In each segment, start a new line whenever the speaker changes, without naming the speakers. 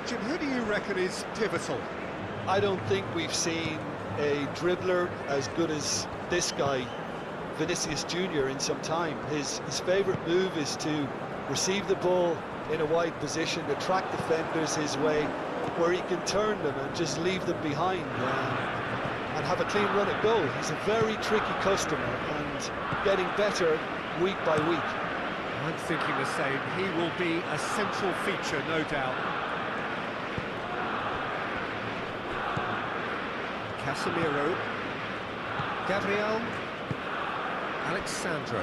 question, who do you reckon is pivotal?
I don't think we've seen a dribbler as good as this guy, Vinicius Junior, in some time. His favourite move is to receive the ball in a wide position, attract defenders his way, where he can turn them and just leave them behind and have a clean run at goal. He's a very tricky customer and getting better week by week.
I'm thinking the same. He will be a central feature, no doubt. Casemiro, Gabriel, Alexandro,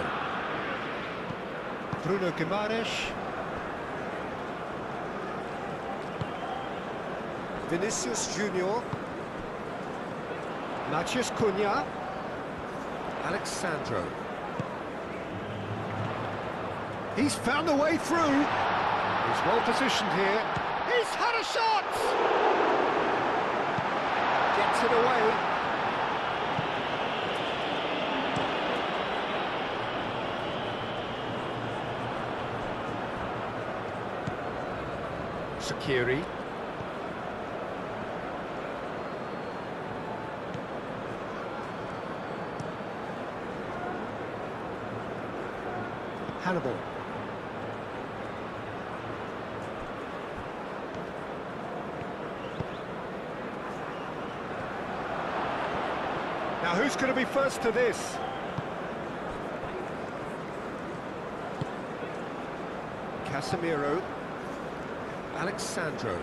Bruno Guimaraes, Vinicius Junior, Matheus Cunha, Alexandro. He's found a way through. He's well positioned here. He's had a shot! Gets it away. Shaqiri. Hannibal. Now who's going to be first to this? Casemiro, Alexandro,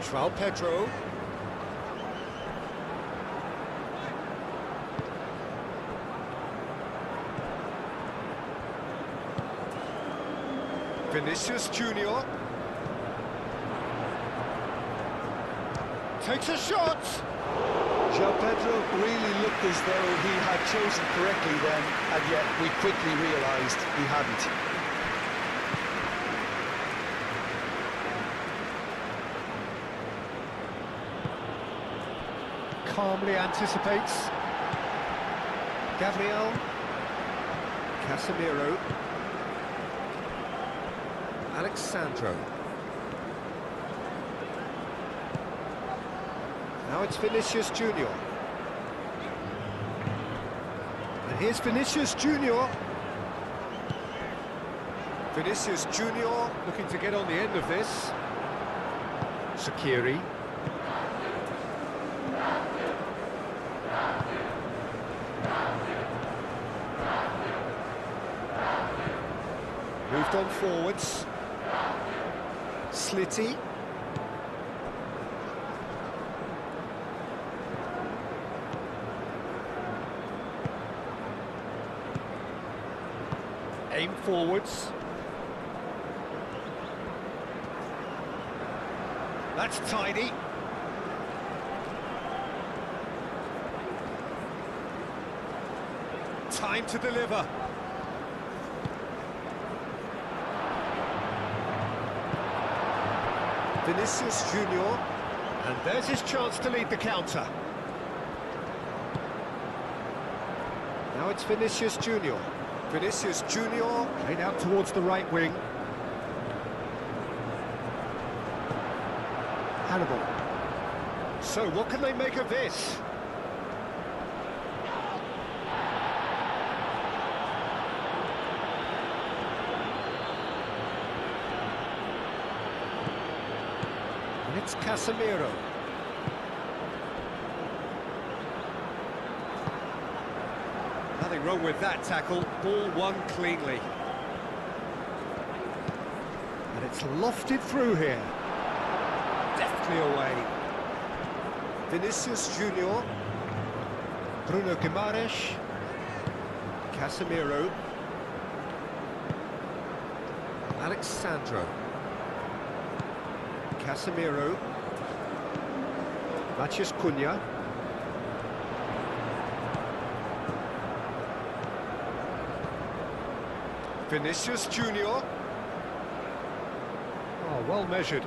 João Pedro, Vinicius Junior takes a shot.
João Pedro really looked as though he had chosen correctly then, and yet we quickly realised he hadn't.
Calmly anticipates. Gabriel, Casemiro, Alexandro. Now it's Vinicius Junior. And here's Vinicius Junior. Vinicius Junior looking to get on the end of this. Shaqiri. Moved on forwards. Slitty. Aim forwards. That's tidy. Time to deliver. Vinicius Junior, and there's his chance to lead the counter. Now it's Vinicius Junior. Vinicius Junior, played out towards the right wing. Hannibal. So what can they make of this? And it's Casemiro. Nothing wrong with that tackle, ball won cleanly. And it's lofted through here. Deftly away. Vinicius Junior. Bruno Guimaraes. Casemiro. Alexandro. Casemiro. Matheus Cunha. Vinicius Junior. Oh, well measured.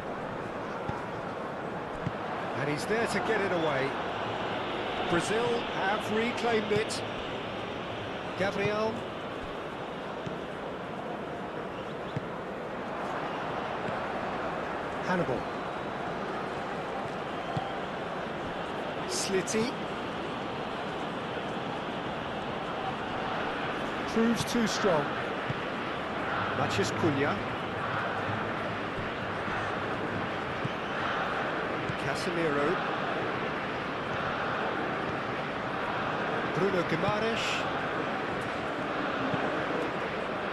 And he's there to get it away. Brazil have reclaimed it. Gabriel. Hannibal. Slitty. Proves too strong. Matches Cunha. Casemiro. Bruno Guimaraes.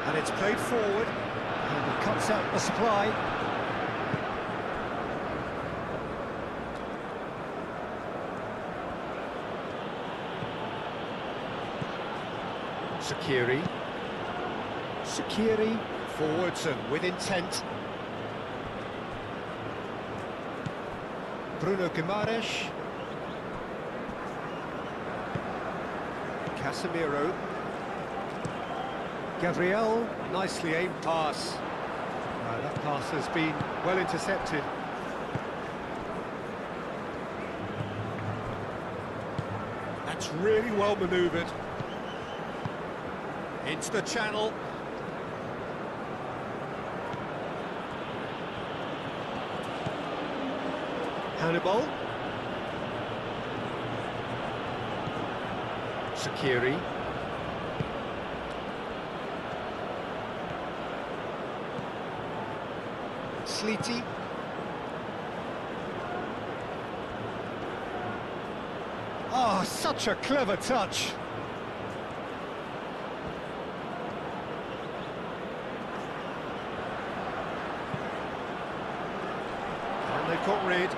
And it's played forward. And he cuts out the supply. Sakiri, forwards and with intent. Bruno Guimaraes. Casemiro. Gabriel, nicely aimed pass. That pass has been well intercepted. That's really well manoeuvred. Into the channel. Hannibal. Sakiri. Slitty. Oh, such a clever touch. And they've got rid.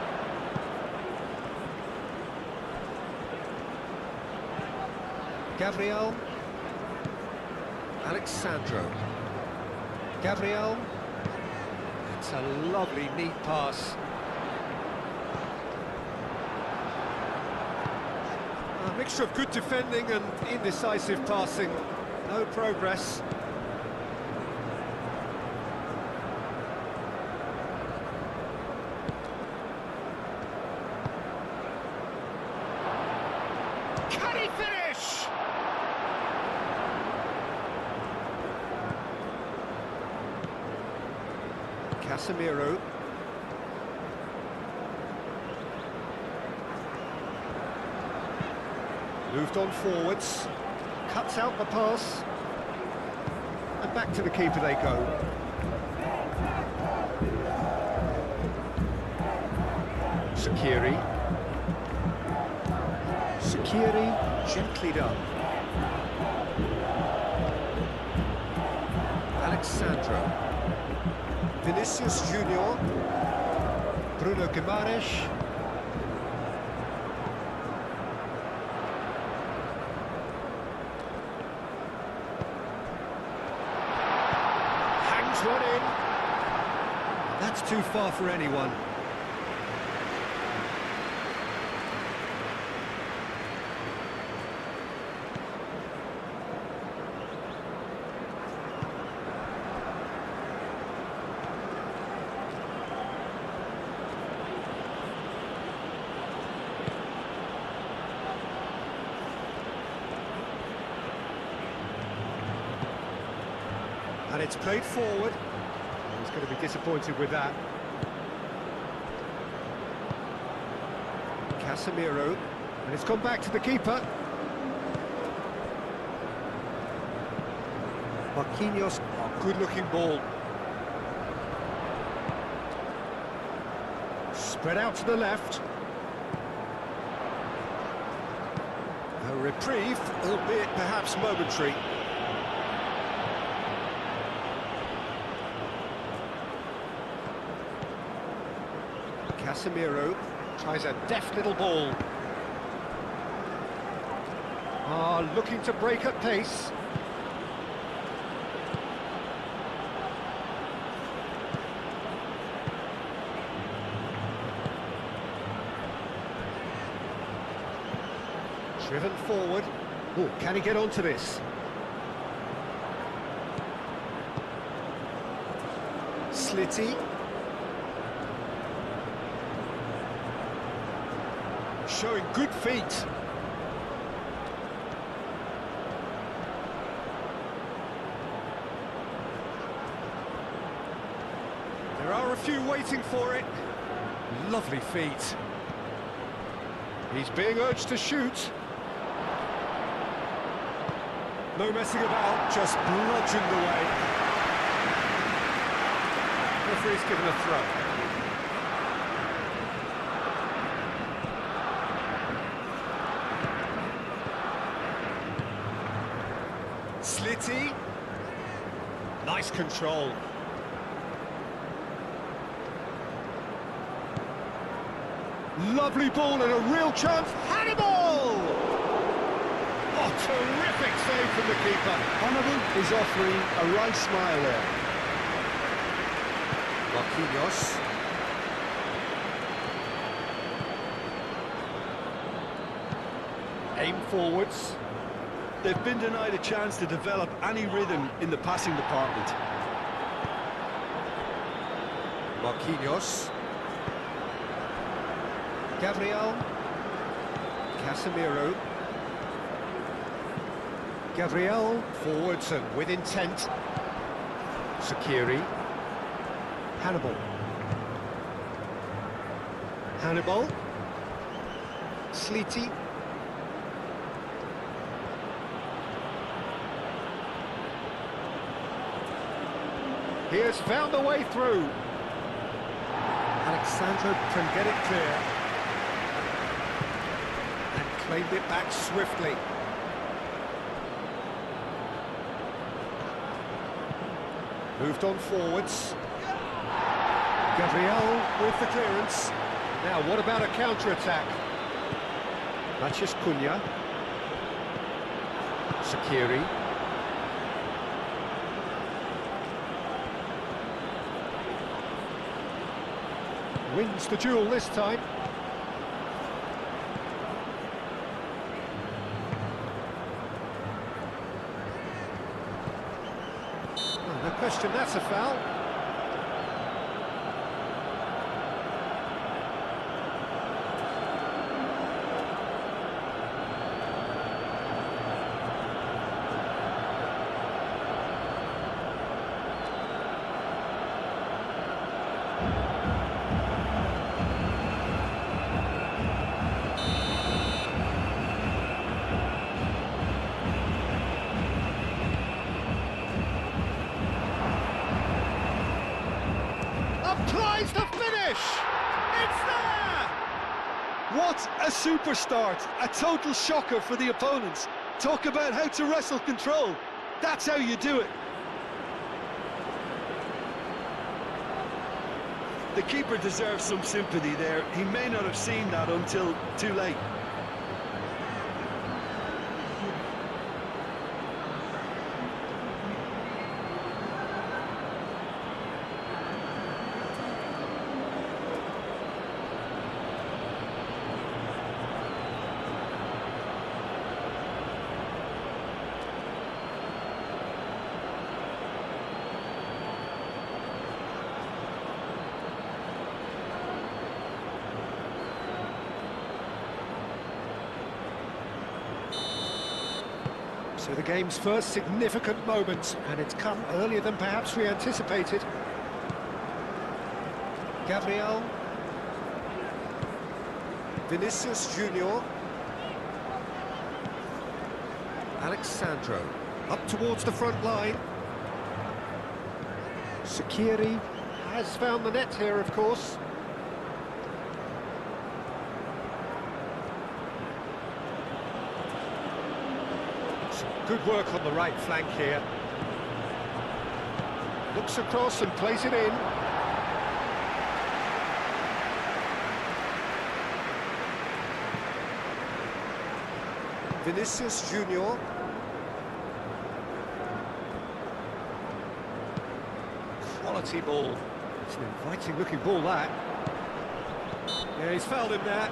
Gabriel. Alexandro. Gabriel. It's a lovely, neat pass. A mixture of good defending and indecisive passing. No progress. Can he finish? Casemiro. Moved on forwards. Cuts out the pass. And back to the keeper they go. Sakiri. Sakiri, gently done. Alexandro. Vinicius Junior. Bruno Guimaraes. Hangs one in. That's too far for anyone. And it's played forward. He's going to be disappointed with that. Casemiro. And it's gone back to the keeper. Marquinhos. Oh, good-looking ball. Spread out to the left. A reprieve, albeit perhaps momentary. Casemiro tries a deft little ball. Looking to break at pace. Driven forward. Oh, can he get onto this? Slitty. Showing good feet. There are a few waiting for it. Lovely feet. He's being urged to shoot. No messing about, just bludgeoned away. Referee's given a throw. Slitty. Nice control. Lovely ball and a real chance. Hannibal! Oh, terrific save from the keeper.
Hannibal is offering a right smile there.
Marquinhos. Aim forwards.
They've been denied a chance to develop any rhythm in the passing department.
Marquinhos. Gabriel. Casemiro. Gabriel, forwards and with intent. Sakiri. Hannibal. Hannibal. Sliti. He has found a way through. Alexandro can get it clear. And claimed it back swiftly. Moved on forwards. Gabriel with the clearance. Now, what about a counter-attack? Matheus Cunha. Sakiri. Wins the duel this time. Oh, no question, that's a foul. Applies the finish! It's there!
What a super start! A total shocker for the opponents. Talk about how to wrestle control. That's how you do it. The keeper deserves some sympathy there. He may not have seen that until too late.
So the game's first significant moment, and it's come earlier than perhaps we anticipated. Gabriel. Vinicius Junior. Alexandro. Up towards the front line. Sakiri has found the net here, of course. Good work on the right flank here. Looks across and plays it in. Vinicius Junior. Quality ball. It's an inviting looking ball, that. Yeah, he's fouled him there.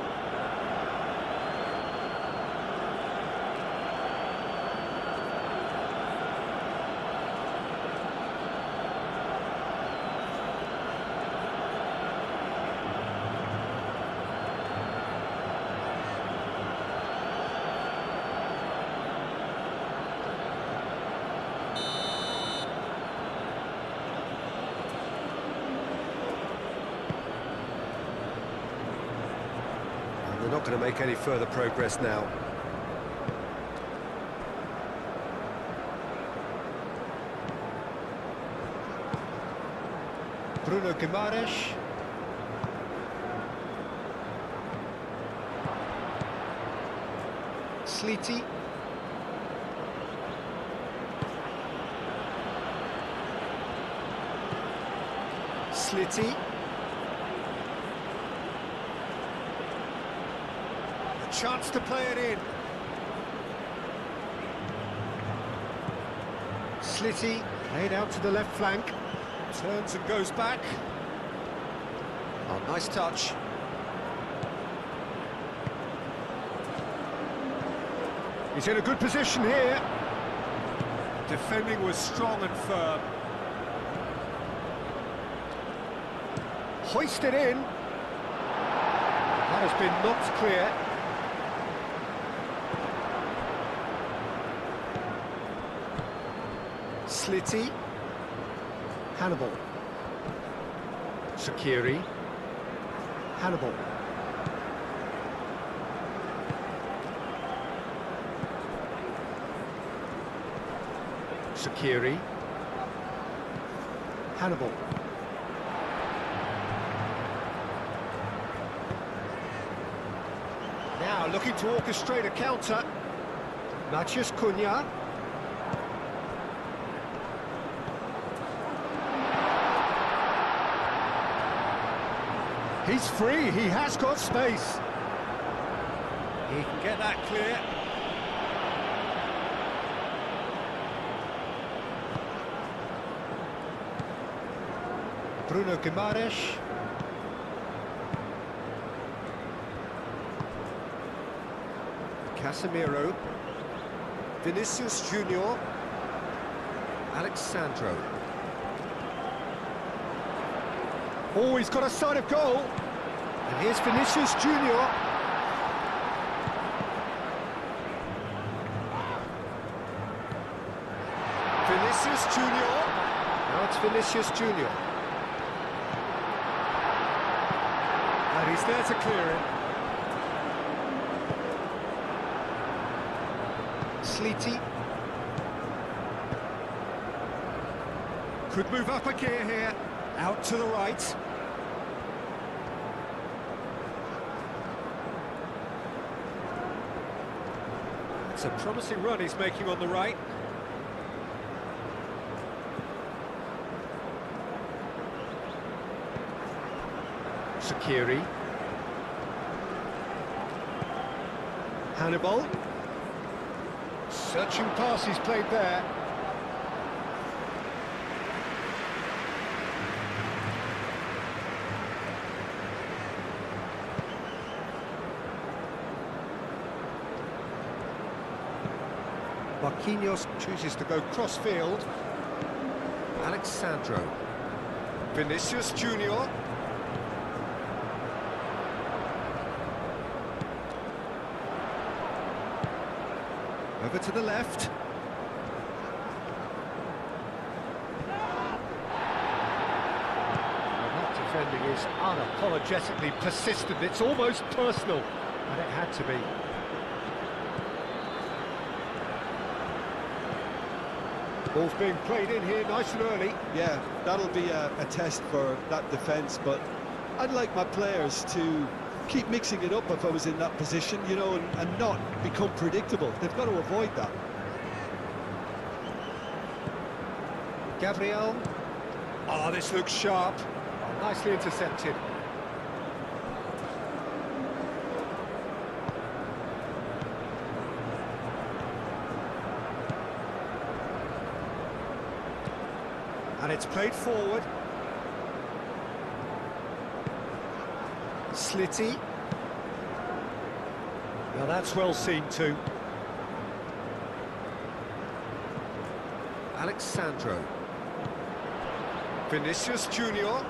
They're not going to make any further progress now. Bruno Guimaraes. Sleety. Slitty. A chance to play it in. Slitty, laid out to the left flank. Turns and goes back. Oh, nice touch. He's in a good position here. Defending was strong and firm. Hoisted in. That has been knocked clear. Slitty. Hannibal. Shaqiri. Hannibal. Shaqiri. Hannibal. Now looking to orchestrate a counter. Matheus Cunha. He's free, he has got space. He can get that clear. Bruno Guimaraes. Casemiro. Vinicius Junior. Alexandro. Oh, he's got a sight of goal. And here's Vinicius Junior. Vinicius Junior. Now it's Vinicius Junior. And he's there to clear it. Sleety. Could move up a gear here. Out to the right. It's a promising run he's making on the right. Shaqiri. Hannibal. Searching pass he's played there. Marquinhos chooses to go cross-field. Alexandro. Vinicius Junior. Over to the left. Well, that defending is unapologetically persistent. It's almost personal, but it had to be. Ball's being played in here nice and early.
Yeah, that'll be a test for that defence, but I'd like my players to keep mixing it up if I was in that position, you know, and not become predictable. They've got to avoid that.
Gabriel. Oh, this looks sharp. Oh, nicely intercepted. And it's played forward. Slitty. Now that's well seen too. Alexandro. Vinicius Junior.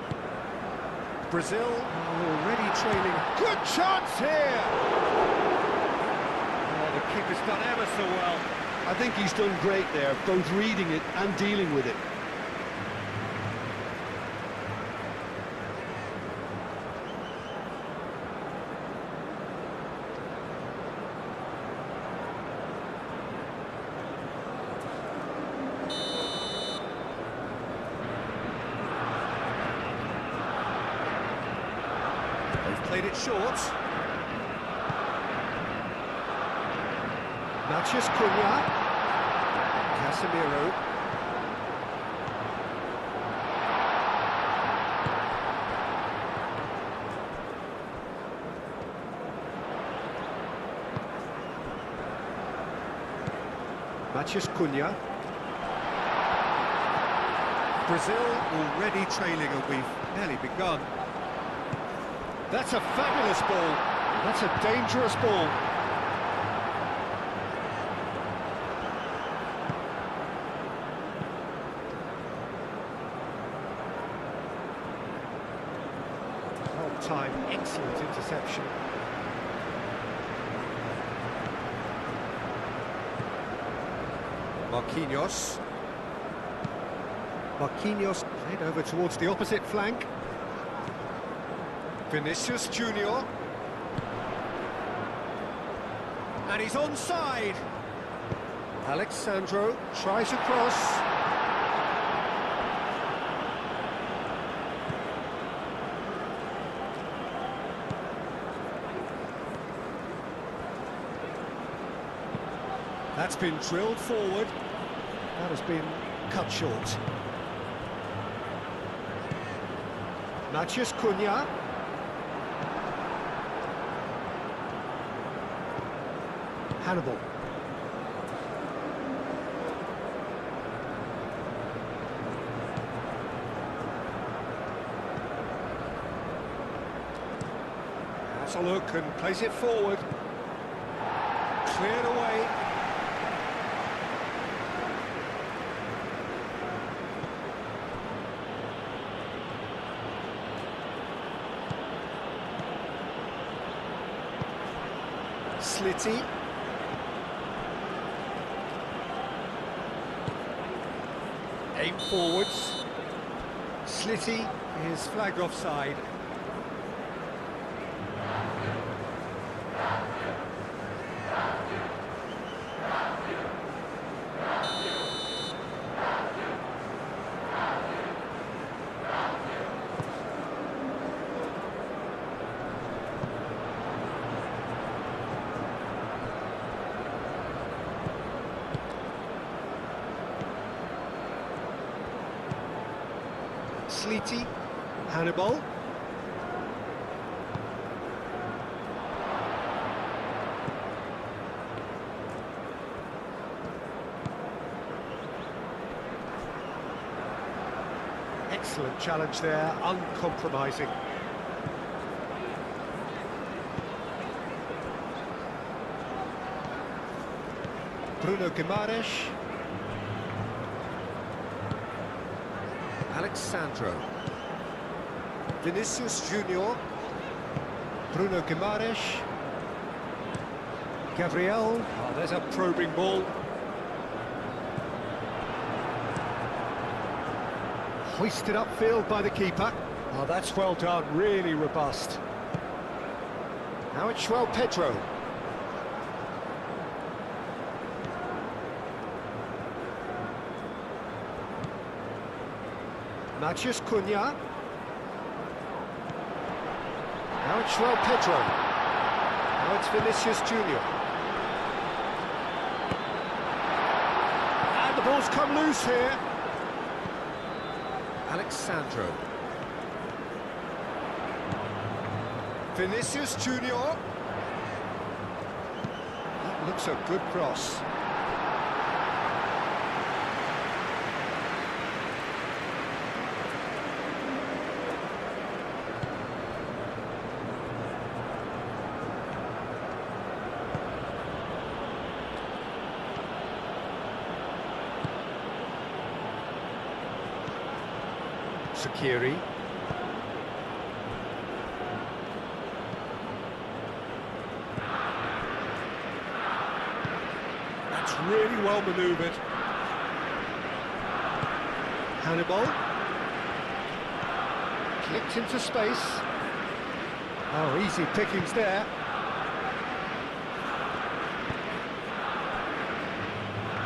Brazil already trailing. Good chance here! Oh, the keeper's done ever so well.
I think he's done great there, both reading it and dealing with it.
Played it short. Matheus Cunha. Casemiro. Matheus Cunha. Brazil already trailing, and we've barely begun. That's a fabulous ball. That's a dangerous ball. Whole time, excellent interception. Marquinhos. Marquinhos played over towards the opposite flank. Vinicius Junior. And he's onside. Alexandro tries a cross. That's been drilled forward. That has been cut short. Matheus Cunha. Hannibal. Has a look and plays it forward. Cleared away. Slitty. Aim forwards. Slitty is flagged offside. Slitty, Hannibal. Excellent challenge there, uncompromising. Bruno Guimaraes. Alexandro. Vinicius Junior. Bruno Guimaraes. Gabriel. Oh, there's a probing ball. Hoisted upfield by the keeper. Oh, that's well done, really robust. Now it's João Pedro. Matheus Cunha. Now it's João Pedro. Now it's Vinicius Junior. And the ball's come loose here. Alexandro. Vinicius Junior. That looks a good cross. Sakiri. That's really well manoeuvred. Hannibal. Clipped into space. Oh, easy pickings there.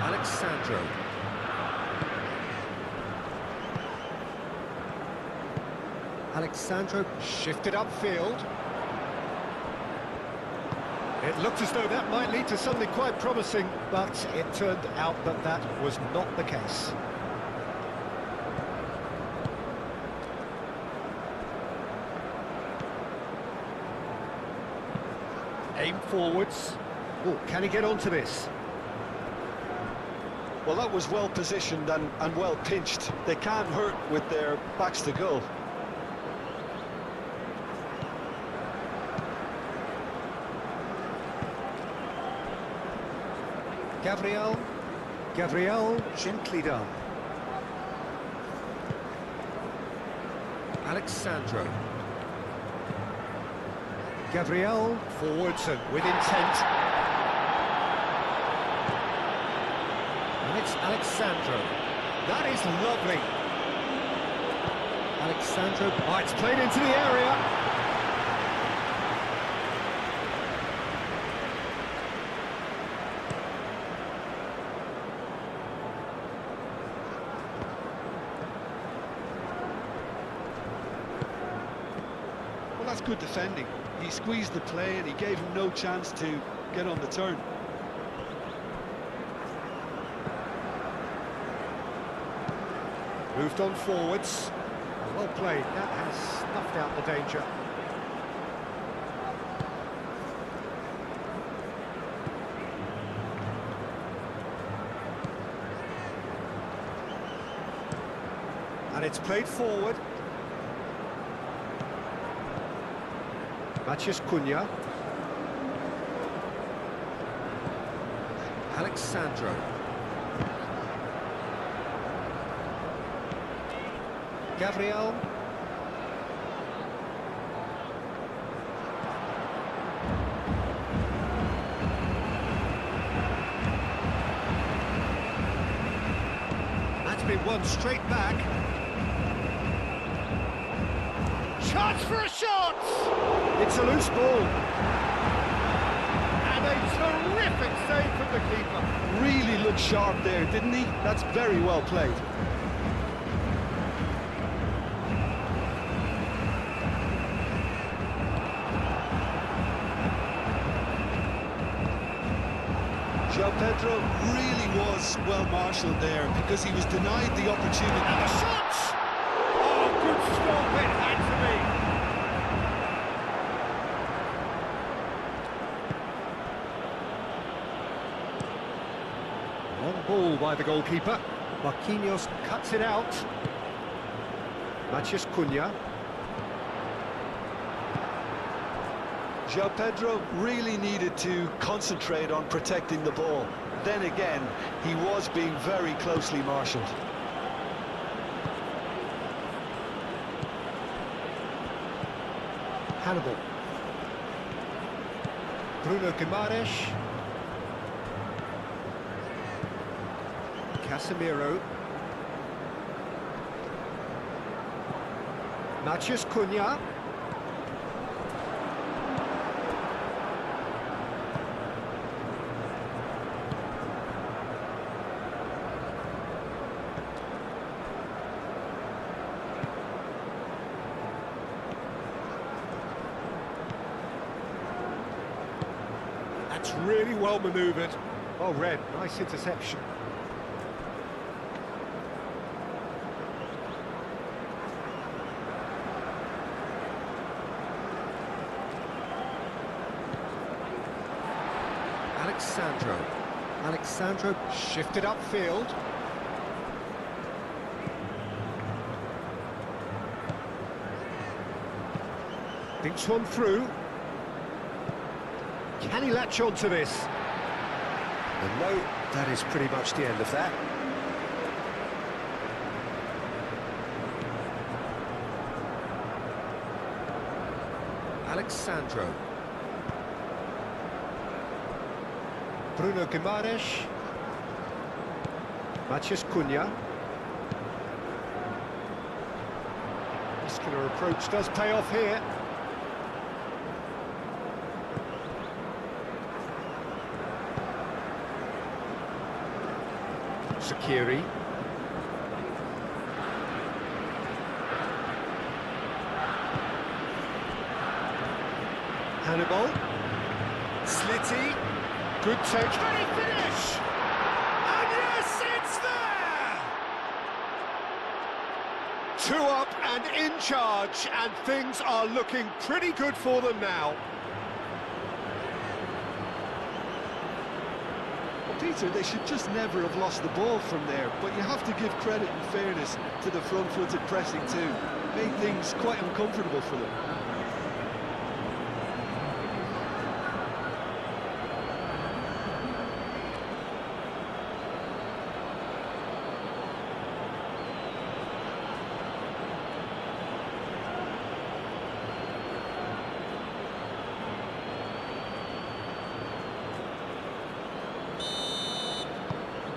Alexandro. Alexandro shifted upfield. It looked as though that might lead to something quite promising, but it turned out that that was not the case. Aim forwards. Oh, can he get onto this?
Well, that was well positioned and well pinched. They can't hurt with their backs to goal.
Gabriel, gently done. Alexandro. Gabriel, forwards and with intent. And it's Alexandro. That is lovely. Alexandro, oh, it's played into the area.
Well, that's good defending. He squeezed the play and he gave him no chance to get on the turn.
Moved on forwards. Well played. That has snuffed out the danger. And it's played forward. Matheus Cunha. Alexandro. Gabriel. That's been won straight back. Chance for a shot! It's a loose ball. And a terrific save from the keeper.
Really looked sharp there, didn't he? That's very well played. João Pedro really was well marshalled there because he was denied the opportunity.
And the shot! Oh, good stop it had to be. Long ball by the goalkeeper. Marquinhos cuts it out. Matheus Cunha.
João Pedro really needed to concentrate on protecting the ball. Then again, he was being very closely marshalled.
Hannibal. Bruno Guimaraes. Casemiro. Matheus Cunha. That's really well manoeuvred. Oh, Red, nice interception. Alexandro shifted upfield. Thinks one through. Can he latch on to this? And no, that is pretty much the end of that. Alexandro. Bruno Guimaraes. Matheus Cunha. Muscular approach does pay off here. Sakiri. Hannibal. Slitty, good take. Can he finish? And yes, it's there! 2 up and in charge, and things are looking pretty good for them now.
Well, Peter, they should just never have lost the ball from there, but you have to give credit and fairness to the front-footed pressing too. Made things quite uncomfortable for them.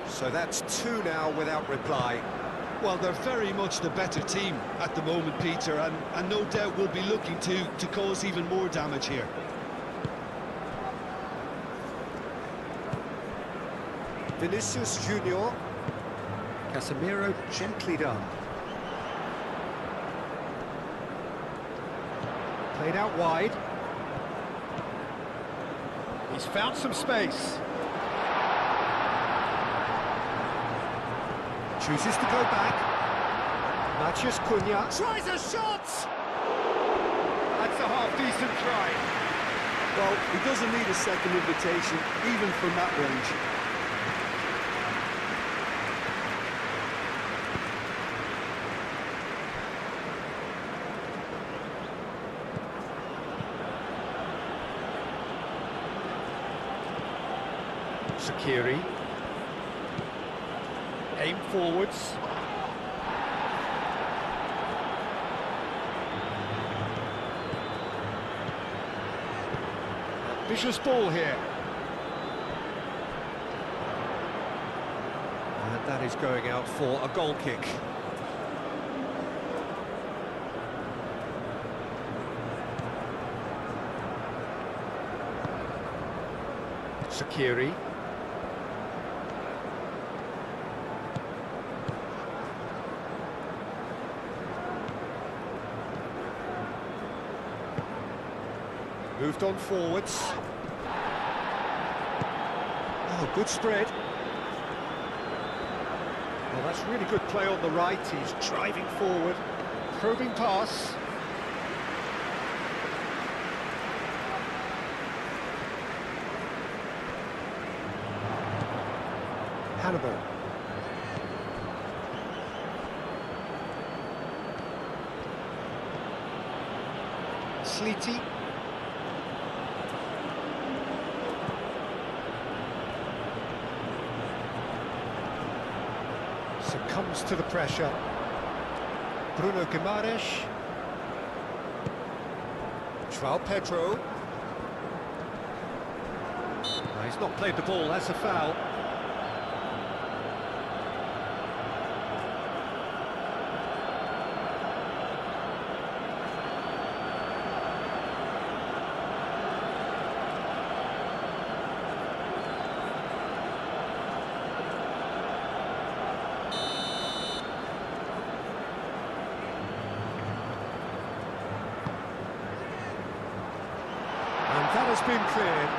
So that's 2 now without reply.
Well, they're very much the better team at the moment, Peter, and no doubt will be looking to cause even more damage here.
Vinicius Junior. Casemiro gently done. Played out wide. He's found some space. Chooses to go back. Matheus Cunha tries a shot! That's a half-decent try.
Well, he doesn't need a second invitation, even from that range.
Shaqiri. Aim forwards. Vicious ball here. And that is going out for a goal kick. Shaqiri. Moved on forwards. Oh, good spread. Well, that's really good play on the right. He's driving forward. Probing pass. Hannibal. Slitty. Succumbs to the pressure. Bruno Guimaraes. João Pedro. He's not played the ball, that's a foul. That has been cleared.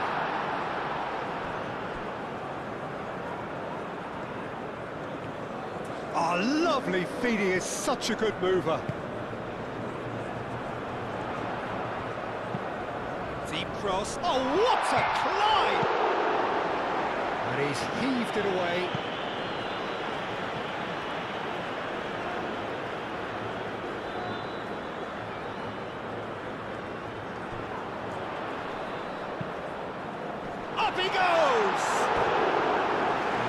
Oh, lovely feed. He is such a good mover. Deep cross. Oh, what a climb! And he's heaved it away. Up he goes!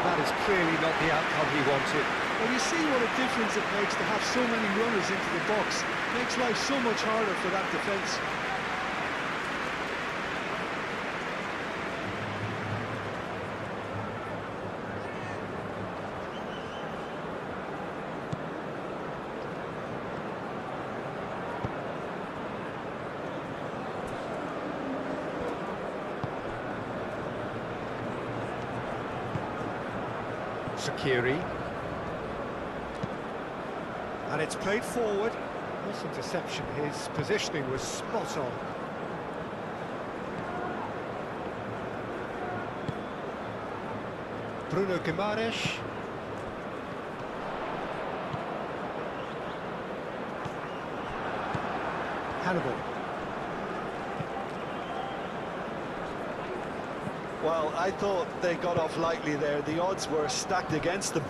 That is clearly not the outcome he wanted.
Well, you see what a difference it makes to have so many runners into the box. Makes life so much harder for that defence.
Shaqiri. And it's played forward. Nice interception. His positioning was spot on. Bruno Guimaraes. Hannibal.
Well, I thought they got off lightly there. The odds were stacked against them.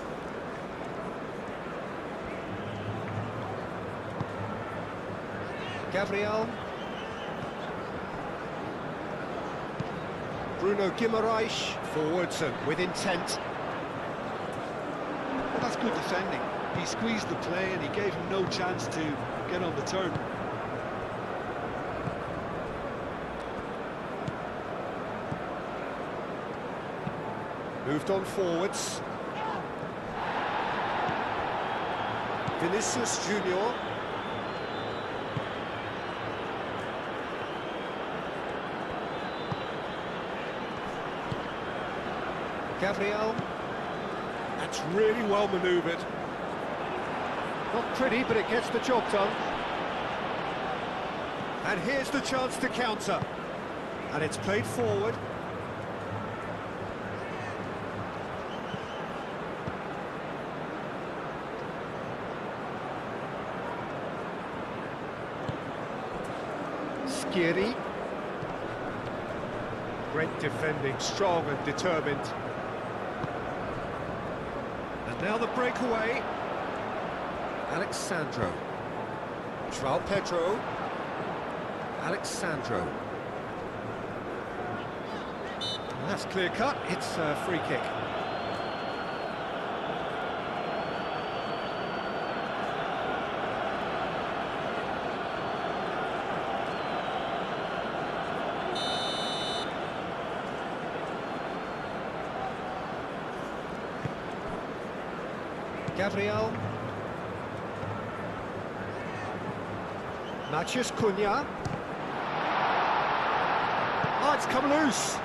Gabriel. Bruno Guimaraes. Forwards and with intent.
Well, that's good defending. He squeezed the play and he gave him no chance to get on the turn.
Moved on forwards. Vinicius Junior. Gabriel. That's really well manoeuvred. Not pretty, but it gets the job done. And here's the chance to counter. And it's played forward. Skiri. Great defending, strong and determined. And now the breakaway. Alexandro. João Pedro. Alexandro. And that's clear cut, it's a free kick. Gabriel. Matheus Cunha. Oh, it's come loose.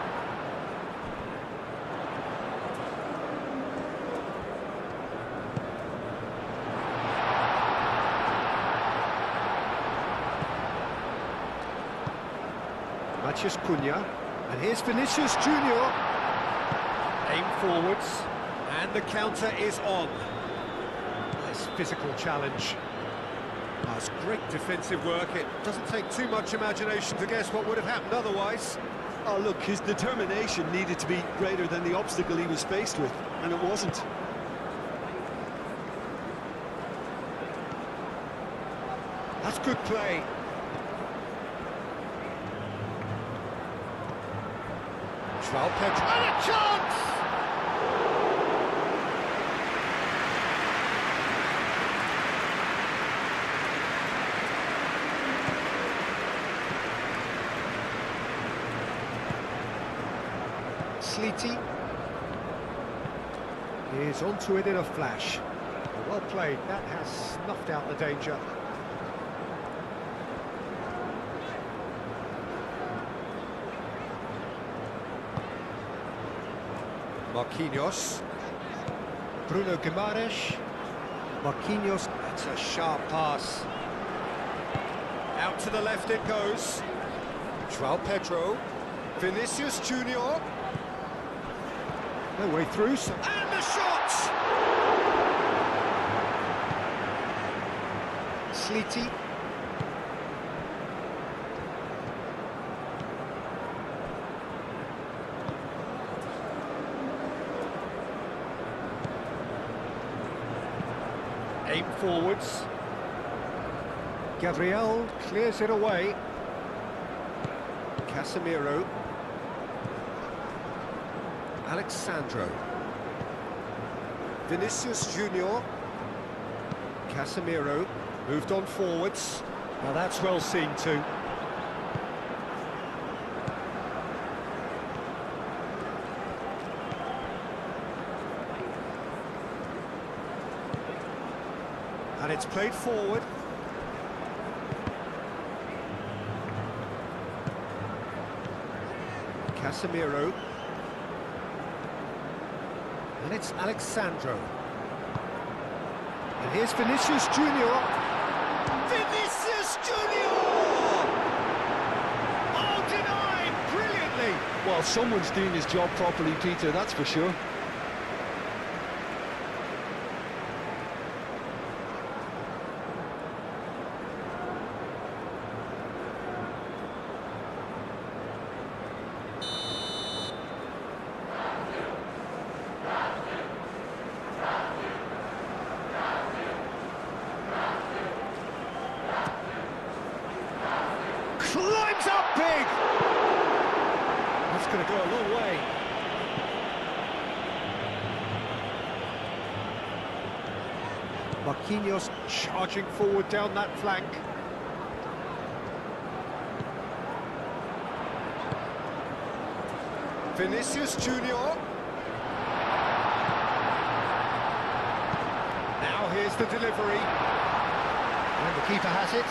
Matheus Cunha. And here's Vinicius Junior. Aim forwards. And the counter is on. Nice physical challenge. That's great defensive work. It doesn't take too much imagination to guess what would have happened otherwise.
Oh, look, his determination needed to be greater than the obstacle he was faced with, and it wasn't.
That's good play. João Pedro. And a chance! Sleety is onto it in a flash. Well played, that has snuffed out the danger. Marquinhos. Bruno Guimaraes. Marquinhos, that's a sharp pass. Out to the left it goes. João Pedro. Vinicius Junior. No way through, so... and the shot! Sleety. Aim forwards. Gabriel clears it away. Casemiro. Alexandro. Vinicius Junior. Casemiro moved on forwards. Now that's well seen too. And it's played forward. Casemiro. And it's Alexandro. And here's Vinicius Junior. Vinicius Junior! Oh, denied brilliantly.
Well, someone's doing his job properly, Peter, that's for sure.
climbs up big! That's going to go a long way. Marquinhos charging forward down that flank. Vinicius Junior. Now here's the delivery. And the keeper has it.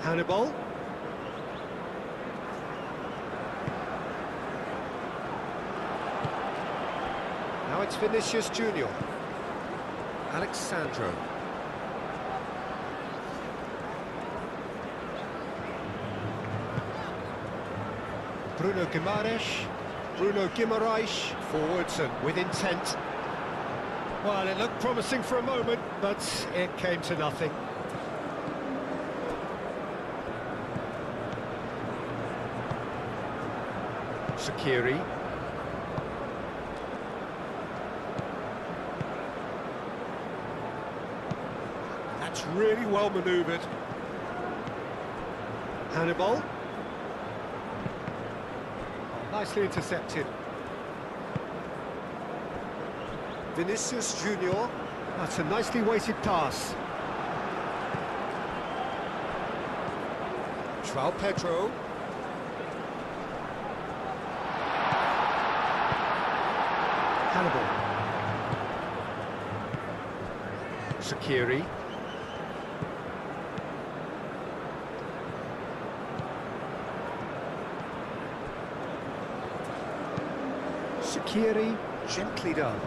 Hannibal. Now it's Vinicius Junior. Alexandro. Bruno Guimaraes, forwards and with intent. Well, it looked promising for a moment, but it came to nothing. Shaqiri. That's really well manoeuvred. Hannibal. Nicely intercepted. Vinicius Junior. That's a nicely weighted pass. João Pedro. Hannibal. Shaqiri. Shaqiri, gently done.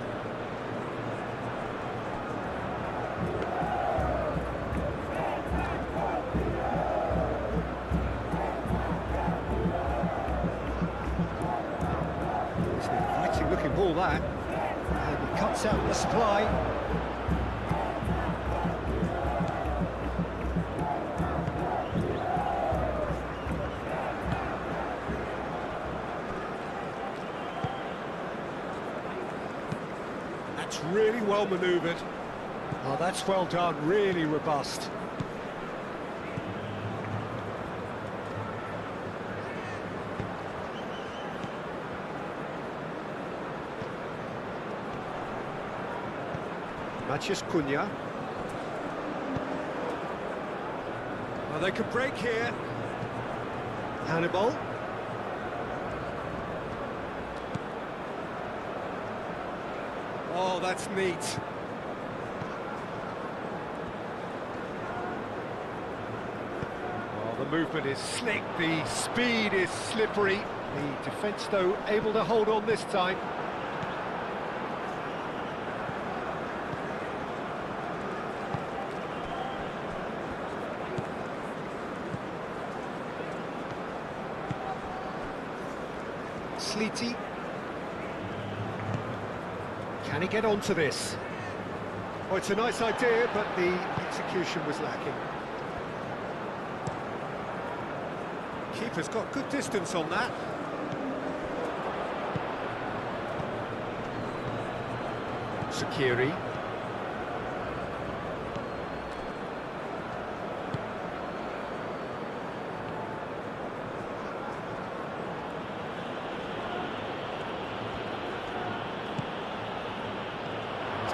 It's an inviting looking ball that. And he cuts out the supply. That's really well manoeuvred. Oh, that's well done, really robust. Matheus Cunha. Well, they could break here. Hannibal. Oh, that's neat. Oh, the movement is slick, the speed is slippery. The defence, though, able to hold on this time. Sleety. Can he get onto this? Oh, it's a nice idea, but the execution was lacking. Keeper's got good distance on that. Shaqiri.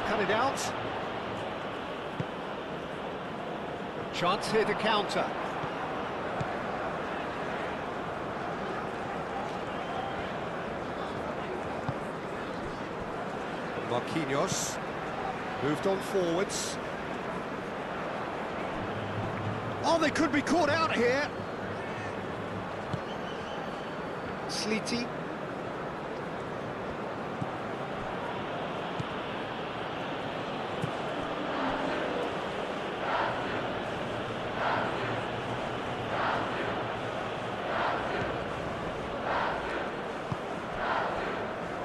Cut it out. Chance here to counter. Marquinhos moved on forwards. Oh, they could be caught out here. Sleety.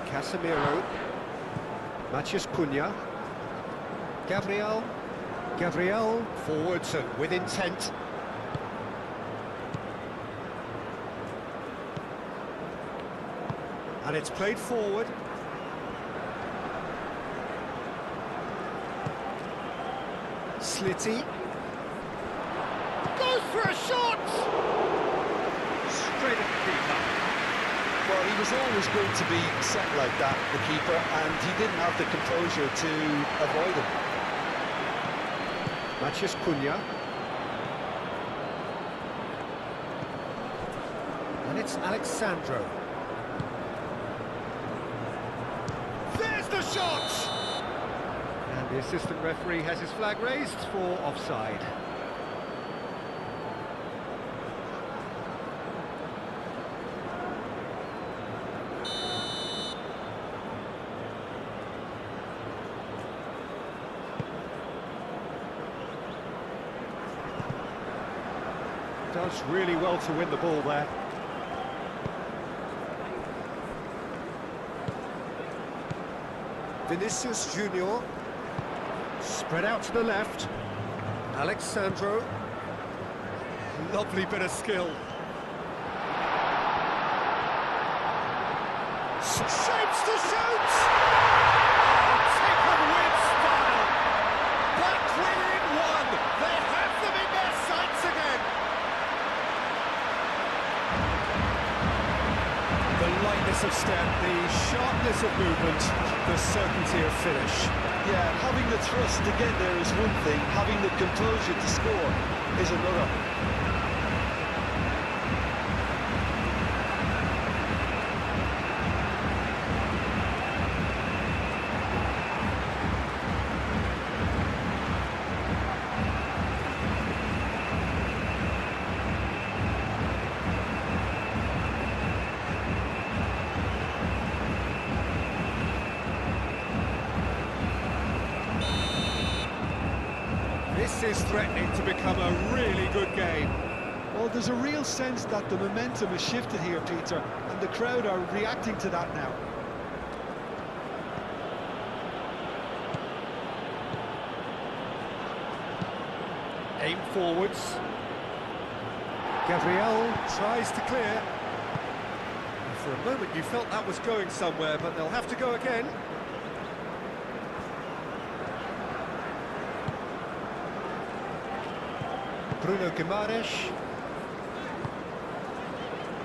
Casemiro. Matheus Cunha. Gabriel, forwards and with intent. And it's played forward. Slitty. Goes for a shot! Straight at the keeper.
Well, he was always going to be set like that, the keeper, and he didn't have the composure to avoid him.
Matheus Cunha. And it's Alexandro. There's the shot! And the assistant referee has his flag raised for offside. Does really well to win the ball there. Vinicius Junior. Spread out to the left. Alexandro. Lovely bit of skill. Shapes to shoot! Oh, taken with style. Back within one. They have them in their sights again. The lightness of step, the sharpness of movement, the certainty of finish.
Yeah, having the thrust to get there is one thing, having the composure to score is another.
This is threatening to become a really good game.
Well, there's a real sense that the momentum has shifted here, Peter, and the crowd are reacting to that now.
Aim forwards. Gabriel tries to clear. And for a moment you felt that was going somewhere, but they'll have to go again. Bruno Guimaraes.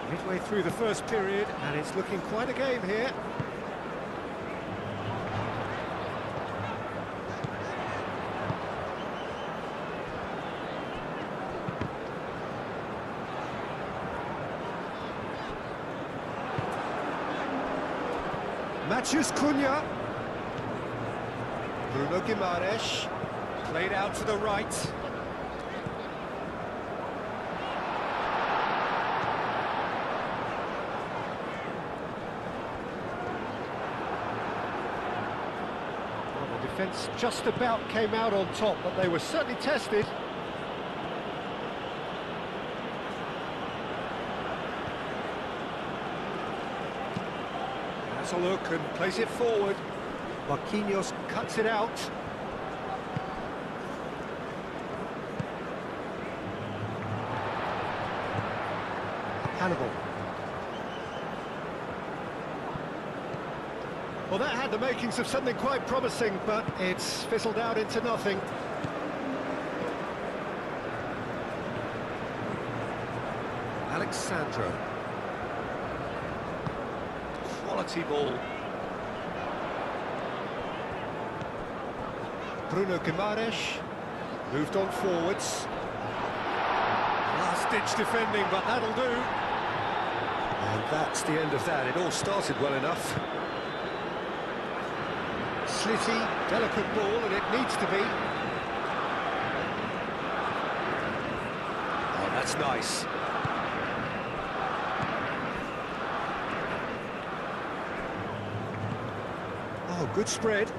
Midway through the first period, and it's looking quite a game here. Matheus Cunha. Bruno Guimaraes. Played out to the right. Defence just about came out on top, but they were certainly tested. Has a look and plays it forward. Marquinhos cuts it out. Hannibal. Well, that had the makings of something quite promising, but it's fizzled out into nothing. Alexandro. Quality ball. Bruno Guimaraes. Moved on forwards. Last-ditch defending, but that'll do. And that's the end of that. It all started well enough. Slitty, delicate ball, and it needs to be. Oh, that's nice. Oh, good spread.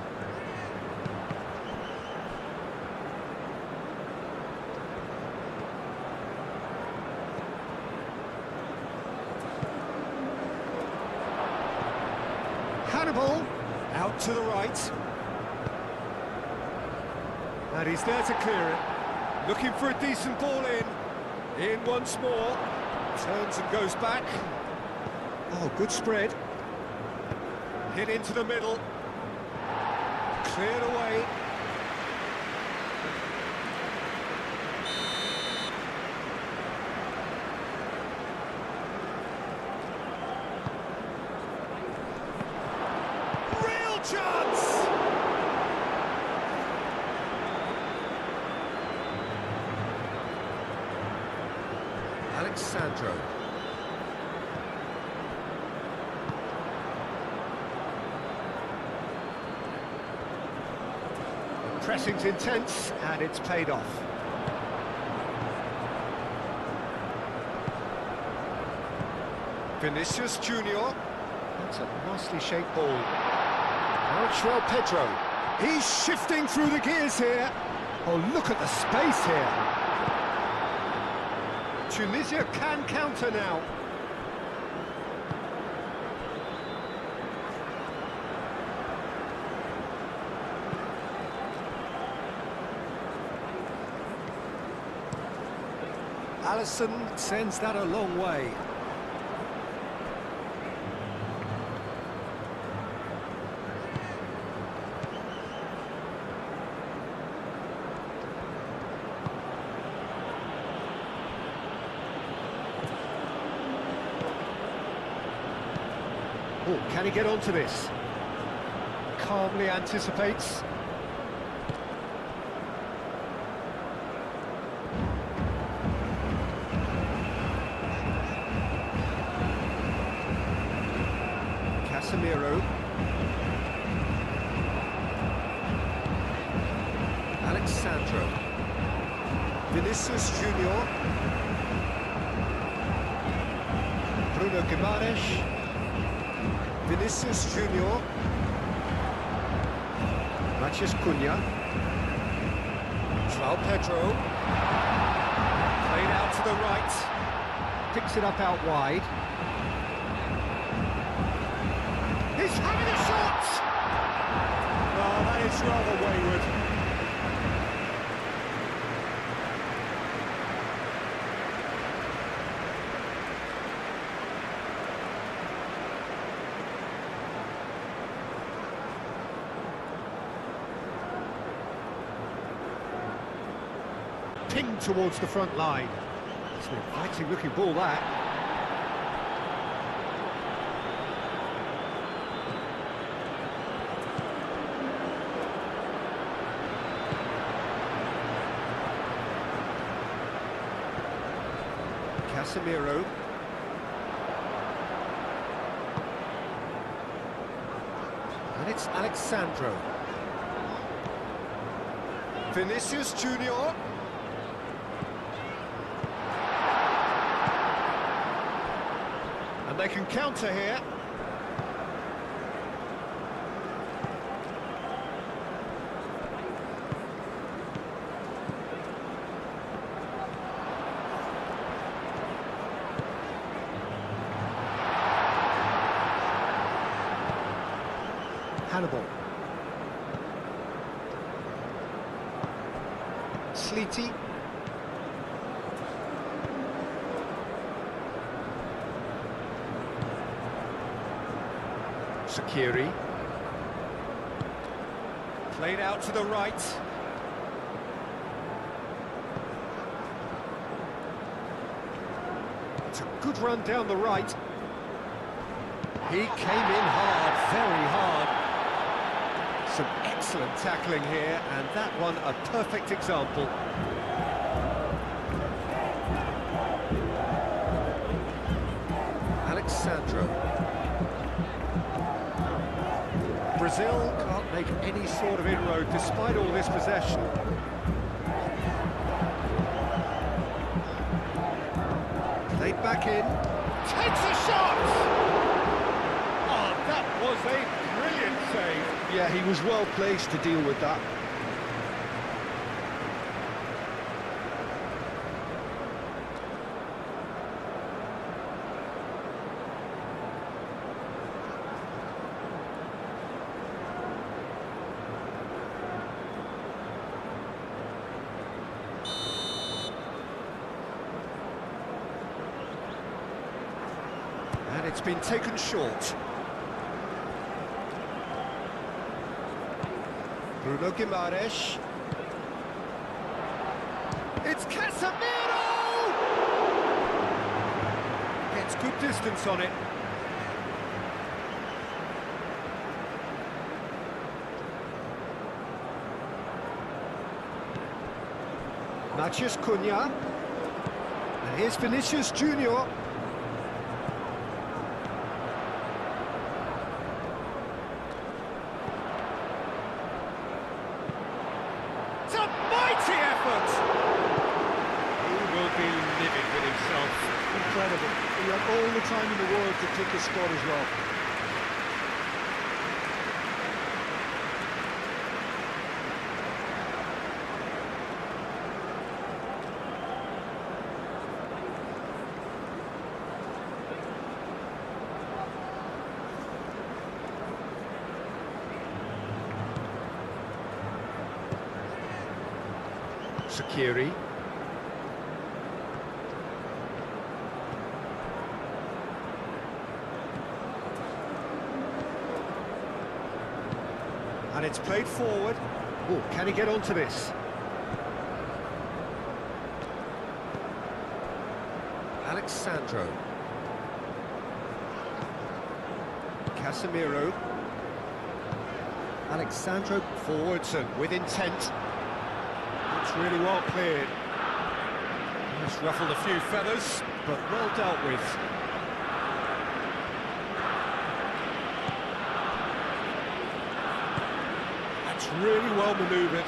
Hannibal. Out to the right. And he's there to clear it. Looking for a decent ball in. In once more. Turns and goes back. Oh, good spread. Hit into the middle. Cleared away. Real chance! Alexandro. Pressing's intense, and it's paid off. Vinicius Junior. That's a nicely shaped ball. Now it's João Pedro. He's shifting through the gears here. Oh, look at the space here. Tunisia can counter now. Alisson sends that a long way. Oh, can he get onto this? Calmly anticipates. Casemiro. Alexandro. Vinicius Junior. Bruno Guimaraes. Vinicius Junior. Cunha. João Pedro. Played out to the right. Picks it up out wide. He's having a shot! Oh, that is rather wayward. Ping towards the front line. It's an inviting looking ball, that. Casemiro. And it's Alexandro. Vinicius Junior. And they can counter here. Hannibal. Sleety. Sakiri. Played out to the right. It's a good run down the right. He came in hard, very hard. Some excellent tackling here, and that one a perfect example. Alexandro. Brazil can't make any sort of inroad despite all this possession. Played back in. Takes a shot! Oh, that was a brilliant save.
Yeah, he was well placed to deal with that.
And it's been taken short. Bruno Guimaraes. It's Casemiro! Gets good distance on it. Matheus Cunha. And here's Vinicius Junior. It's a mighty effort! He will be livid with himself.
Incredible. He had all the time in the world to pick his spot as well.
Shaqiri. And it's played forward. Oh, can he get onto this? Alexandro. Casemiro. Alexandro forwards and with intent. It's really well cleared. Just ruffled a few feathers, but well dealt with. That's really well manoeuvred.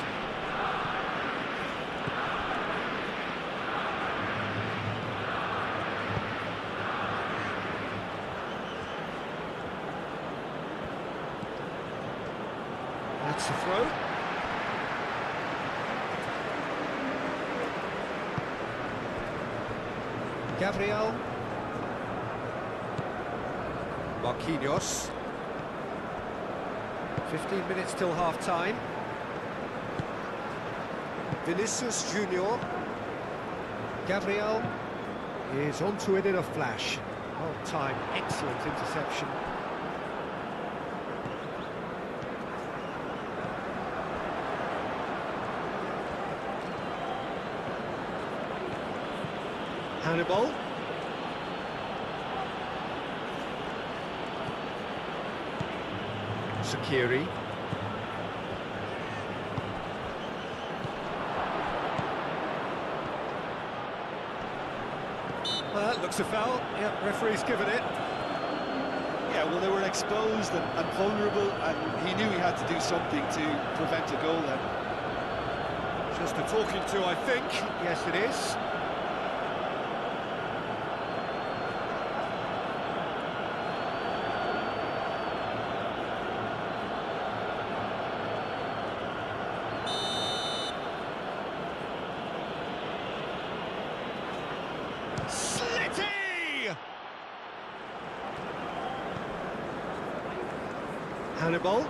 That's the throw. Gabriel. Marquinhos. 15 minutes till half-time. Vinicius Junior. Gabriel is onto it in a flash. Well timed, excellent interception. Hannibal. Shaqiri. Well, that looks a foul. Yep, referee's given it.
Yeah, well, they were exposed and vulnerable, and he knew he had to do something to prevent a goal then.
Just a talking to, I think. Yes, it is. Hannibal.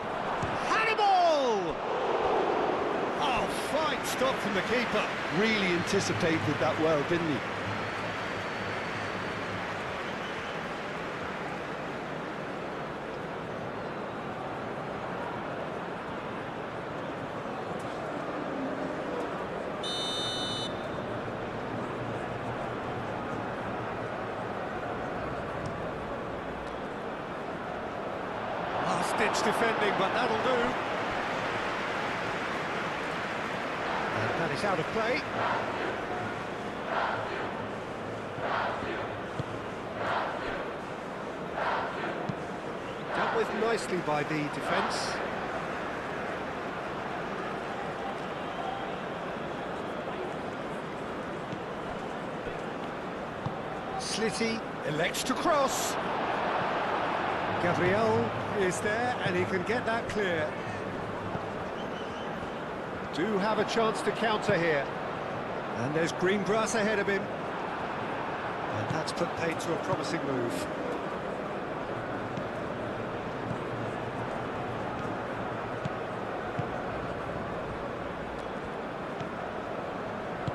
Hannibal! Oh, fine stop from the keeper.
Really anticipated that well, didn't he?
Ditch defending, but that'll do. And that is out of play. Dealt with nicely by the defence. Slitty elects to cross. Gabriel is there, and he can get that clear. Do have a chance to counter here. And there's green grass ahead of him. And that's put paid to a promising move.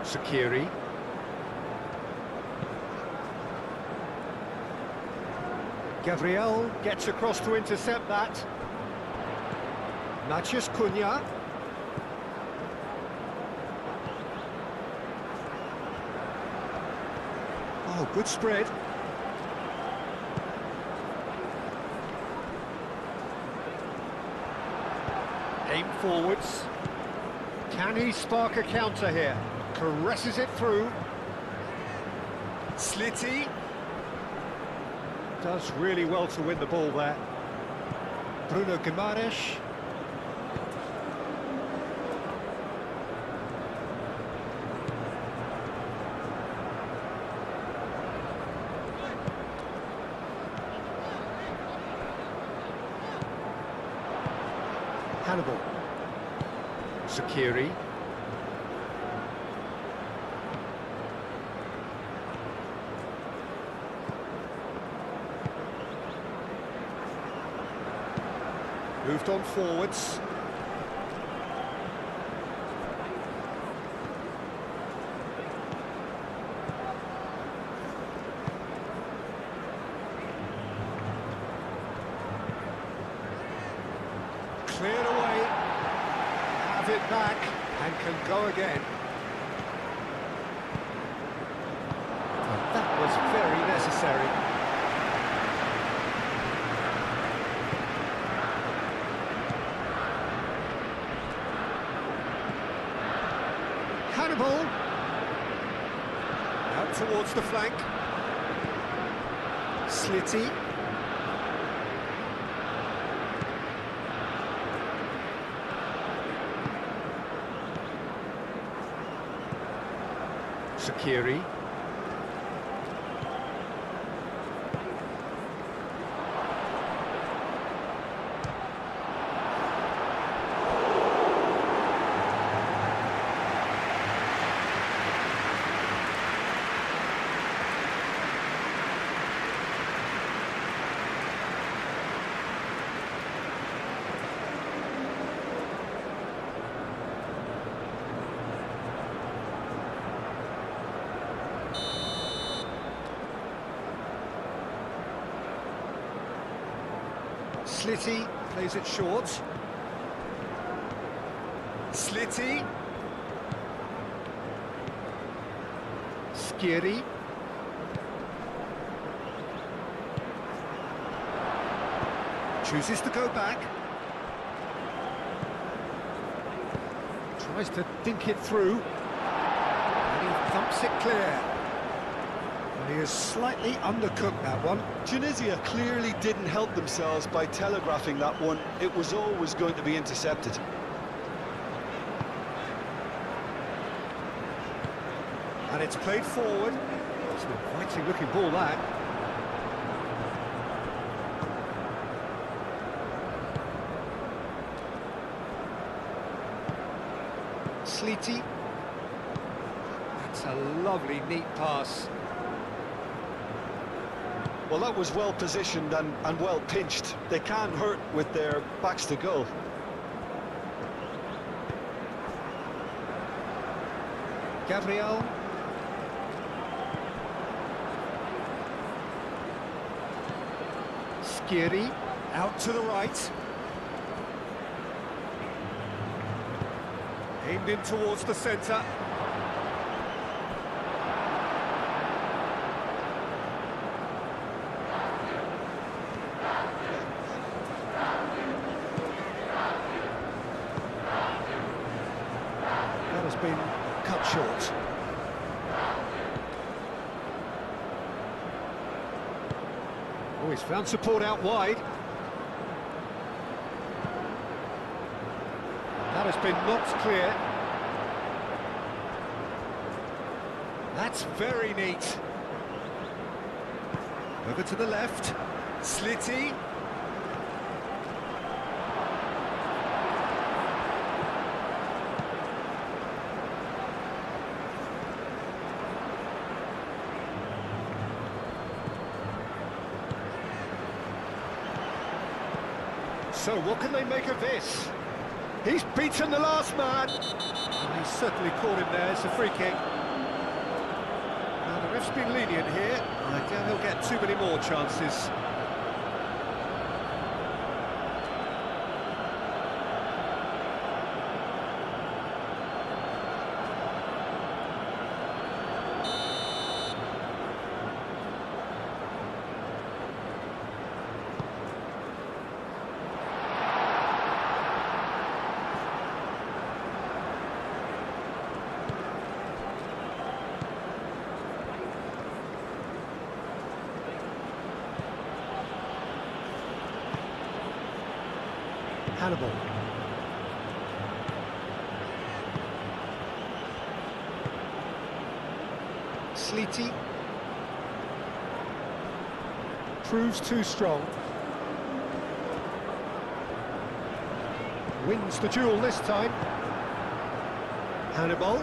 Shaqiri. Gabriel gets across to intercept that. Matheus Cunha. Oh, good spread. Aim forwards. Can he spark a counter here? Caresses it through. Slitty. Does really well to win the ball there. Bruno Guimaraes. Hannibal. Zakiri. Moved on forwards. Cleared away. Have it back and can go again. Well, that was very necessary. Hannibal. Out towards the flank. Slitty. Zakiri. Slitty plays it short. Slitty. Skiri. Chooses to go back. Tries to dink it through. And he thumps it clear. And he has slightly undercooked that one.
Tunisia clearly didn't help themselves by telegraphing that one. It was always going to be intercepted.
And it's played forward. It's an inviting looking ball, that. Slitty. That's a lovely, neat pass.
Well, that was well positioned and well pinched. They can't hurt with their backs to goal.
Gabriel. Skiri. Out to the right. Aimed in towards the centre. That has been cut short. Oh, he's found support out wide. That has been knocked clear. That's very neat. Over to the left. Slitty. So what can they make of this? He's beaten the last man. And he's certainly caught him there. It's a free kick. Now the ref's been lenient here. I doubt he'll get too many more chances. Hannibal. Sleety. Proves too strong. Wins the duel this time. Hannibal.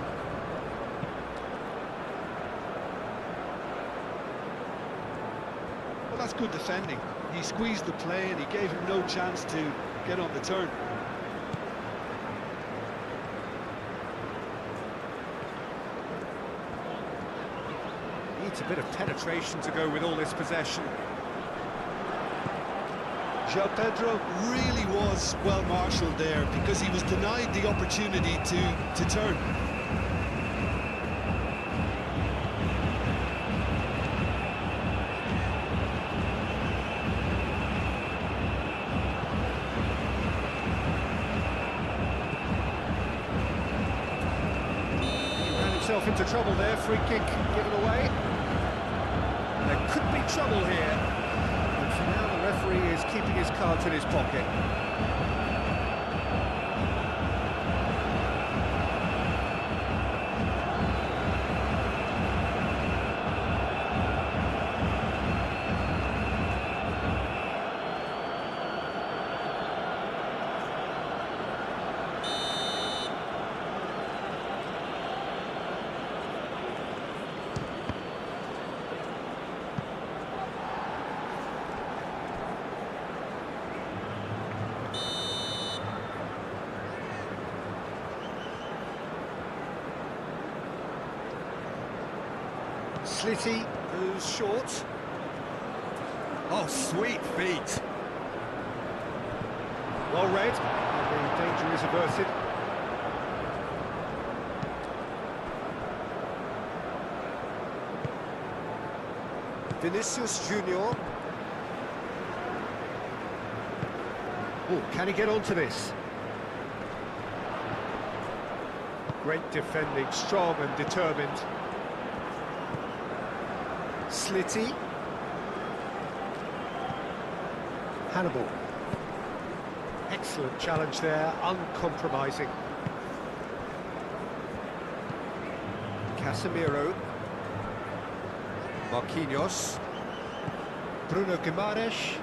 Well, that's good defending. He squeezed the play and he gave him no chance to get on the turn.
Needs a bit of penetration to go with all this possession.
João Pedro really was well marshalled there because he was denied the opportunity to turn.
He ran himself into trouble there, free kick given away. There could be trouble here. But for now, the referee is keeping his cards in his pocket. Sleety, who's short. Oh, sweet feet. Well read, and the danger is averted. Vinicius Junior. Oh, can he get onto this? Great defending, strong and determined. Sleety. Hannibal. Excellent challenge there, uncompromising. Casemiro. Marquinhos. Bruno Guimaraes.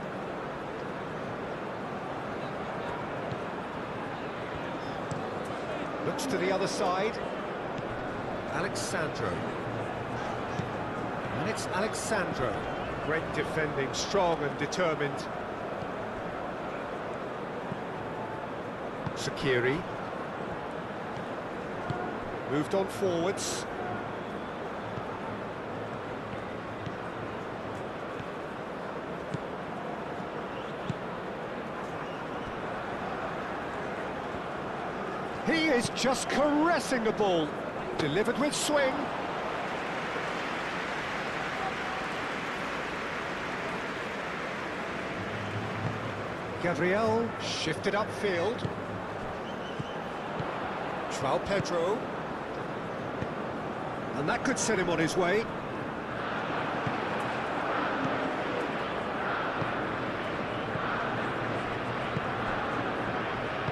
Looks to the other side. Alexandro. And it's Alexandro. Great defending, strong and determined. Sakiri. Moved on forwards. He is just caressing the ball. Delivered with swing. Gabriel shifted upfield. João Pedro. And that could set him on his way.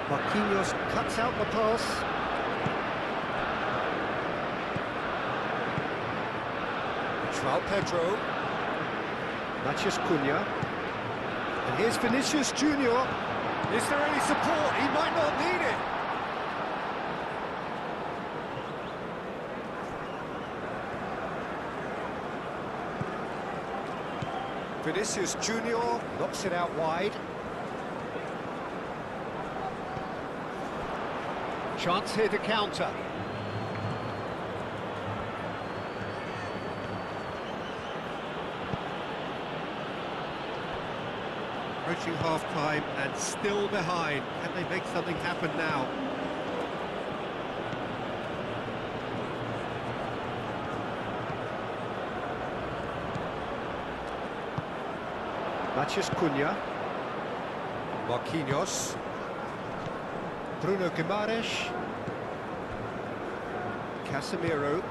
Marquinhos cuts out the pass. João Pedro. Mathias Cunha. And here's Vinicius Junior. Is there any support? He might not need it. Vinicius Junior knocks it out wide. Chance here to counter. Approaching half-time and still behind. Can they make something happen now? Mathias Cunha. Marquinhos. Bruno Guimaraes. Casemiro.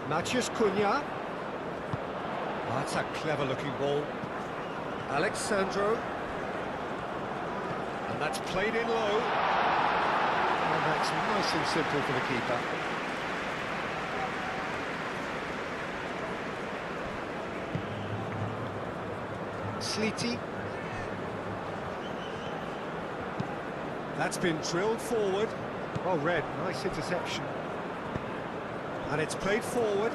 Mathias Cunha. Oh, that's a clever-looking ball. Alexandro. And that's played in low.
And that's nice and simple for the keeper. Sleety.
That's been drilled forward.
Well read, nice interception.
And it's played forward.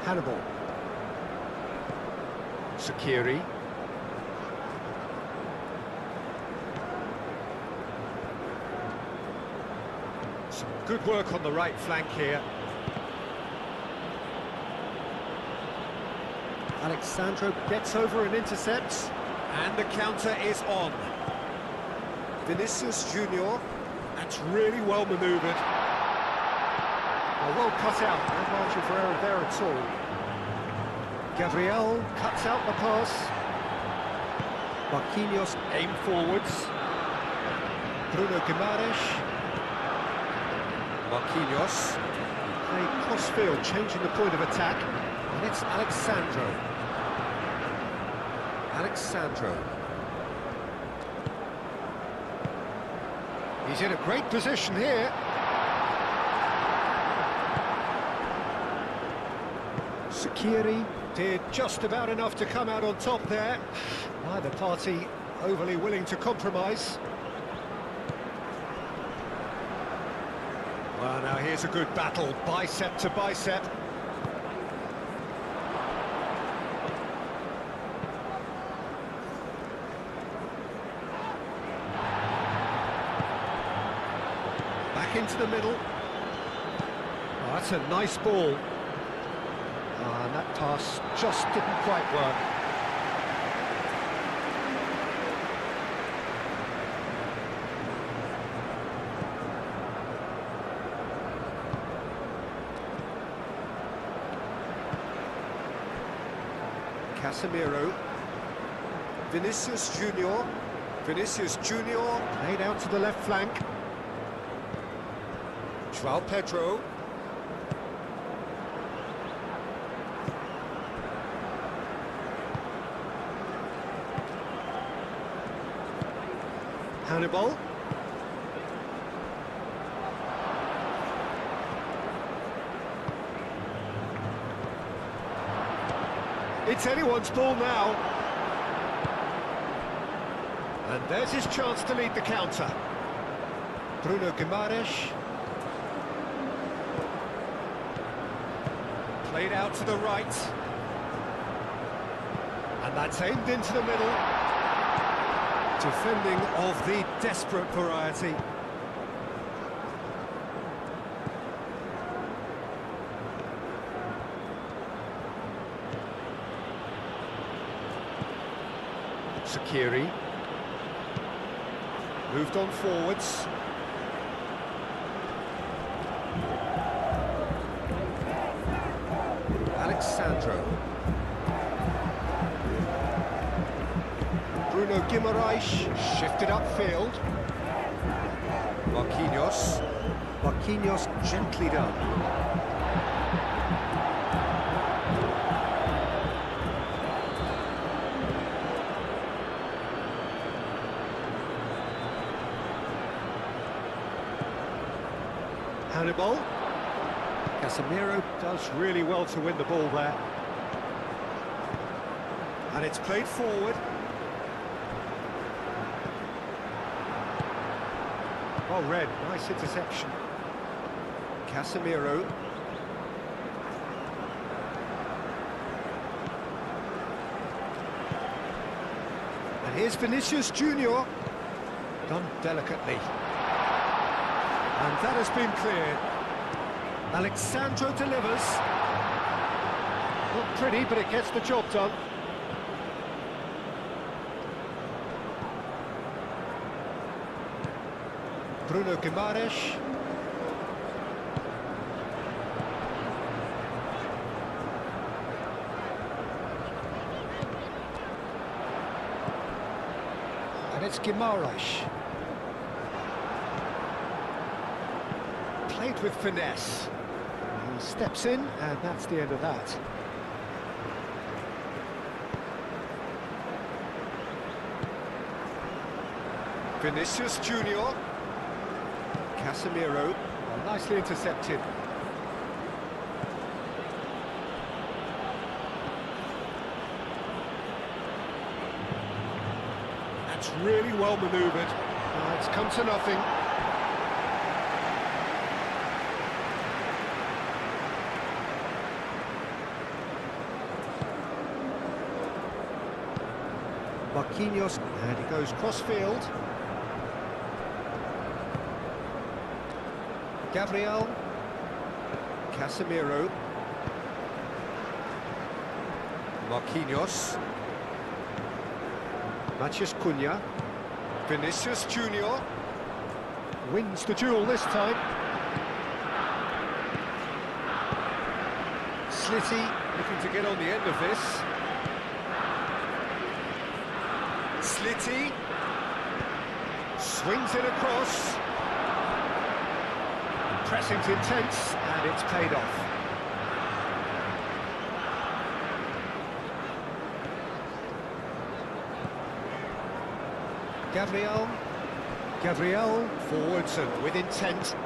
Hannibal. Sakiri.
Some good work on the right flank here.
Alexandro gets over and intercepts.
And the counter is on.
Vinicius Junior.
That's really well manoeuvred.
Well cut out, no margin for error there at all. Gabriel cuts out the pass. Marquinhos
Aim forwards.
Bruno Guimaraes.
Marquinhos.
Play cross-field, changing the point of attack. And it's Alexandro. Alexandro. He's in a great position here. Sakiri did just about enough to come out on top there. Neither party overly willing to compromise.
Well, now here's a good battle, bicep to bicep. Back into the middle.
Oh, that's a nice ball. And that pass just didn't quite work. Casemiro. Vinicius Junior. Vinicius Junior played out to the left flank. João Pedro. Hannibal.
It's anyone's ball now. And there's his chance to lead the counter.
Bruno Guimaraes.
Played out to the right. And that's aimed into the middle. Defending of the desperate variety.
Sakiri.
Moved on forwards.
Alexandro. Bruno Guimaraes shifted upfield.
Marquinhos.
Marquinhos gently done. Hannibal. Casemiro does really well to win the ball there.
And it's played forward.
Well read, nice interception. Casemiro. And here's Vinicius Junior. Done delicately.
And that has been cleared.
Alexandro delivers. Not pretty, but it gets the job done. Bruno Guimaraes. And it's Guimaraes. Played with finesse. He steps in, and that's the end of that.
Vinicius Junior. Casemiro.
Well, nicely intercepted.
That's really well manoeuvred.
It's come to nothing. Marquinhos, and he goes cross-field. Gabriel.
Casemiro. Marquinhos. Cunha. Vinicius Junior.
Wins the duel this time.
Slitty looking to get on the end of this. Slitty swings it across.
Pressing's intense, and it's paid off. Gabriel forwards and with intent.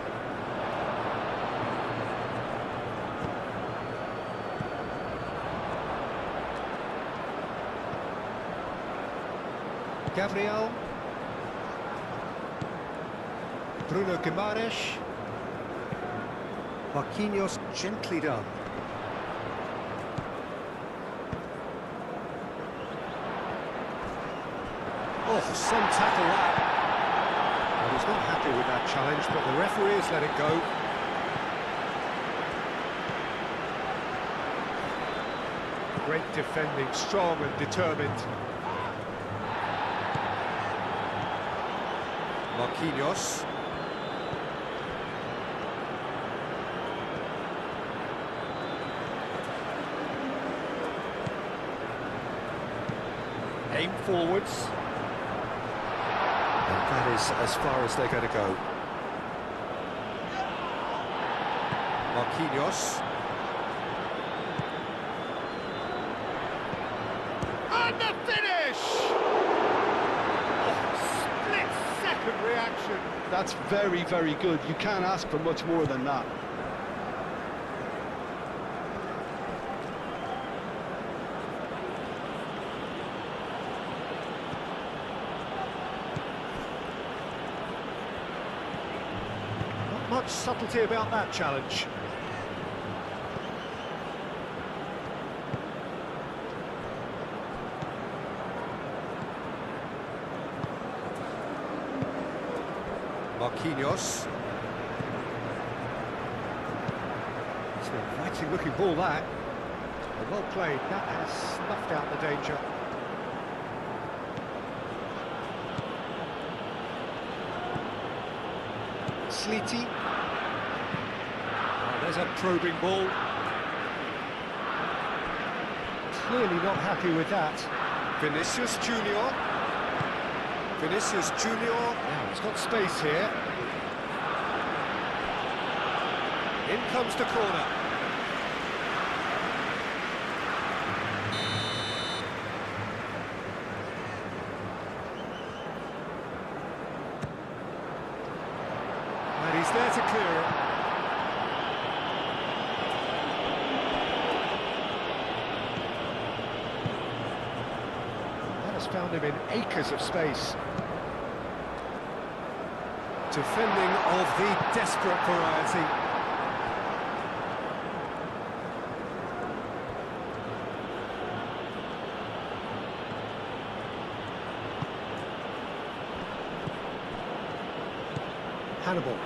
Gabriel. Bruno Guimaraes. Marquinhos gently done.
Oh, some tackle that.
Well, he's not happy with that challenge, but the referee has let it go.
Great defending, strong and determined. Marquinhos. Aim forwards. And that is as far as they're going to go. Marquinhos. And the finish! Oh, split-second reaction.
That's very, very good. You can't ask for much more than that.
Not much subtlety about that challenge.
Marquinhos.
It's an inviting looking ball, that. Well played, that has snuffed out the danger. Slitty. Oh, there's a probing ball. Clearly not happy with that.
Vinicius Junior. Vinicius Junior.
Now he's got space here.
In comes the corner.
And he's there to clear it. That has found him in acres of space.
Defending of the desperate variety.
Hannibal.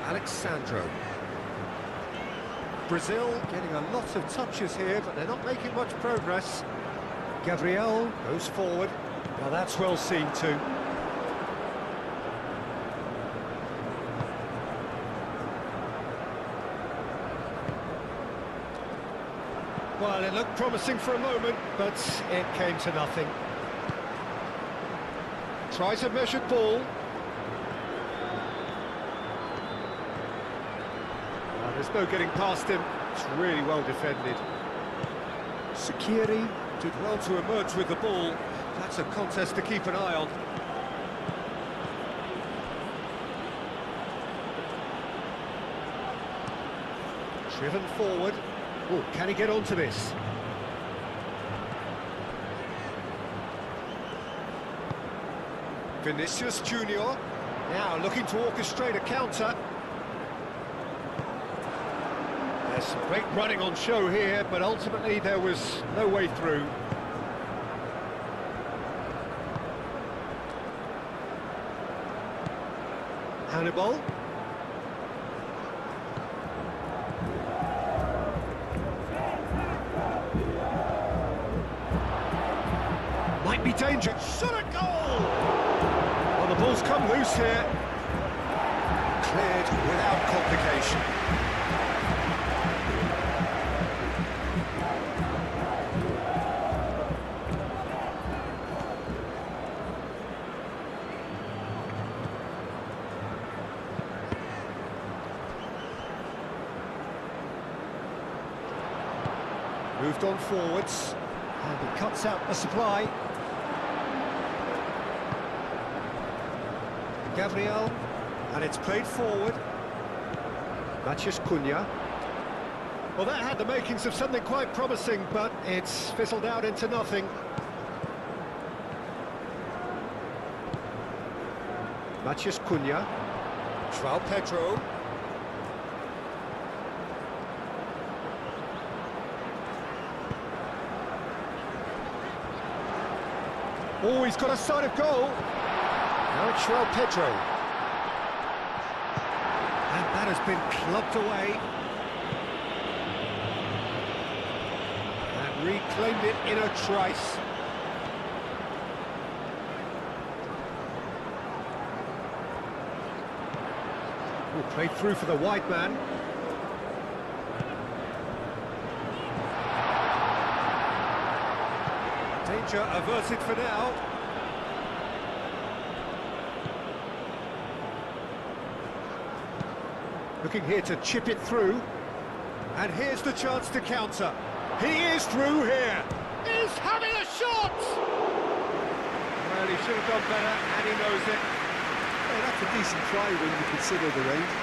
Alexandro. Brazil getting a lot of touches here, but they're not making much progress.
Gabriel goes forward. Now that's well seen too. Well, it looked promising for a moment, but it came to nothing. Tries a measured ball. Well, there's no getting past him. It's really well defended. Sakiri did well to emerge with the ball. That's a contest to keep an eye on. Driven forward. Oh, can he get onto this? Vinicius Junior, now looking to orchestrate a counter. There's some great running on show here, but ultimately there was no way through. Hannibal. Might be dangerous. Shot at goal! Well, the ball's come loose here. Cleared without complication. Moved on forwards, and he cuts out the supply. Gabriel, and it's played forward. Matheus Cunha. Well, that had the makings of something quite promising, but it's fizzled out into nothing. Matheus Cunha. João Pedro. Oh, he's got a sight of goal. Now it's João Pedro. And that has been clubbed away. And reclaimed it in a trice. Oh, played through for the wide man. Danger averted for now. Looking here to chip it through. And here's the chance to counter. He is through here. He's having a shot! Well, he should have done better, and he knows it.
Yeah, that's a decent try when you consider the range.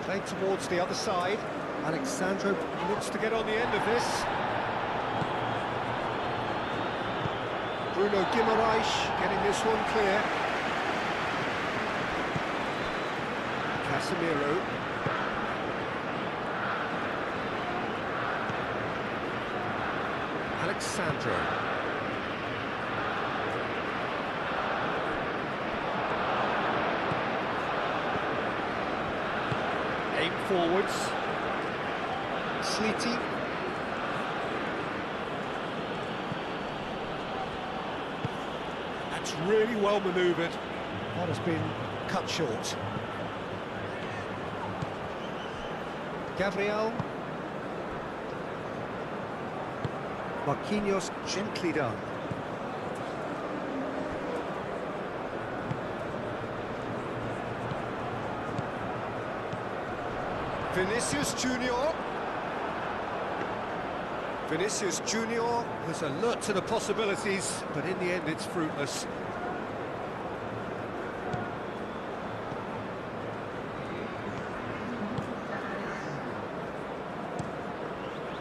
Played towards the other side. Alexandro looks to get on the end of this. Bruno Guimaraes getting this one clear. Casemiro. Alexandro. Aim forwards. Sliti. That's really well manoeuvred. That has been cut short. Gabriel. Marquinhos gently done. Vinicius Junior. Vinicius Junior was alert to the possibilities, but in the end it's fruitless.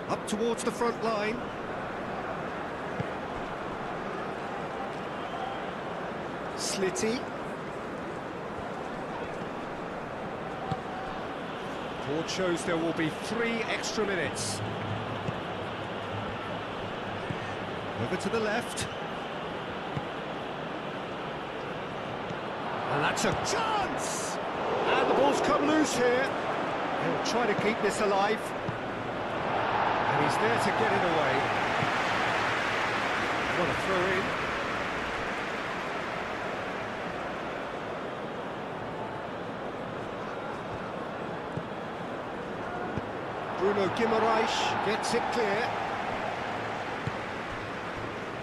Up towards the front line. Sliti. Board shows there will be 3 extra minutes. Over to the left. And that's a chance!
And the ball's come loose here. He'll try to keep this alive. And he's there to get it away. What a throw in. Bruno Guimaraes gets it clear.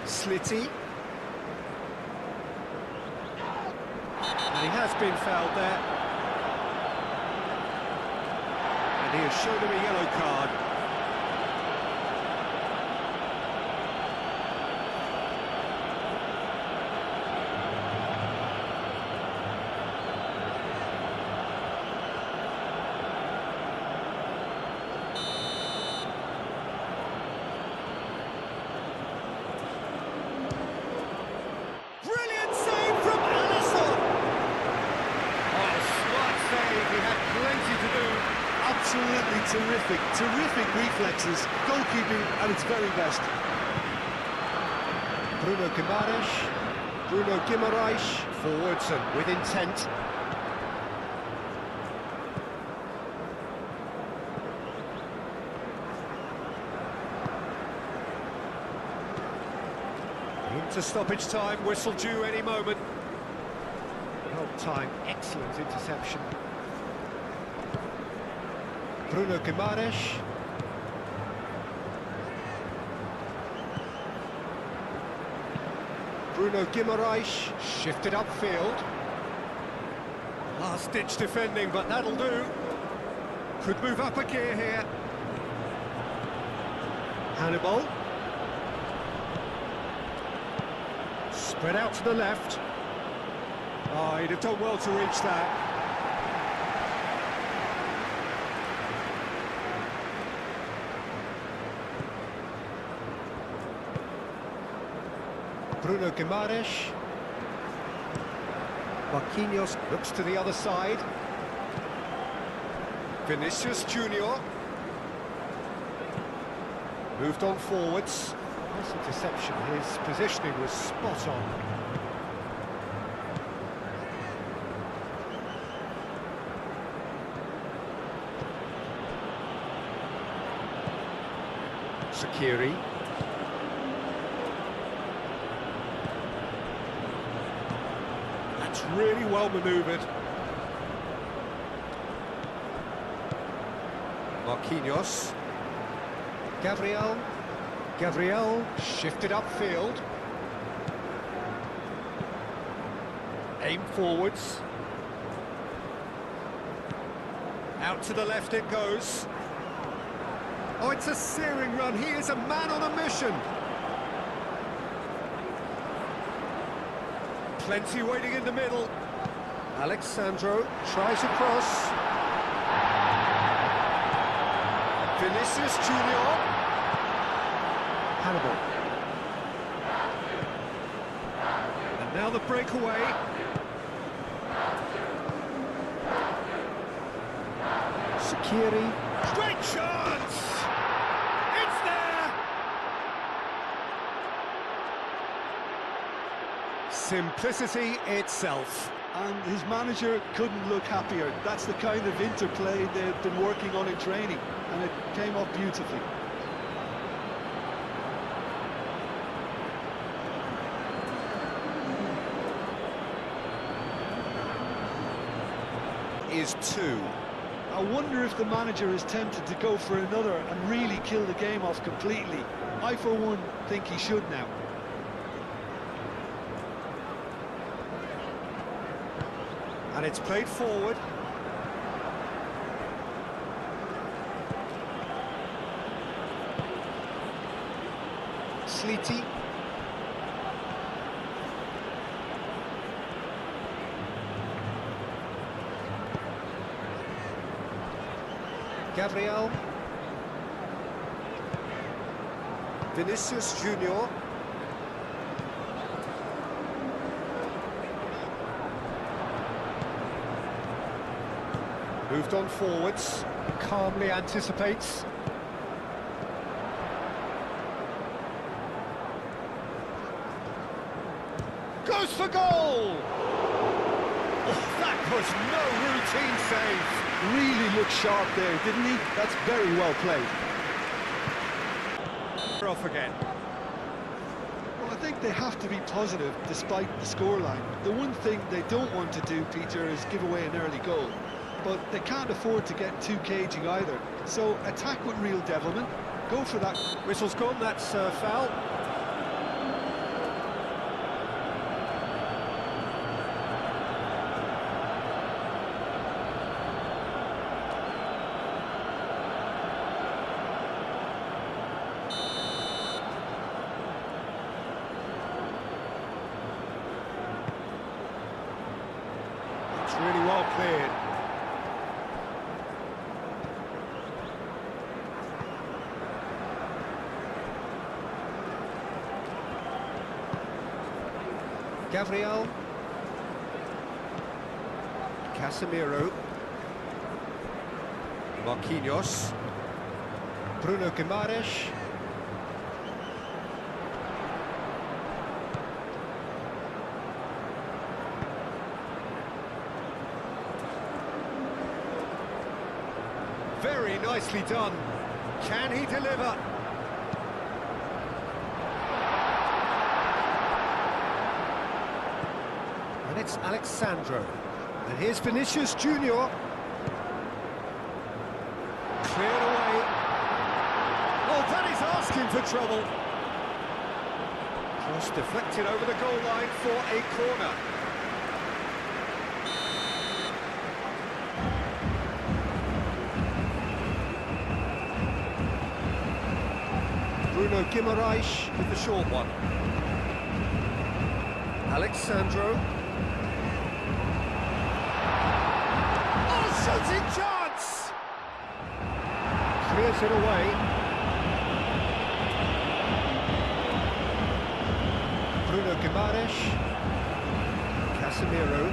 Slitty. And he has been fouled there. And he has shown him a yellow card.
Absolutely terrific reflexes, goalkeeping at its very best.
Bruno Guimaraes, forwards and with intent. Into stoppage time, whistle due any moment. Help time, excellent interception. Bruno Guimaraes. Bruno Guimaraes shifted upfield. Last-ditch defending, but that'll do. Could move up a gear here. Hannibal. Spread out to the left. Oh, he'd have done well to reach that. Bruno Guimaraes. Marquinhos looks to the other side. Vinicius Junior. Moved on forwards. Nice interception. His positioning was spot on. Sakiri. That's really well manoeuvred. Marquinhos. Gabriel shifted upfield. Aim forwards. Out to the left it goes. Oh, it's a searing run. He is a man on a mission. Plenty waiting in the middle. Alexandro tries across. Vinicius Junior. Hannibal. And now the breakaway. Sakiri. Great chance! It's there! Simplicity itself.
And his manager couldn't look happier. That's the kind of interplay they've been working on in training, and it came off beautifully.
Is 2.
I wonder if the manager is tempted to go for another and really kill the game off completely. I, for one, think he should now.
And it's played forward. Slitty. Gabriel. Vinicius Junior. Moved on forwards, calmly anticipates. Goes for goal! Oh, that was no routine save.
Really looked sharp there, didn't he? That's very well played.
We're off again.
Well, I think they have to be positive despite the scoreline. The one thing they don't want to do, Peter, is give away an early goal. But they can't afford to get too cagey either. So attack with real devilment. Go for that.
Whistle's gone, that's foul. It's really well cleared. Gabriel, Casemiro, Marquinhos, Bruno Guimaraes, very nicely done. Can he deliver? And it's Alexandro. And here's Vinicius Junior. Cleared away. Oh, that is asking for trouble. Cross deflected over the goal line for a corner. Bruno Guimaraes with the short one. Alexandro. Shooting chance! Clears it away. Bruno Guimaraes. Casemiro.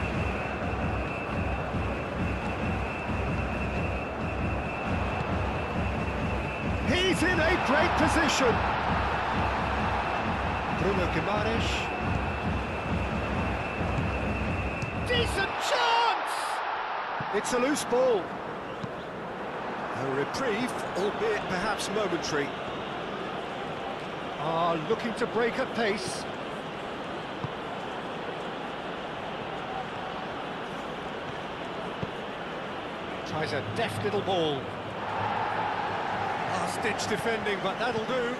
He's in a great position. Bruno Guimaraes. Decent chance! It's a loose ball. A reprieve, albeit perhaps momentary. Looking to break at pace. Tries a deft little ball. Last-ditch defending, but that'll do.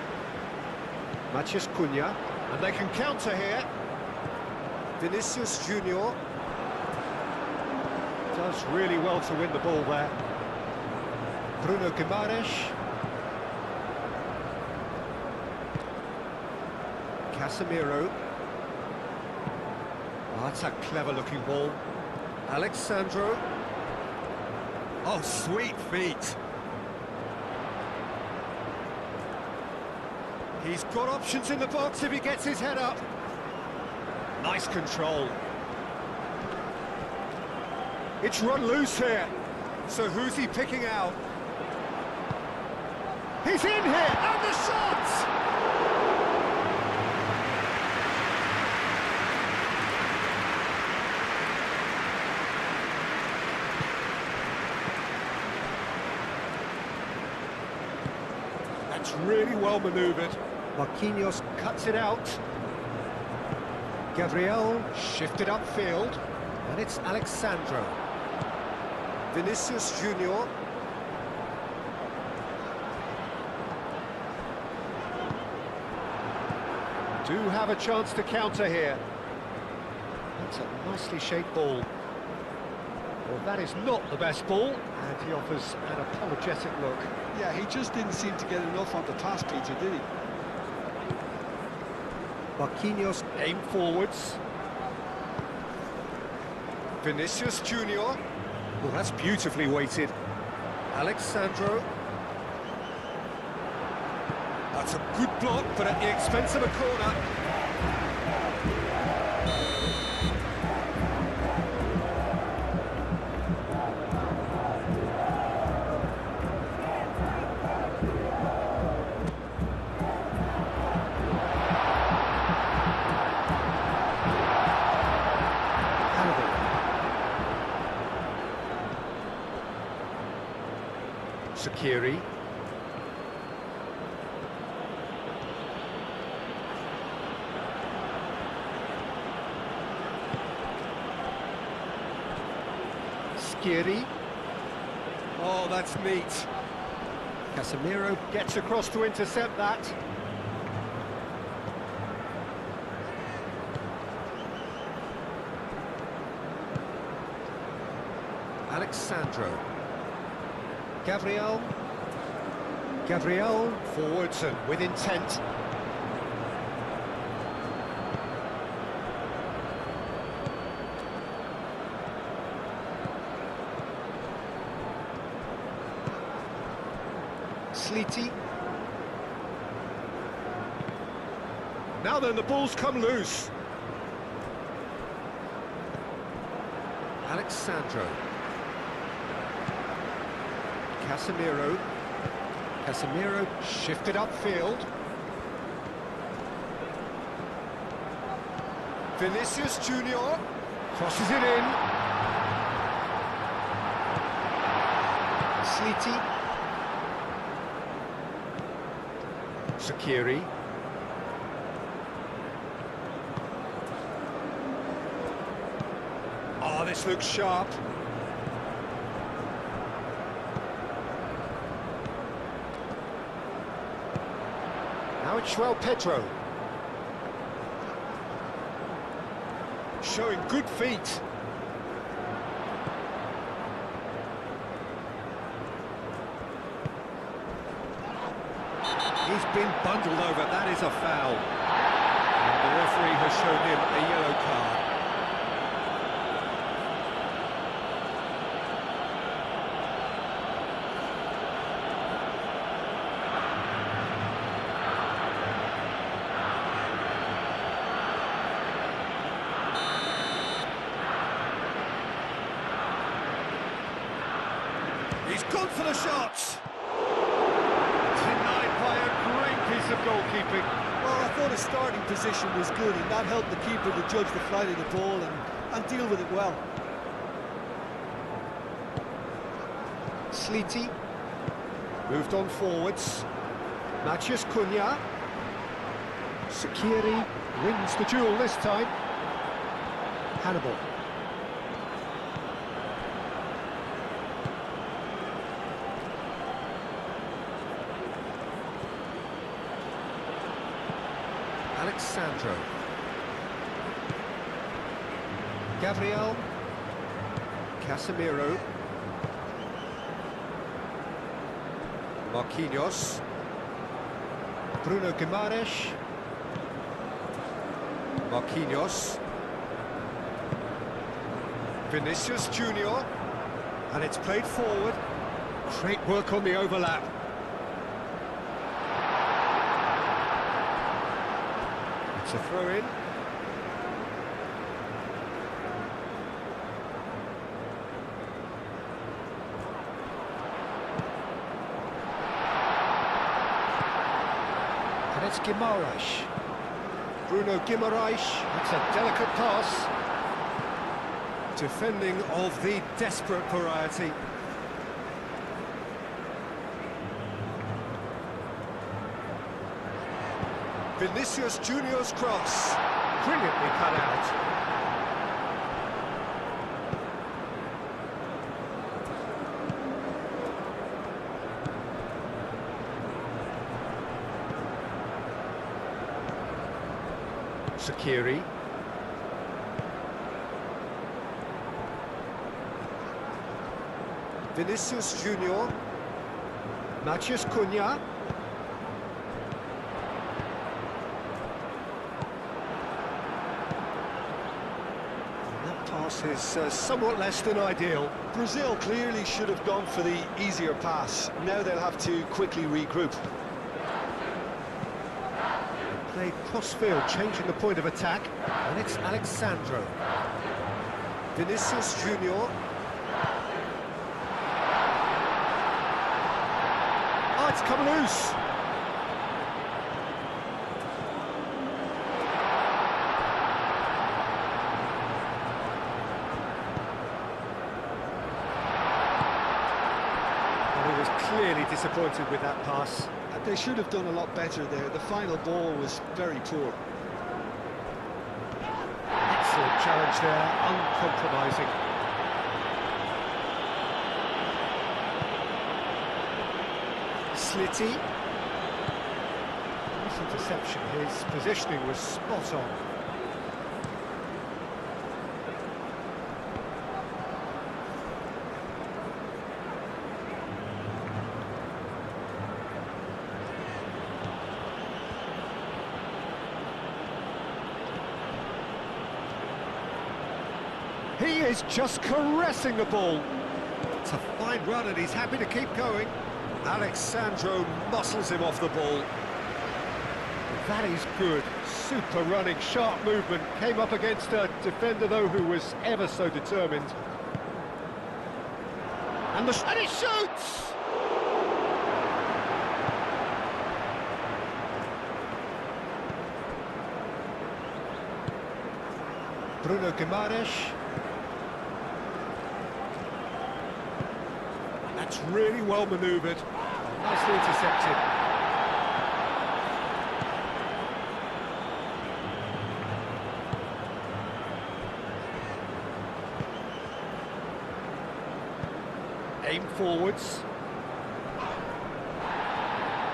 Mathias Cunha, and they can counter here. Vinicius Junior. Does really well to win the ball there. Bruno Guimaraes. Casemiro. Oh, that's a clever-looking ball. Alexandro. Oh, sweet feet. He's got options in the box if he gets his head up. Nice control. It's run loose here. So who's he picking out? He's in here, and the shot! That's really well manoeuvred. Marquinhos cuts it out. Gabriel shifted upfield, and it's Alexandro. Vinicius Junior. Do have a chance to counter here. That's a nicely shaped ball. Well, that is not the best ball, and he offers an apologetic look.
Yeah, he just didn't seem to get enough on the pass, Peter, did he?
Marquinhos aim forwards. Vinicius Junior. Oh, that's beautifully weighted. Alexandro. That's a good block, but at the expense of a corner. Shaqiri. Shaqiri. Oh, that's neat. Casemiro gets across to intercept that. Alexandro. Gabriel. Gabriel forwards and with intent. Sleety. Now then, the ball's come loose. Alexandro. Casemiro. Casemiro shifted upfield. Vinicius Junior crosses it in. Sleety. Shaqiri. Oh, this looks sharp. Now it's Pedro. Showing good feet. He's been bundled over, that is a foul. And the referee has shown him a yellow card. He's gone for the shots. Denied by a great piece of goalkeeping.
Well, I thought his starting position was good, and that helped the keeper to judge the flight of the ball and deal with it well.
Sleety moved on forwards. Matheus Cunha. Shaqiri wins the duel this time. Hannibal. Alexandro. Gabriel. Casemiro. Marquinhos. Bruno Guimaraes. Marquinhos. Vinicius Junior. And it's played forward. Great work on the overlap. It's a throw-in. And it's Guimaraes. Bruno Guimaraes. That's a delicate pass. Defending of the desperate variety. Vinicius Junior's cross. Brilliantly cut out. Shaqiri. Vinicius Junior. Matheus Cunha. That pass is somewhat less than ideal.
Brazil clearly should have gone for the easier pass. Now they'll have to quickly regroup.
Played cross-field, changing the point of attack, and it's Alexandro. Vinicius Junior. Oh, it's come loose. And it was clearly disappointed with that pass.
They should have done a lot better there. The final ball was very poor.
Excellent challenge there, uncompromising. Slitty. Nice interception, his positioning was spot on. He is just caressing the ball. It's a fine run and he's happy to keep going. Alexandro muscles him off the ball. That is good. Super running, sharp movement. Came up against a defender, though, who was ever so determined. And he shoots! Bruno Guimaraes. That's really well manoeuvred. Nicely intercepted. Aim forwards.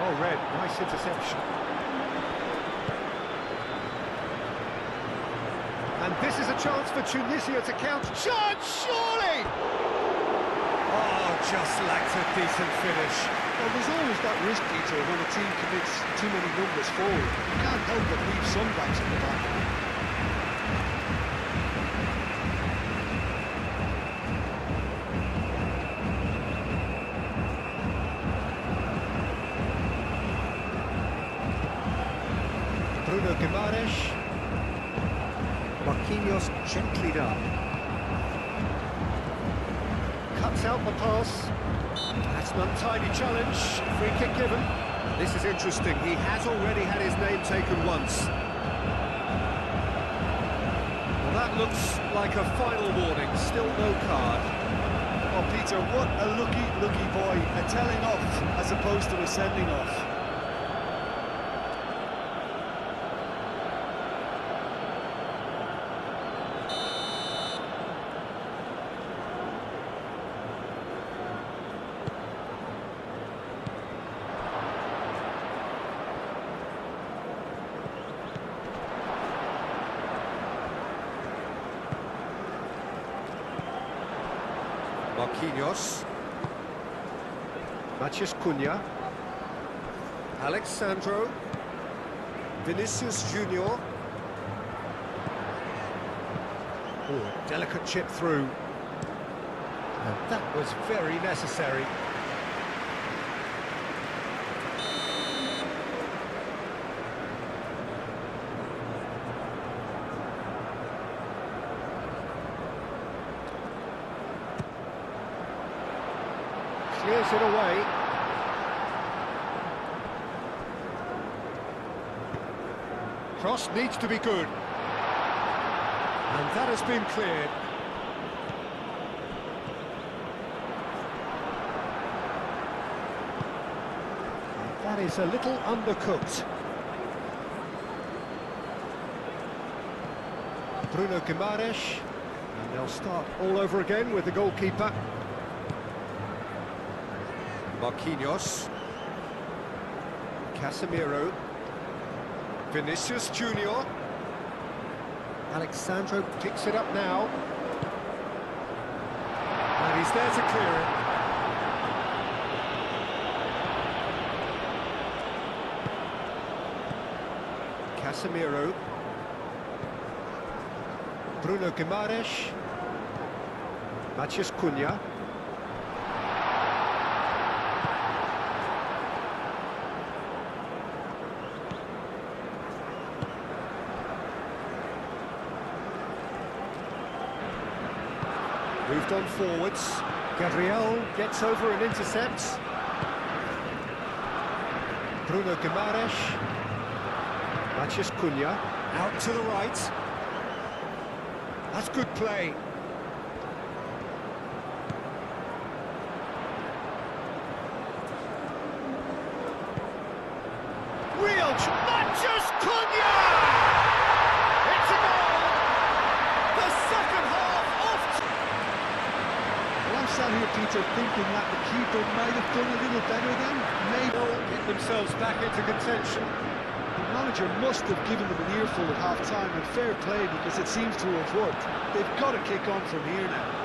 Oh, Red, nice interception. And this is a chance for Tunisia to counter. Chance, surely! Oh, just lacked a decent finish.
Well, there's always that risk, Peter, when a team commits too many numbers forward. You can't help but leave some backs at the back.
Bruno Guimaraes. Marquinhos gently down. Cuts out the pass. That's an untidy challenge. Free kick given. This is interesting. He has already had his name taken once. Well, that looks like a final warning. Still no card.
Oh, Peter, what a lucky boy. A telling off as opposed to a sending off.
Marquinhos. Cunha. Alexandro. Vinicius Junior. Oh, delicate chip through. And that was very necessary. Clears it away. Cross needs to be good. And that has been cleared. That is a little undercooked. Bruno Guimaraes. And they'll start all over again with the goalkeeper. Marquinhos. Casemiro. Vinicius Junior. Alexandro picks it up now. And he's there to clear it. Casemiro. Bruno Guimaraes. Cunha. Moved on forwards. Gabriel gets over and intercepts. Bruno Guimaraes. Cunha. Out to the right. That's good play.
are thinking that the keeper might have done a little better then. Maybe
Get themselves back into contention.
the manager must have given them an earful at half-time, and fair play, because it seems to have worked. They've got to kick on from here now.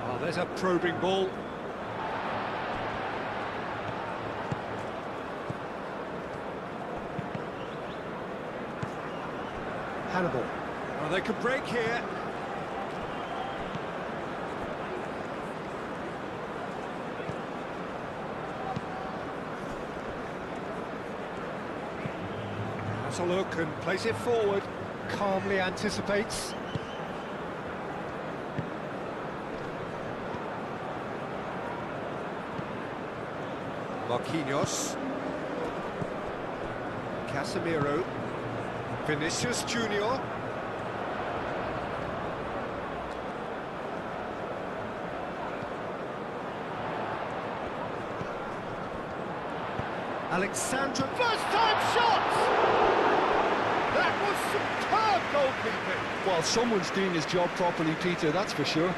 Oh, there's a probing ball. Hannibal. Oh, they could break here. Has a look and plays it forward. Calmly anticipates. Marquinhos. Casemiro. Vinicius Junior. Alexandra, first time shot! That was superb goalkeeping.
Well, someone's doing his job properly, Peter, that's for sure.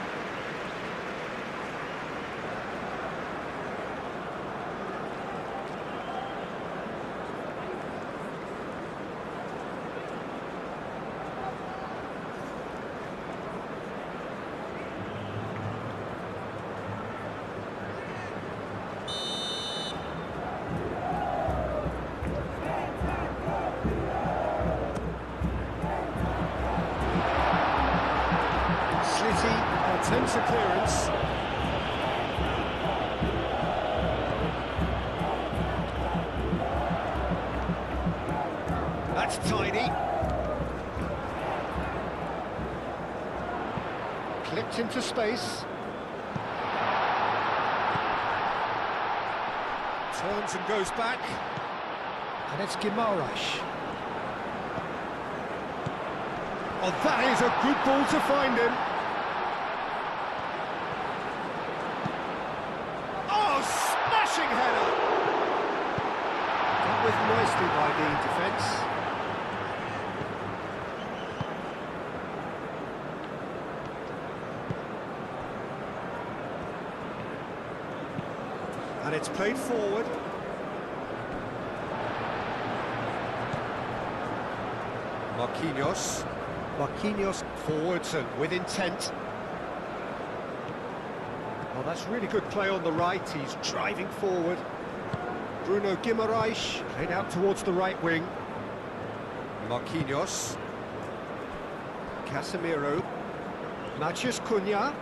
Attempts a clearance. That's tidy. Clipped into space. Turns and goes back. And it's Guimaraes. Oh, that is a good ball to find him. Header. Dealt with nicely by the defence. And it's played forward. Marquinhos. Marquinhos forwards and with intent. Oh, that's really good play on the right. He's driving forward. Bruno Guimaraes played out towards the right wing. Marquinhos. Casemiro. Matheus Cunha.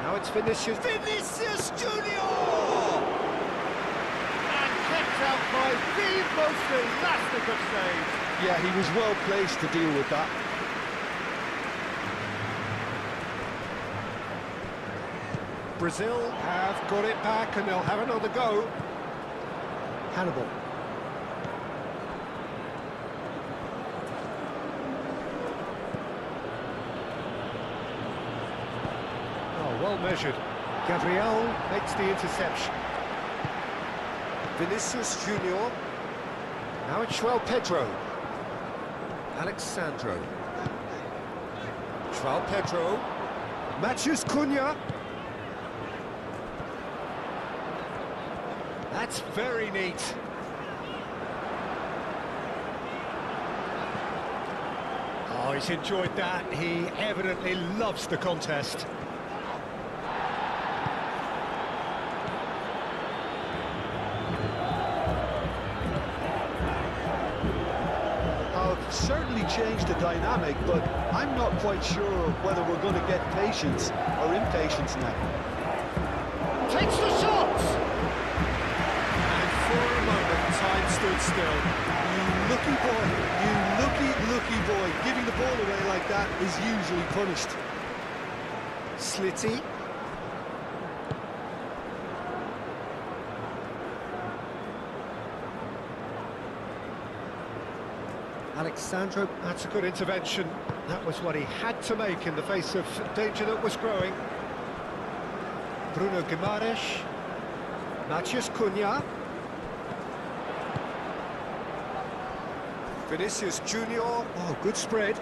Now it's Vinicius. Vinicius Junior! And kept out by the most elastic of saves.
Yeah, he was well placed to deal with that.
Brazil have got it back and they'll have another go. Hannibal. Oh, well measured. Gabriel makes the interception. Vinicius Junior. Now it's João Pedro. Alexandro. João Pedro. Matheus Cunha. That's very neat. Oh, he's enjoyed that. He evidently loves the contest.
I've certainly changed the dynamic, but I'm not quite sure whether we're going to get patience or impatience now.
Takes the shot! For a moment, time stood still.
You lucky boy, you lucky boy. Giving the ball away like that is usually punished.
Slitty. Alexandro, that's a good intervention. That was what he had to make in the face of danger that was growing. Bruno Guimaraes. Matheus Cunha. Vinicius Junior. Oh, good spread.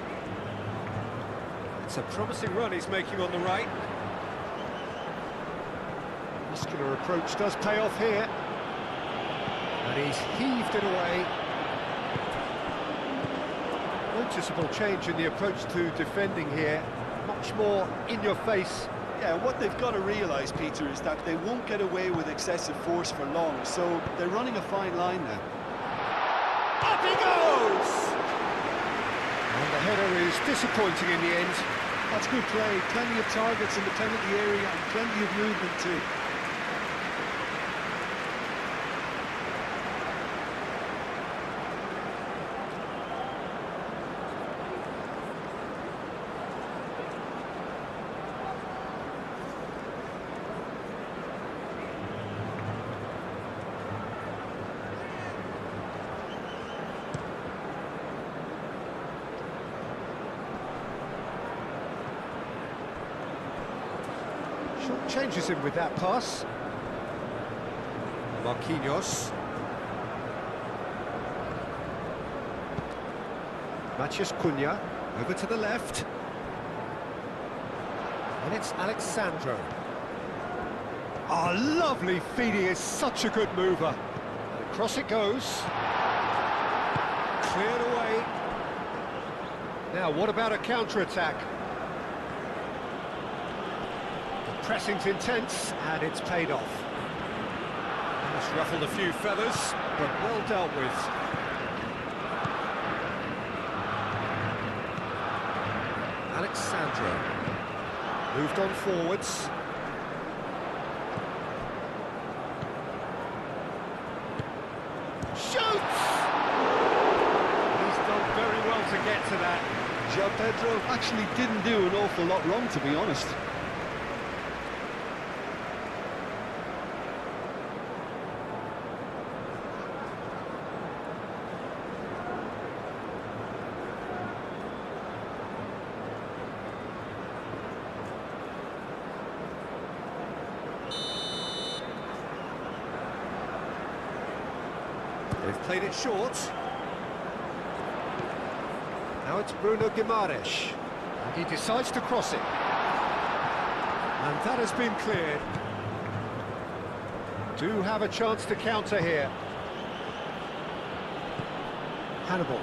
It's a promising run he's making on the right.
Muscular approach does pay off here. And he's heaved it away. Noticeable change in the approach to defending here. Much more in your face.
Yeah, what they've got to realise, Peter, is that they won't get away with excessive force for long, so they're running a fine line now.
Up he goes! And the header is disappointing in the end.
That's good play, plenty of targets in the penalty area and plenty of movement too.
Short changes him with that pass. Marquinhos. Matheus Cunha, over to the left. And it's Alexandro. Oh, lovely feed, he is such a good mover. And across it goes. Cleared away. Now, what about a counter-attack? Pressing's intense, and it's paid off.
It's ruffled a few feathers, but well dealt with.
Alexandro moved on forwards. Shoots!
He's done very well to get to that.
João Pedro actually didn't do an awful lot wrong, to be honest.
They've played it short. Now it's Bruno Guimaraes. And he decides to cross it. And that has been cleared. Do have a chance to counter here. Hannibal.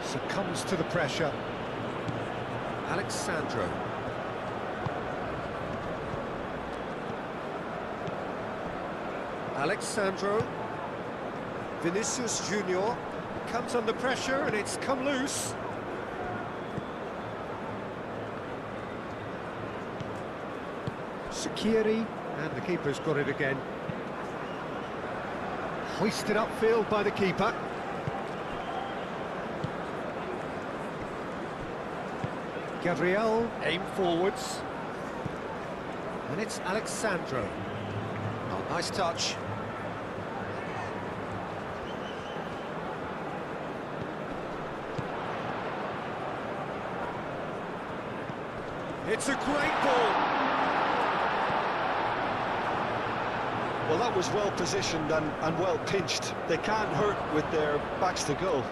Succumbs to the pressure. Alexandro. Alexandro, Vinicius Junior comes under pressure and it's come loose. Sakiri, and the keeper's got it again. Hoisted upfield by the keeper. Gabriel, aim forwards. And it's Alexandro. Oh, nice touch.
It's a great ball.
Well, that was well positioned and well pinched. They can't hurt with their backs to goal.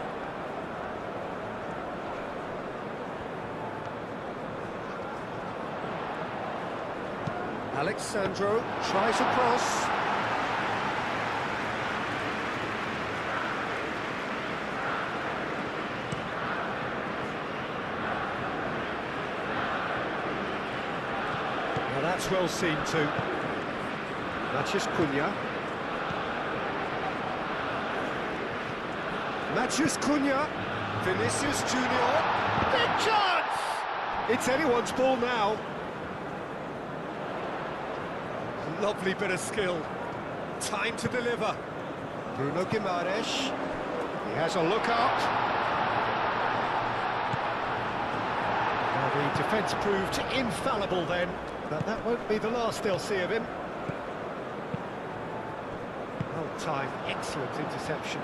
Alexandro tries a cross. Now that's well seen too. Matheus Cunha. Matheus Cunha. Vinicius Junior. Big chance! It's anyone's ball now.
Lovely bit of skill. Time to deliver.
Bruno Guimaraes. He has a look up. Now the defence proved infallible then, but that won't be the last they'll see of him. Well timed, excellent interception.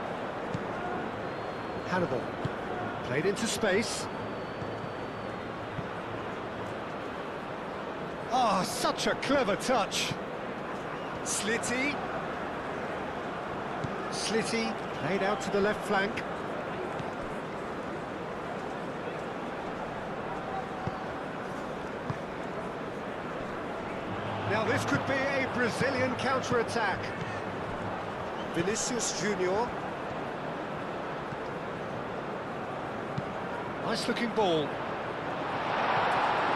Hannibal. Played into space. Ah, such a clever touch. Slitty
Played out to the left flank. Now this could be a Brazilian counter-attack. Vinicius Junior. Nice looking ball.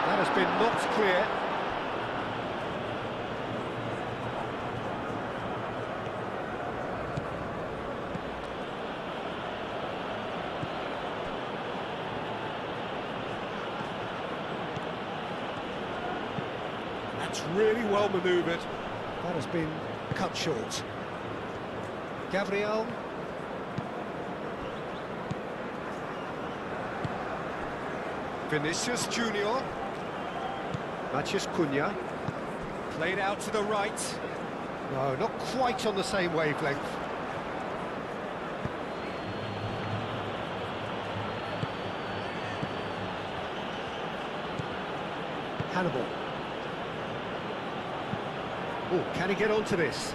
That has been knocked clear. That's really well manoeuvred. That has been cut short. Gabriel. Vinicius Junior. Matheus Cunha. Played out to the right. No, not quite on the same wavelength. Hannibal. Oh, can he get onto this?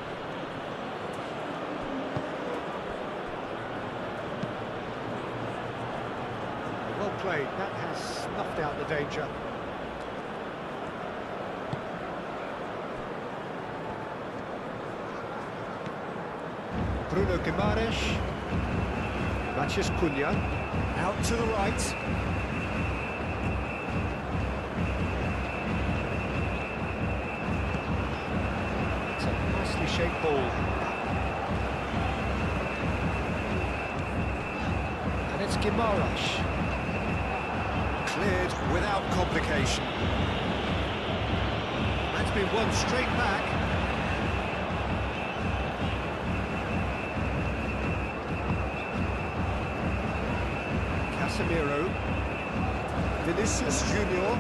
Well played, that has snuffed out the danger. Bruno Guimaraes. Matheus Cunha. Out to the right. It's a nicely shaped ball. And it's Guimaraes. Cleared without complication. That's been won straight back. Casemiro. Vinicius Junior.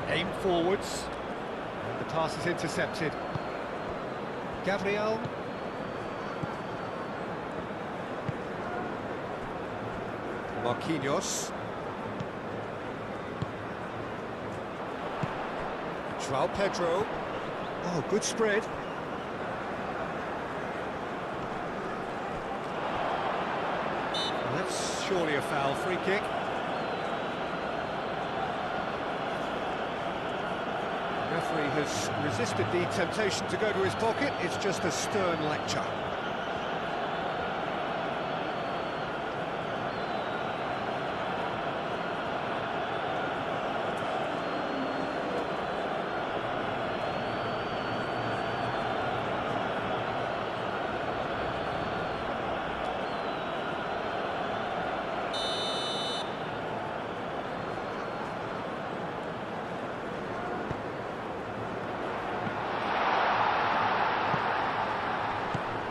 Aim forwards. The pass is intercepted. Gabriel. Marquinhos. João Pedro. Oh, good spread. That's surely a foul. Free kick. The referee has resisted the temptation to go to his pocket. It's just a stern lecture.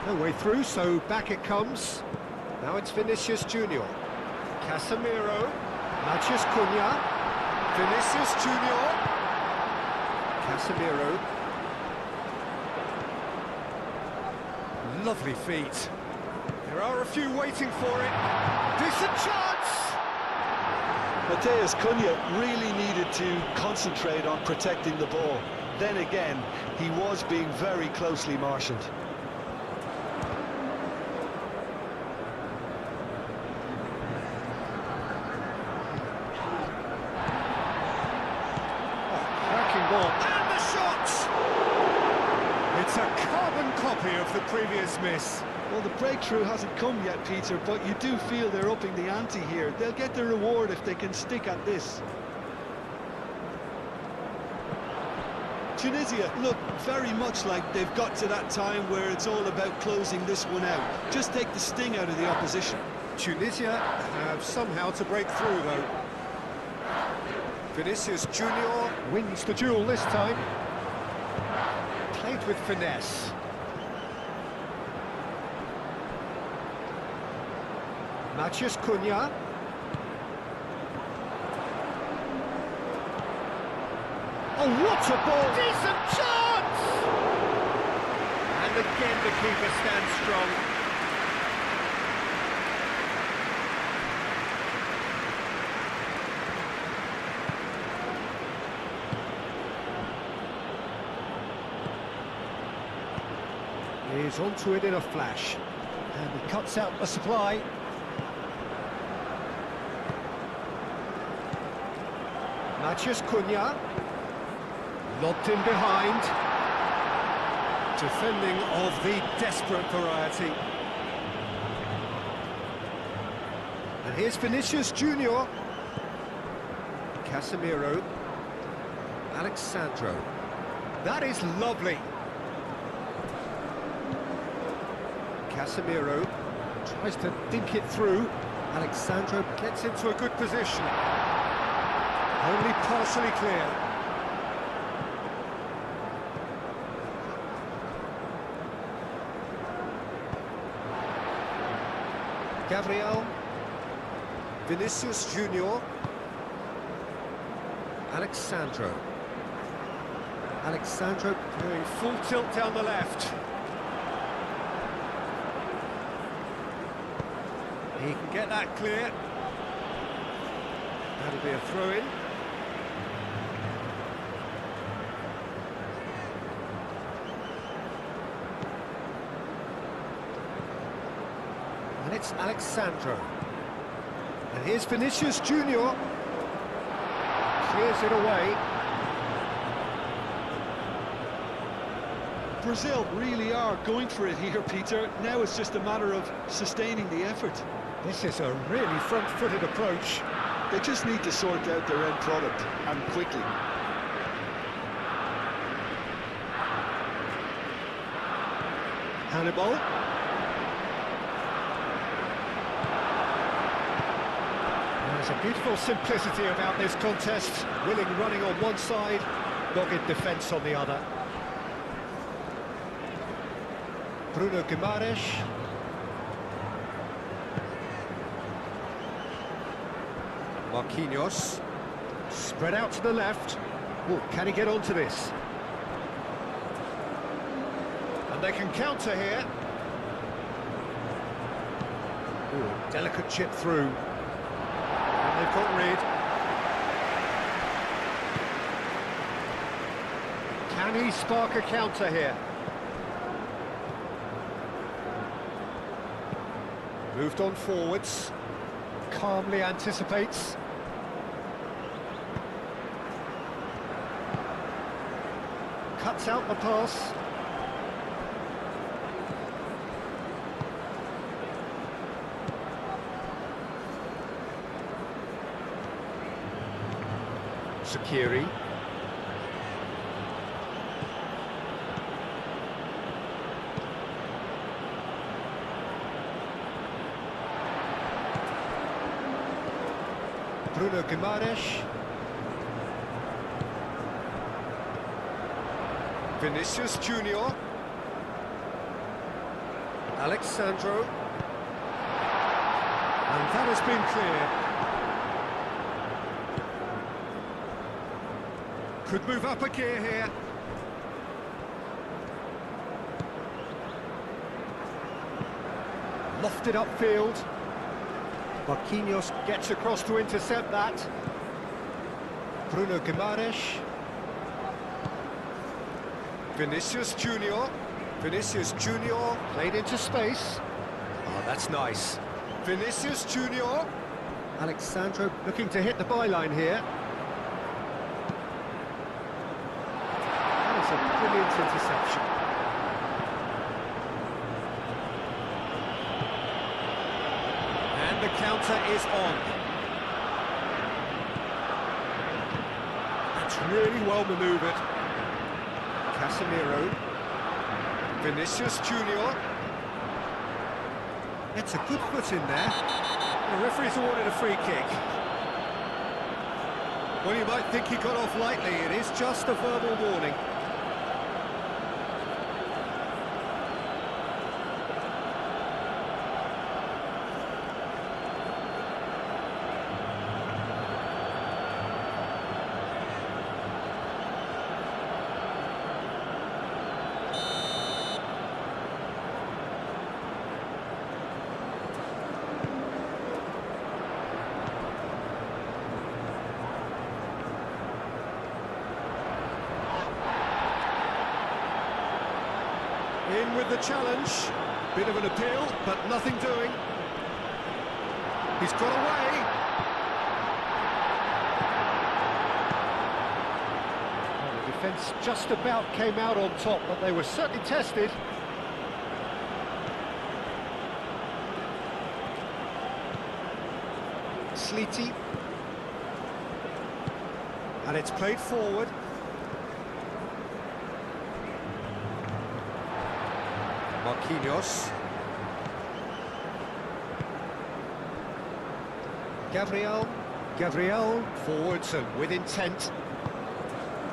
No way through, so back it comes. Now it's Vinicius Junior. Casemiro. Matheus Cunha. Vinicius Junior. Casemiro. Lovely feet. There are a few waiting for it. Decent chance!
Matheus Cunha really needed to concentrate on protecting the ball. Then again, he was being very closely marshalled.
And the shot! It's a carbon copy of the previous miss.
Well, the breakthrough hasn't come yet, Peter, but you do feel they're upping the ante here. They'll get the reward if they can stick at this. Tunisia look very much like they've got to that time where it's all about closing this one out. Just take the sting out of the opposition.
Tunisia have somehow to break through, though. Vinicius Junior wins the duel this time. Played with finesse. Matheus Cunha. Oh, what a ball! Decent chance! And again the keeper stands strong. He's onto it in a flash.
And he cuts out the supply.
Matheus Cunha. Lobbed in behind. Defending of the desperate variety. And here's Vinicius Junior. Casemiro. Alexandro. That is lovely. Casemiro tries to dink it through. Alexandro gets into a good position. Only partially clear. Gabriel. Vinicius Junior. Alexandro. Alexandro doing full tilt down the left. He can get that clear. That'll be a throw-in. And it's Alexandro. And here's Vinicius Junior. Clears it away.
Brazil really are going for it here, Peter. Now it's just a matter of sustaining the effort.
This is a really front-footed approach.
They just need to sort out their end product, and quickly.
Hannibal. There's a beautiful simplicity about this contest. Willing running on one side, dogged defence on the other. Bruno Guimaraes. Marquinhos. Spread out to the left. Oh, can he get onto this? And they can counter here. Ooh, delicate chip through. And they've got rid. Can he spark a counter here? Moved on forwards. Calmly anticipates. Cuts out the pass. Shaqiri. Bruno Guimaraes. Vinicius Junior. Alexandro. And that has been clear. Could move up a gear here. Lofted upfield. Marquinhos gets across to intercept that. Bruno Guimaraes. Vinicius Junior. Vinicius Junior played into space. Oh, that's nice. Vinicius Junior. Alexandro looking to hit the byline here. That is a brilliant interception. And the counter is on. That's really well manoeuvred. Casemiro. Vinicius Junior. It's a good foot in there. The referee's awarded a free kick. Well, you might think he got off lightly. It is just a verbal warning. In with the challenge. Bit of an appeal, but nothing doing. He's got away. Well, the defence just about came out on top, but they were certainly tested. Sleety. And it's played forward. Marquinhos. Gabriel forwards and with intent.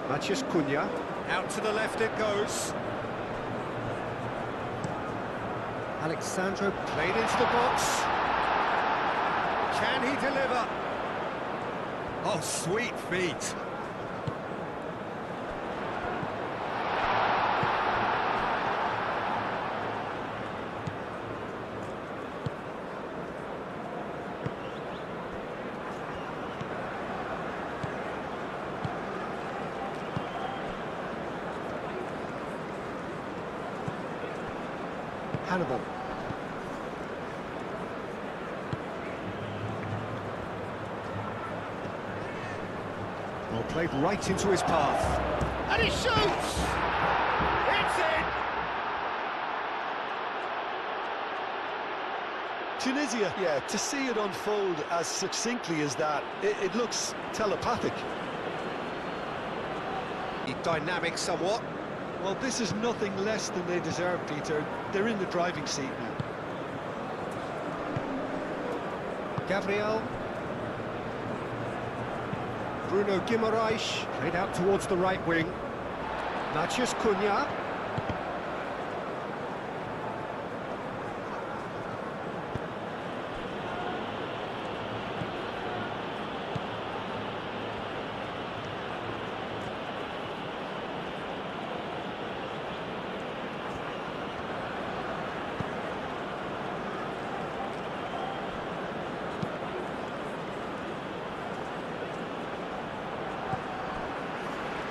Matheus Cunha. Out to the left it goes. Alexandro played into the box. Can he deliver? Oh, sweet feet. Hannibal. Well, played right into his path. And he shoots! It's in!
Tunisia, yeah, to see it unfold as succinctly as that, it looks telepathic.
Dynamic somewhat.
Well, this is nothing less than they deserve, Peter. They're in the driving seat now.
Gabriel. Bruno Guimaraes played out towards the right wing. Matheus Cunha.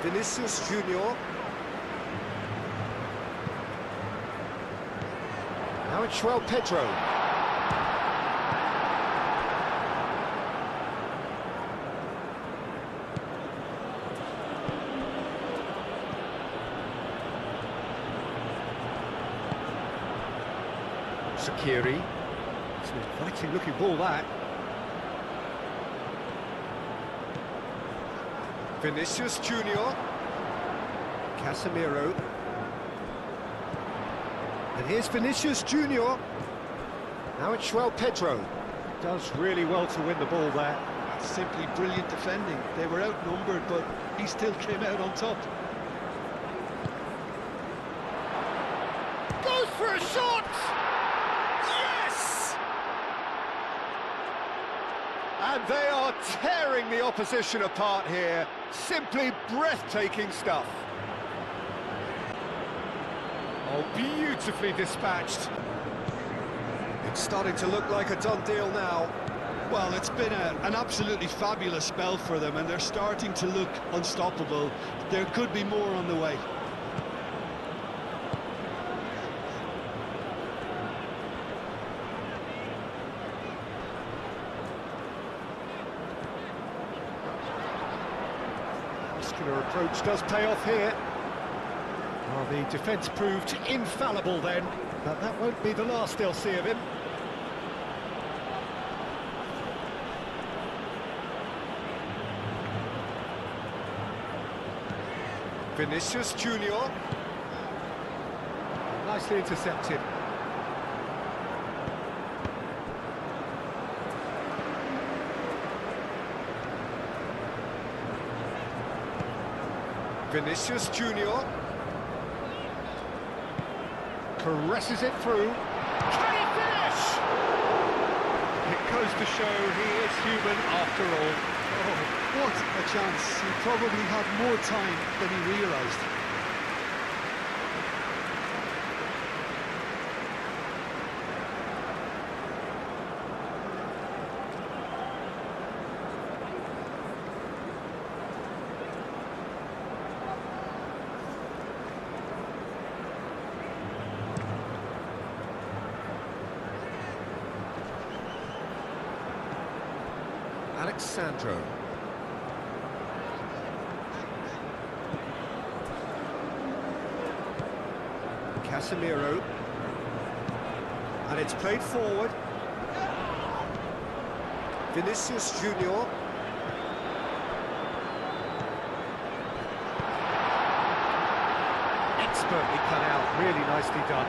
Vinicius Junior. Now it's João Pedro. Sakiri. It's an inviting looking ball, that. Vinicius Junior. Casemiro. And here's Vinicius Junior. Now it's João Pedro. Does really well to win the ball there.
Simply brilliant defending. They were outnumbered, but he still came out on top.
Goes for a shot! Yes! And they are tearing the opposition apart here. Simply breathtaking stuff. Oh, beautifully dispatched. It's starting to look like a done deal now.
Well, it's been an absolutely fabulous spell for them, and they're starting to look unstoppable. There could be more on the way.
Muscular approach does pay off here. Well, the defence proved infallible then, but that won't be the last they'll see of him. Vinicius Junior. Nicely intercepted. Vinicius Junior. Caresses it through. Can he finish? It goes to show he is human after all.
Oh, what a chance. He probably had more time than he realised.
Sandro. Casemiro. And it's played forward. Vinicius Junior. Expertly cut out, really nicely done.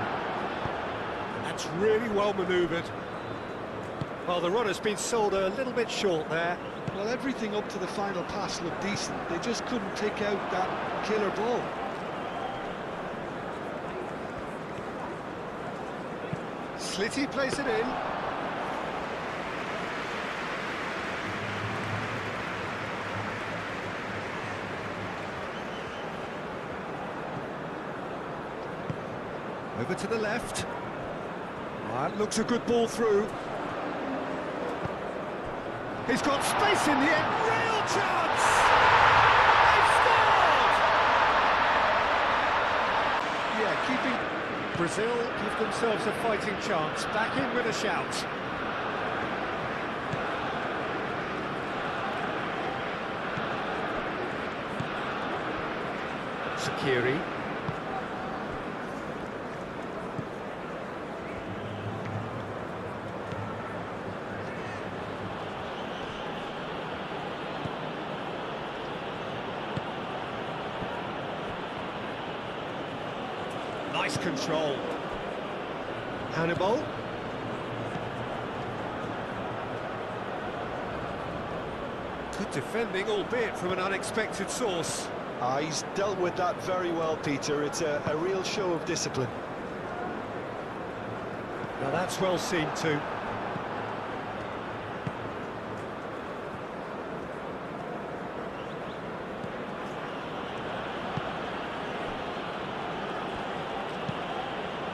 That's really well manoeuvred. Well, the runner's been sold a little bit short there.
Well, everything up to the final pass looked decent. They just couldn't take out that killer ball.
Slitty plays it in. Over to the left. That looks a good ball through. He's got space in the end. Real chance! They've scored! Yeah, keeping... Brazil give themselves a fighting chance. Back in with a shout. Shaqiri. Nice control. Hannibal. Good defending, albeit from an unexpected source.
He's dealt with that very well, Peter. It's a real show of discipline.
Now that's well seen too.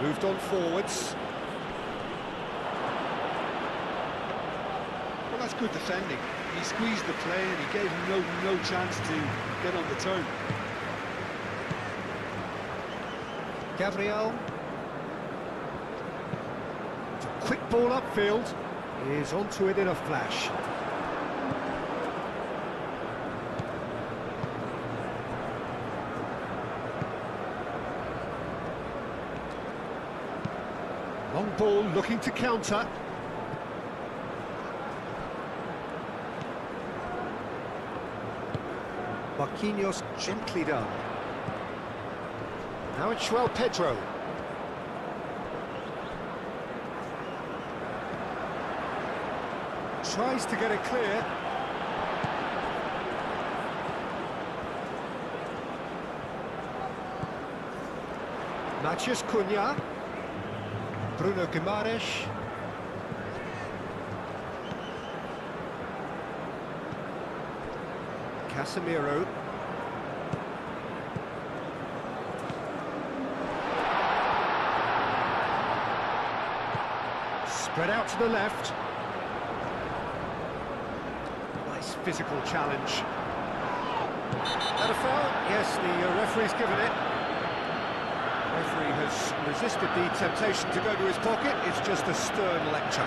Moved on forwards.
Well, that's good defending. He squeezed the play and he gave him no chance to get on the turn.
Gabriel. It's a quick ball upfield. He's onto it in a flash. Long ball looking to counter. Marquinhos gently done. Now it's João Pedro. Tries to get it clear. Matheus Cunha. Bruno Guimaraes. Casemiro. Spread out to the left. Nice physical challenge. That a foul? Yes, the referee's given it. Referee has resisted the temptation to go to his pocket. It's just a stern lecture.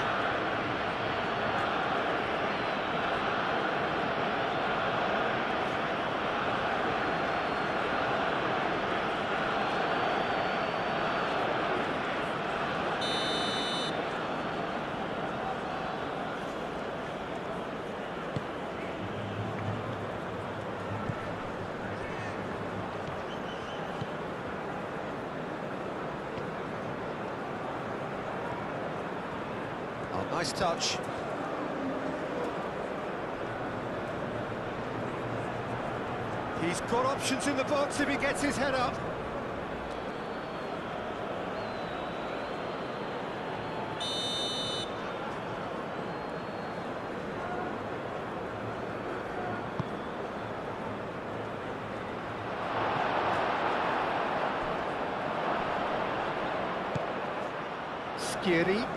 Nice touch. He's got options in the box if he gets his head up. Shaqiri.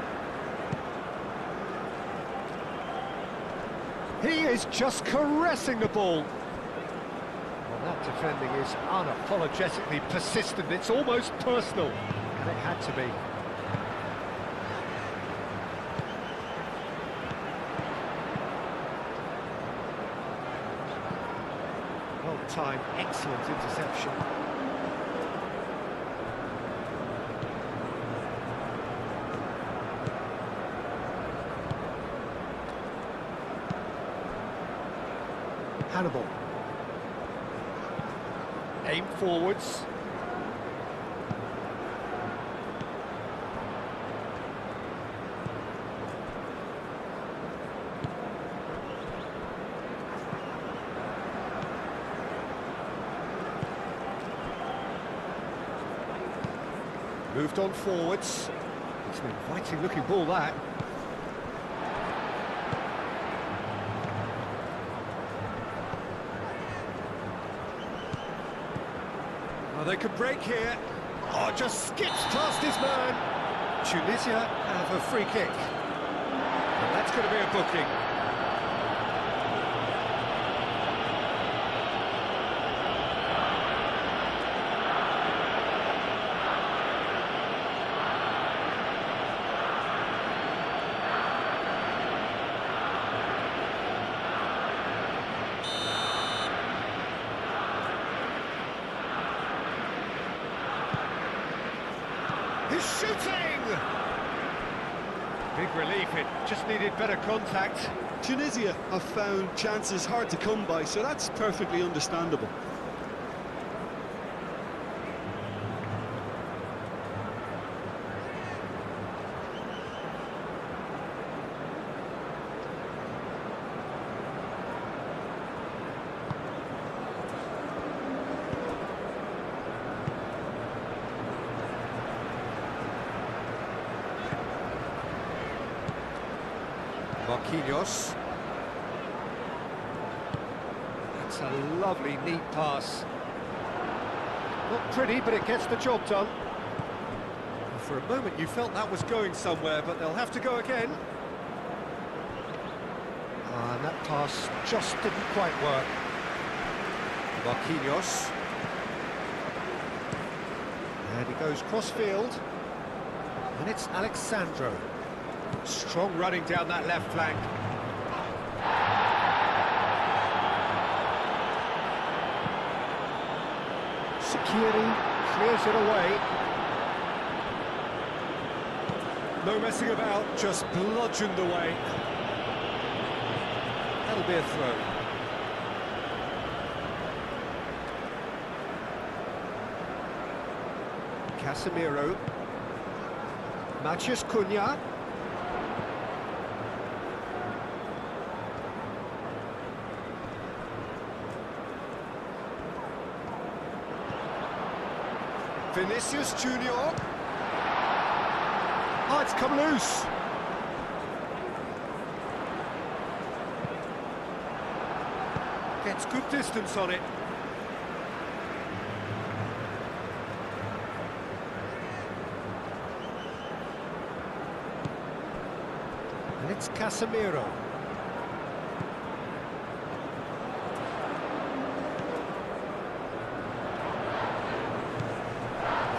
He is just caressing the ball. Well, that defending is unapologetically persistent. It's almost personal, and it had to be. Well timed, excellent interception. Hannibal. Aim forwards. Moved on forwards. It's an inviting looking ball, that. Oh, they could break here. Oh, just skips past his man. Tunisia have a free kick. And that's going to be a booking. He's shooting! Big relief, it just needed better contact.
Tunisia have found chances hard to come by, so that's perfectly understandable.
Marquinhos. That's a lovely, neat pass. Not pretty, but it gets the job done. For a moment you felt that was going somewhere, but they'll have to go again. And that pass just didn't quite work. Marquinhos. And he goes cross-field. And it's Alexandro. Strong running down that left flank. Sakiri clears it away. No messing about, just bludgeoned away. That'll be a throw. Casemiro. Matheus Cunha. Vinicius Junior. Oh, it's come loose. Gets good distance on it. And it's Casemiro.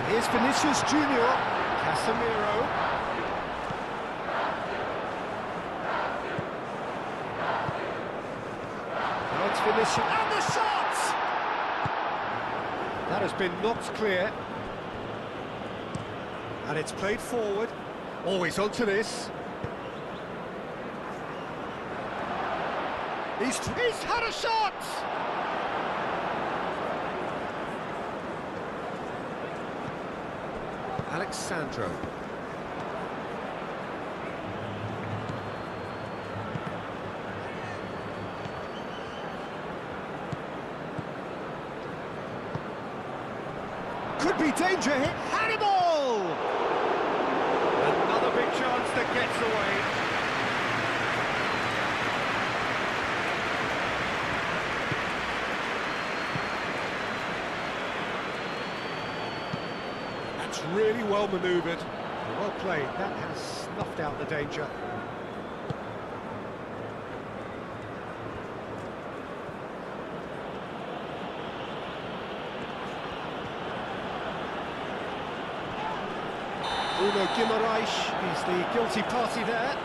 Here's Vinicius Junior. Casemiro. Now it's Vinicius. And the shot! That has been knocked clear. And it's played forward. Always onto this. He's had a shot! Alexandro. Could be danger here. Hannibal! Another big chance that gets away. Really well manoeuvred, well played. That has snuffed out the danger. Bruno Guimaraes is the guilty party there.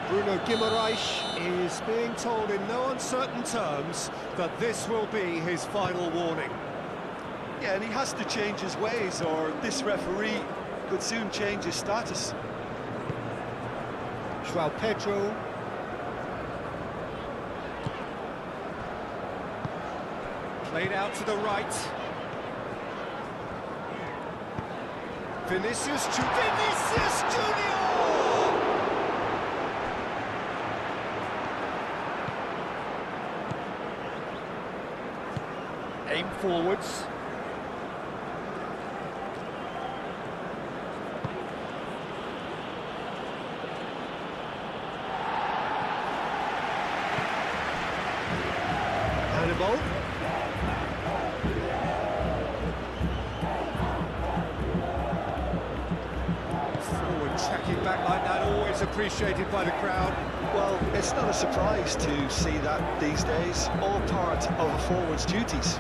Bruno Guimaraes is being told in no uncertain terms that this will be his final warning.
Yeah, and he has to change his ways, or this referee could soon change his status.
João Pedro. Played out to the right. Vinicius Junior! Aim forwards. Hannibal. Forward tracking back like that, always appreciated by the crowd.
Well, it's not a surprise to see that these days, all part of a forward's duties.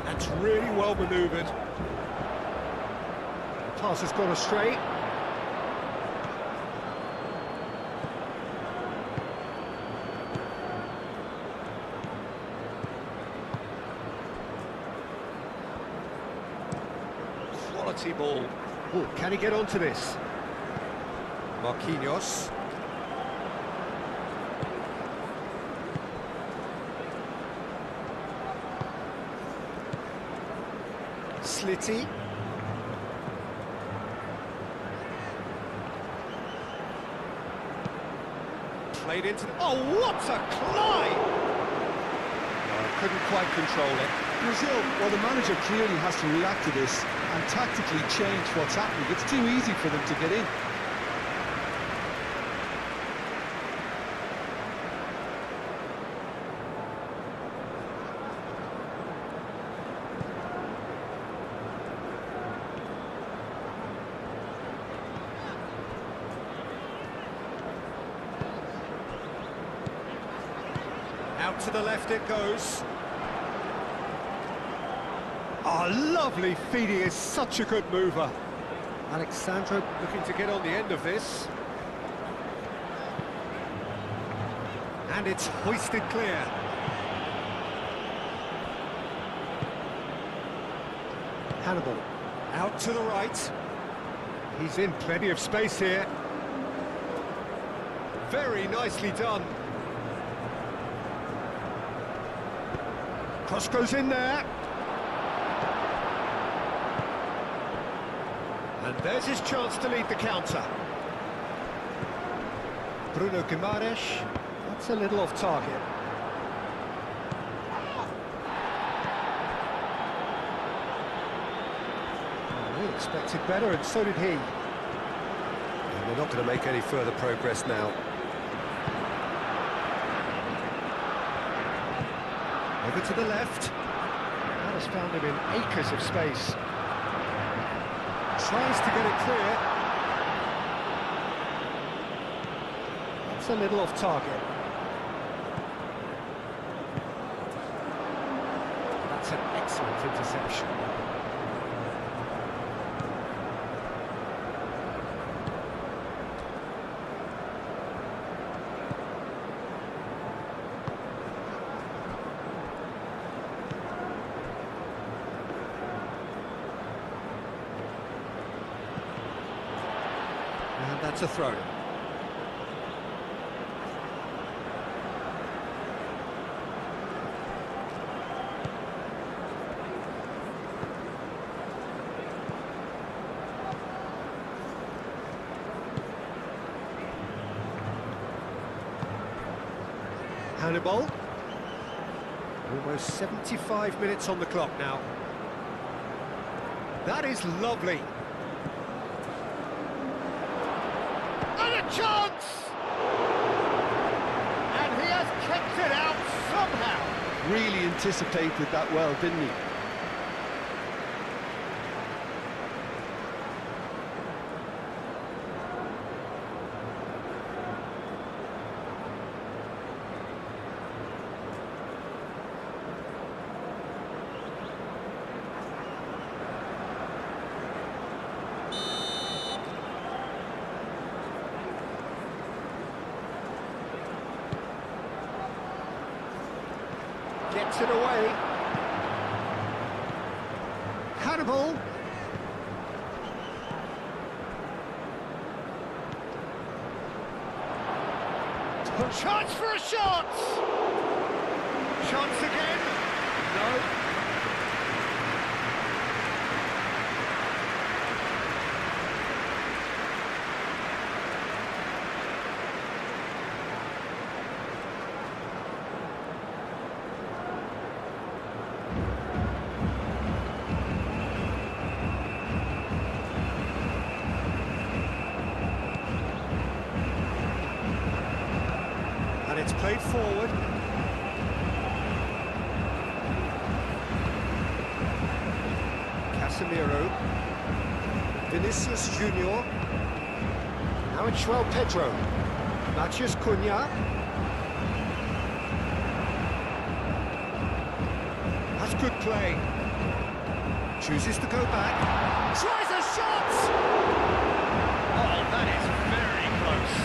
That's really well manoeuvred. Pass has gone astray. Quality ball. Oh, can he get onto this? Marquinhos. Slitty. Played into... Oh, what a climb! Oh, couldn't quite control it.
Brazil, well, the manager clearly has to react to this and tactically change what's happening. It's too easy for them to get in.
Out to the left it goes. Oh, lovely feed. He is such a good mover. Alexandro looking to get on the end of this. And it's hoisted clear. Hannibal, out to the right. He's in plenty of space here. Very nicely done. Cross goes in there. And there's his chance to lead the counter. Bruno Guimaraes, that's a little off target. Oh, we expected better, and so did he. And they're not going to make any further progress now. Over to the left. That has found him in acres of space. Tries to get it clear. That's a little off target. That's an excellent interception. And that's a throw. Hannibal. Almost 75 minutes on the clock now. That is lovely. And a chance! And he has kept it out somehow.
Really anticipated that well, didn't he?
Gets it away. Hannibal. Chance for a shot! Chance again? No. It's played forward. Casemiro. Vinicius Junior. Now it's João Pedro. Matheus Cunha. That's good play. Chooses to go back. Tries a shot! Oh, that is very close.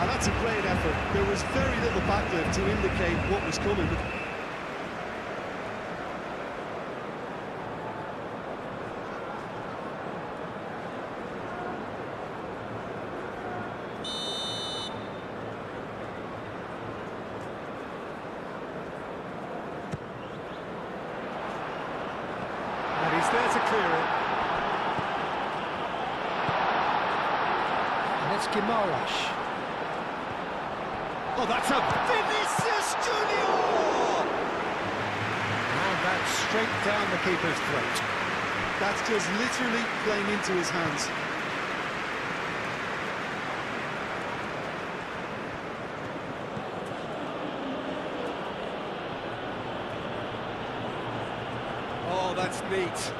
Oh, that's a great effort. There was very little backlift to indicate what was coming.
And he's there to clear it. And it's Guimaraes. Oh, that's a Vinicius Junior! And that's straight down the keeper's throat.
That's just literally playing into his hands.
Oh, that's neat.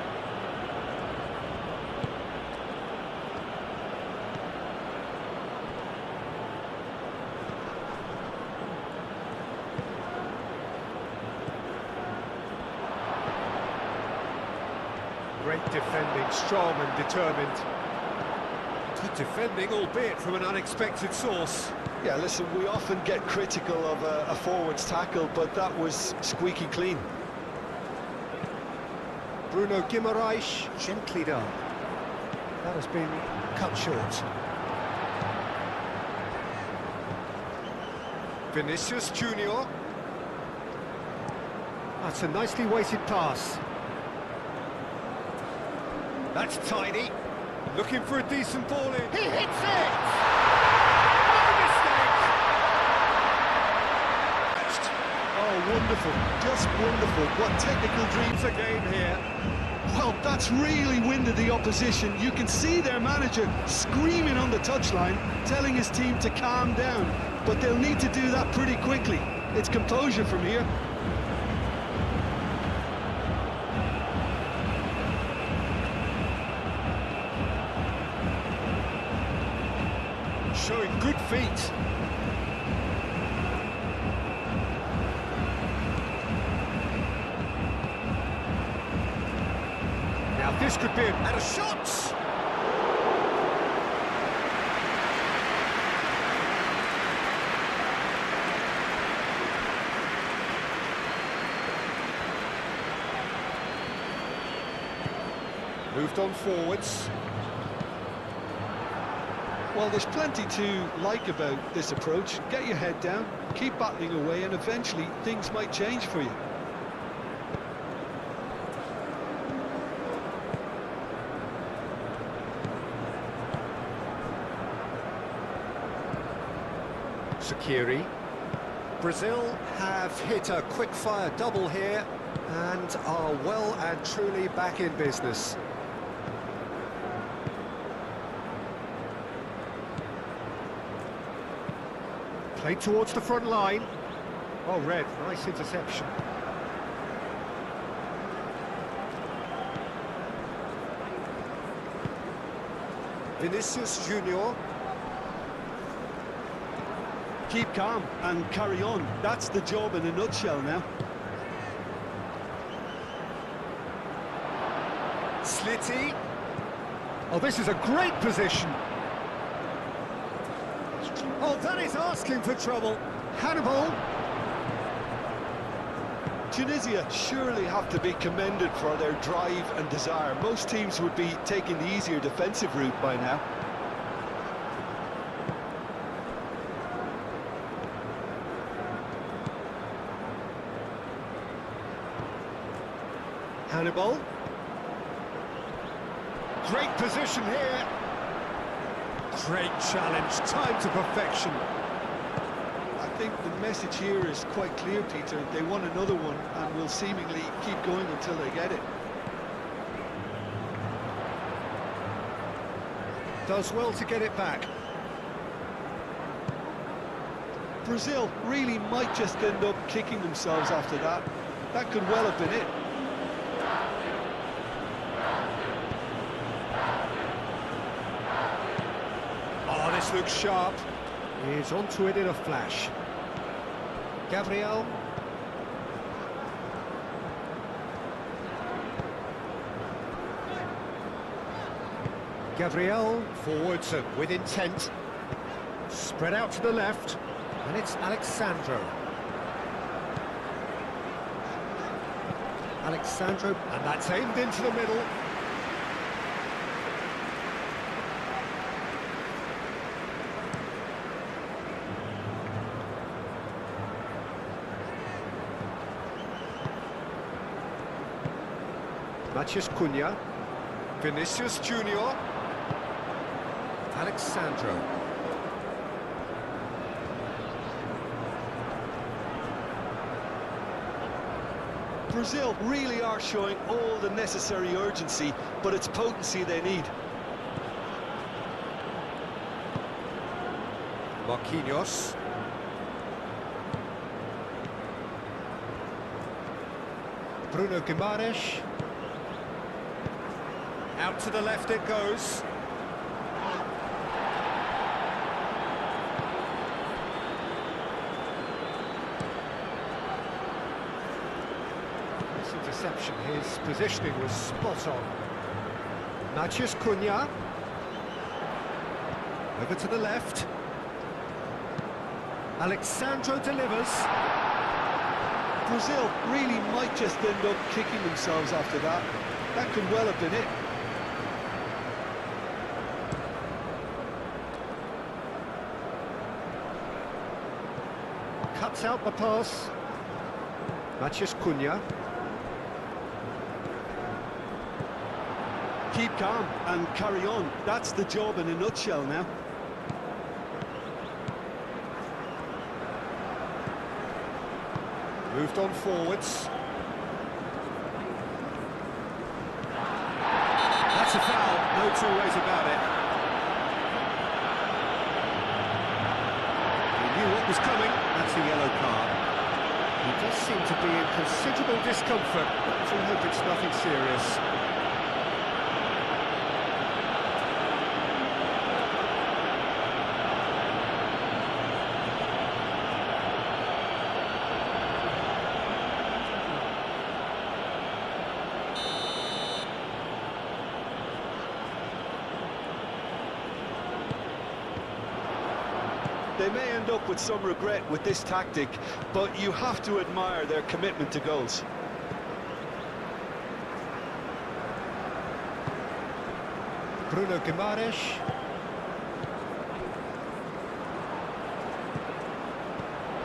Great defending, strong and determined. Good defending, albeit from an unexpected source.
Yeah, listen, we often get critical of a forward's tackle, but that was squeaky clean.
Bruno Guimaraes, gently done. That has been cut short. Vinicius Junior. That's a nicely weighted pass. That's tidy. Looking for a decent ball in. He hits it! No mistake!
Oh, wonderful. Just wonderful. What technical dreams.
It's a game here.
Well, that's really winded the opposition. You can see their manager screaming on the touchline, telling his team to calm down. But they'll need to do that pretty quickly. It's composure from here.
Showing good feet. Now this could be and a shot! Moved on forwards.
Well, there's plenty to like about this approach. Get your head down, keep battling away, and eventually things might change for you.
Sakiri. Brazil have hit a quick-fire double here and are well and truly back in business. Played towards the front line. Oh, Red, nice interception. Vinicius Junior.
Keep calm and carry on. That's the job in a nutshell now.
Slitty. Oh, this is a great position. Oh, that is asking for trouble. Hannibal.
Tunisia surely have to be commended for their drive and desire. Most teams would be taking the easier defensive route by now.
Hannibal. Great position here. Great challenge, time to perfection.
I think the message here is quite clear, Peter. They want another one and will seemingly keep going until they get it.
Does well to get it back.
Brazil really might just end up kicking themselves after that. That could well have been it.
Oh, this looks sharp. He's onto it in a flash. Gabriel. Gabriel forwards and with intent. Spread out to the left, and it's Alexandro. Alexandro, and that's aimed into the middle. Matheus Cunha, Vinicius Junior, Alexandro.
Brazil really are showing all the necessary urgency, but it's potency they need.
Marquinhos. Bruno Guimaraes. Out to the left it goes. This interception, his positioning was spot on. Matheus Cunha. Over to the left. Alexandro delivers.
Brazil really might just end up kicking themselves after that. That could well have been it.
Cuts out the pass. Matheus Cunha.
Keep calm and carry on. That's the job in a nutshell now.
Moved on forwards. That's a foul, no two ways about it. He knew what was coming, that's a yellow card. He does seem to be in considerable discomfort, but we hope it's nothing serious.
They may end up with some regret with this tactic, but you have to admire their commitment to goals.
Bruno Guimaraes.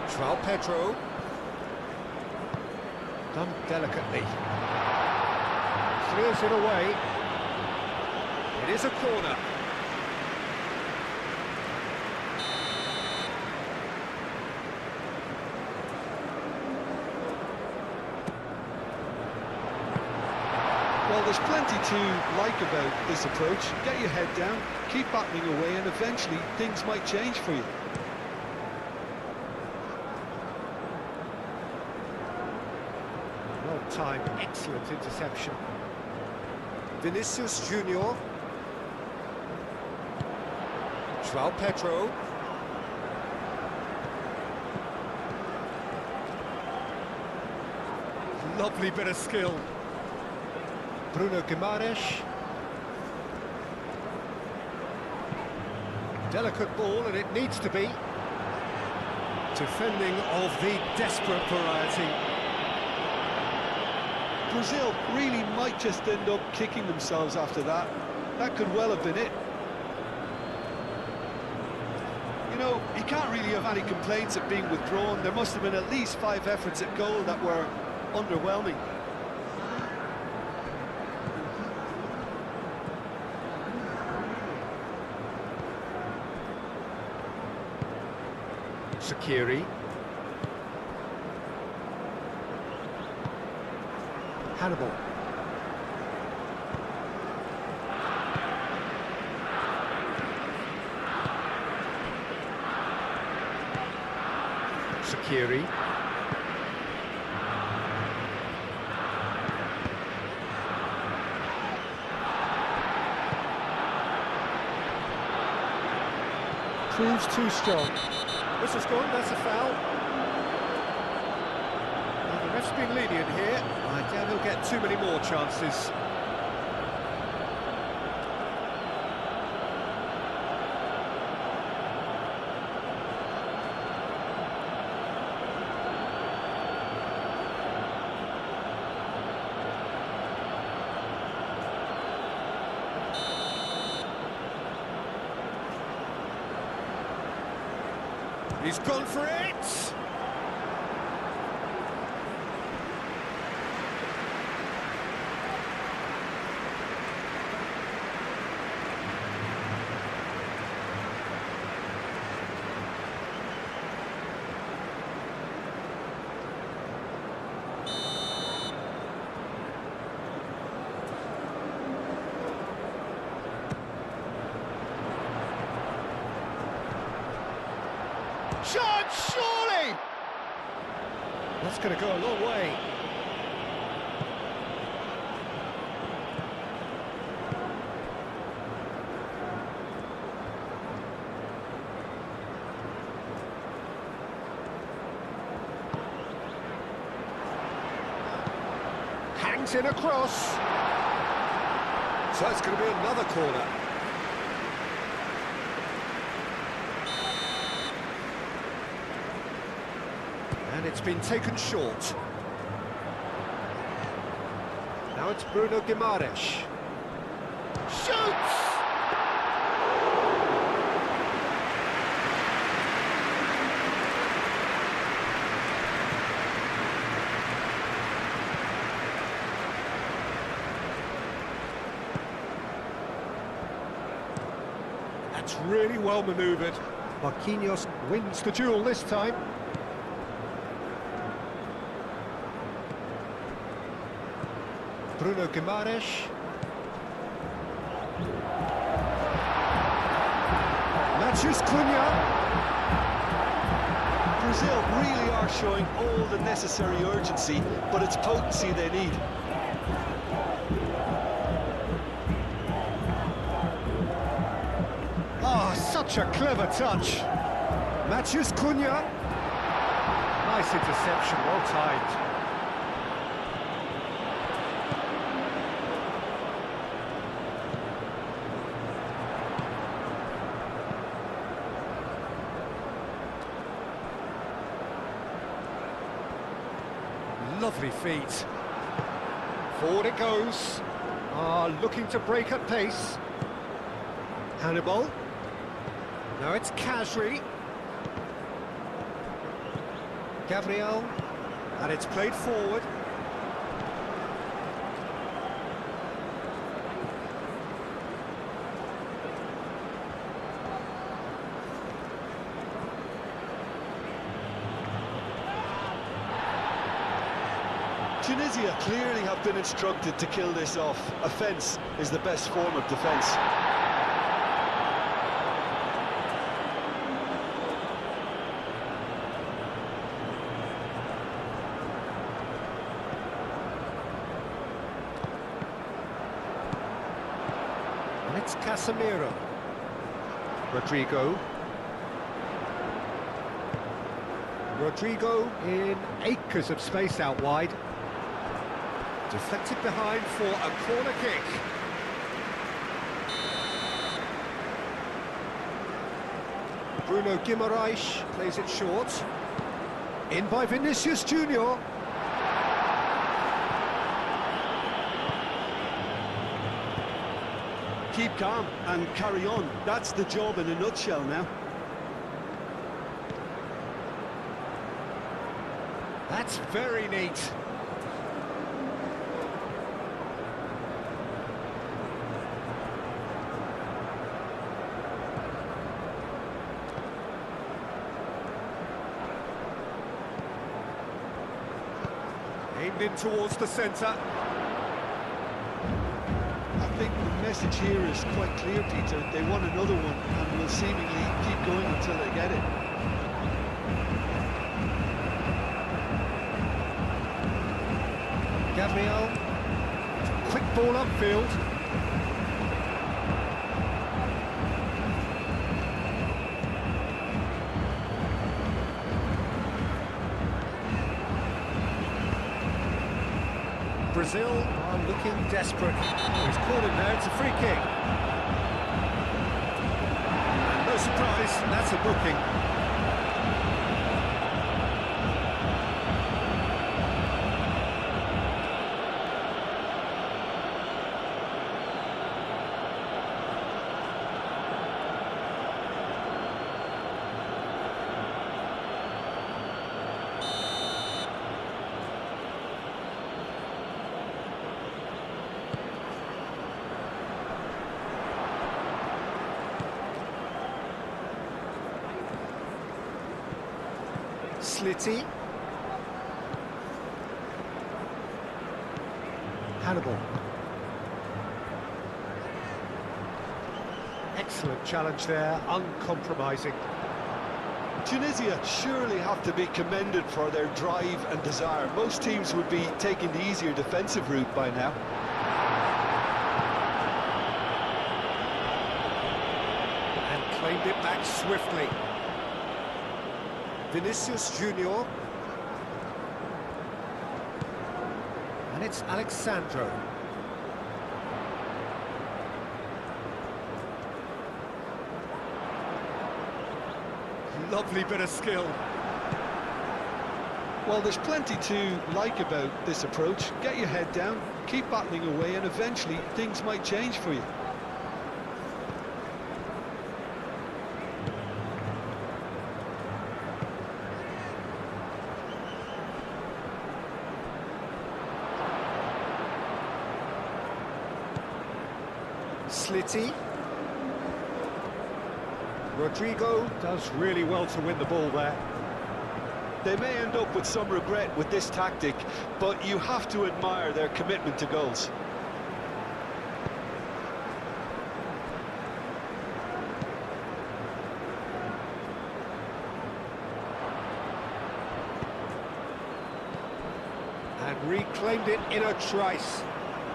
João Pedro. Done delicately. Clears it away. It is a corner.
Well, there's plenty to like about this approach. Get your head down, keep battling away, and eventually things might change for you.
Well timed, excellent interception. Vinicius Junior. João Pedro. Lovely bit of skill. Bruno Guimaraes. Delicate ball, and it needs to be. Defending of the desperate variety.
Brazil really might just end up kicking themselves after that. That could well have been it. You know, he can't really have any complaints of being withdrawn. There must have been at least 5 efforts at goal that were underwhelming.
Sakiri. Hannibal. Sakiri.
Proves too strong. This is gone, that's a foul. Well, the ref's been lenient here. I doubt he'll get too many more chances. He's gone for it! Shot, surely! That's going to go a long way. Hangs in across. So it's going to be another corner. And it's been taken short. Now it's Bruno Guimaraes. Shoots! That's really well manoeuvred. Marquinhos wins the duel this time. Bruno Guimaraes. Matches Cunha.
Brazil really are showing all the necessary urgency, but it's potency they need.
Ah, such a clever touch. Matches Cunha. Nice interception, well timed. Lovely feet. Forward it goes. Looking to break at pace. Hannibal. Now it's Khazri. Gabriel. And it's played forward.
Tunisia clearly have been instructed to kill this off. Offence is the best form of defence.
And it's Casemiro. Rodrigo. Rodrigo in acres of space out wide. Deflected behind for a corner kick. Bruno Guimaraes plays it short. In by Vinicius Junior.
calm and carry on. That's the job in a nutshell now.
That's very neat. Aimed in towards the centre.
I think the message here is quite clear, Peter. They want another one and will seemingly keep going until they get it.
Gabriel, quick ball upfield. Brazil are looking desperate. Oh, he's caught him there, it's a free kick. And no surprise, that's a booking. Slitty. Hannibal. Excellent challenge there, uncompromising.
Tunisia surely have to be commended for their drive and desire. Most teams would be taking the easier defensive route by now.
And claimed it back swiftly. Vinicius Junior. And it's Alexandro. Lovely bit of skill.
Well, there's plenty to like about this approach. Get your head down, keep battling away, and eventually things might change for you.
Slitty. Rodrigo does really well to win the ball there.
They may end up with some regret with this tactic, but you have to admire their commitment to goals.
And reclaimed it in a trice.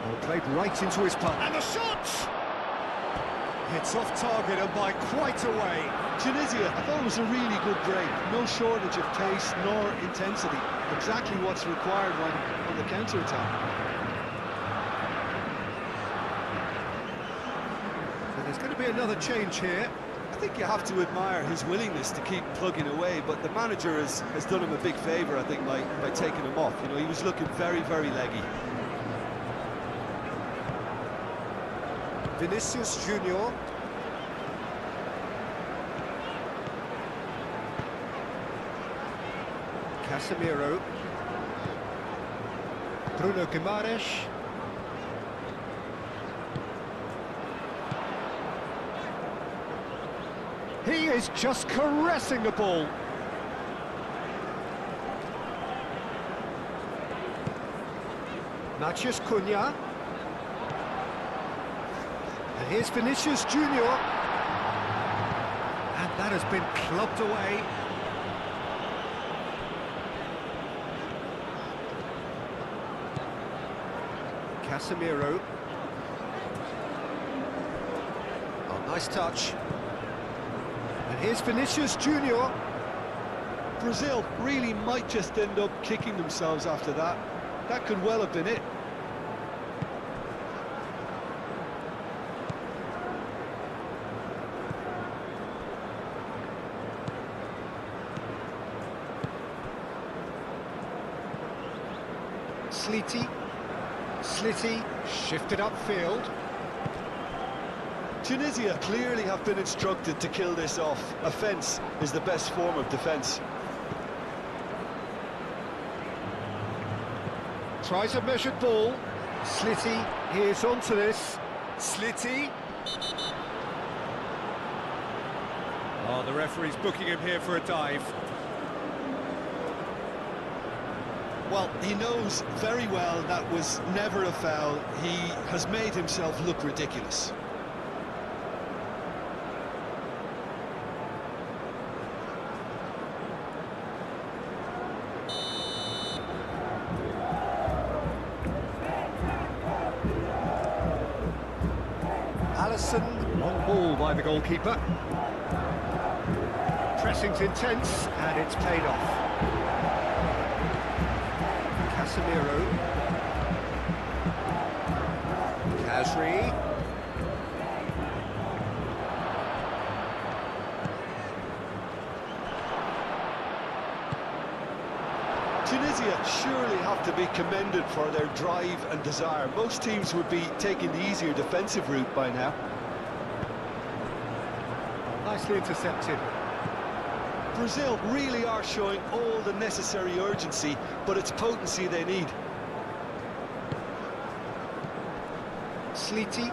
Well, played right into his path. And the shot! It's off target and by quite a way.
Tunisia, I thought it was a really good break. No shortage of pace nor intensity. Exactly what's required on the counter-attack.
So there's going to be another change here.
I think you have to admire his willingness to keep plugging away, but the manager has done him a big favour, I think, by taking him off. You know, he was looking very, very leggy.
Vinicius Junior. Casemiro. Bruno Guimaraes. He is just caressing the ball. Matheus Cunha. And here's Vinicius Junior. And that has been clubbed away. Casemiro. Oh, nice touch. And here's Vinicius Junior.
Brazil really might just end up kicking themselves after that. That could well have been it.
Slitty, shifted upfield.
Tunisia clearly have been instructed to kill this off. Offence is the best form of defence.
Tries a measured ball. Slitty is onto this. Slitty. Oh, the referee's booking him here for a dive.
Well, he knows very well that was never a foul. He has made himself look ridiculous.
Allison, on ball by the goalkeeper. Pressing's intense, and it's paid off. Casemiro. Kasri.
Tunisia surely have to be commended for their drive and desire. Most teams would be taking the easier defensive route by now.
Nicely intercepted.
Brazil really are showing all the necessary urgency, but it's potency they need.
Slitty.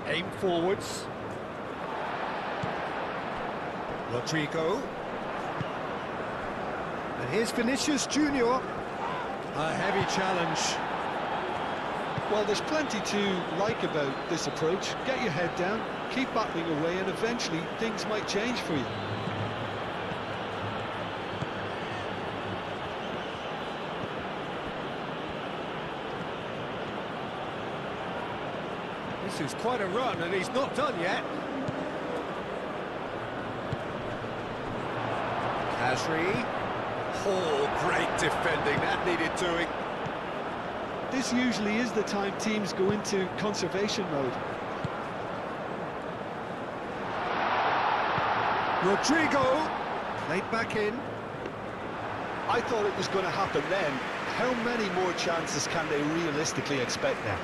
Aim forwards. Rodrigo. And here's Vinicius Junior. A heavy challenge.
Well, there's plenty to like about this approach. Get your head down, keep battling away, and eventually things might change for you.
This is quite a run, and he's not done yet. Kasri. Oh, great defending, that needed doing.
This usually is the time teams go into conservation mode.
Rodrigo, played back in.
I thought it was going to happen then. How many more chances can they realistically expect now?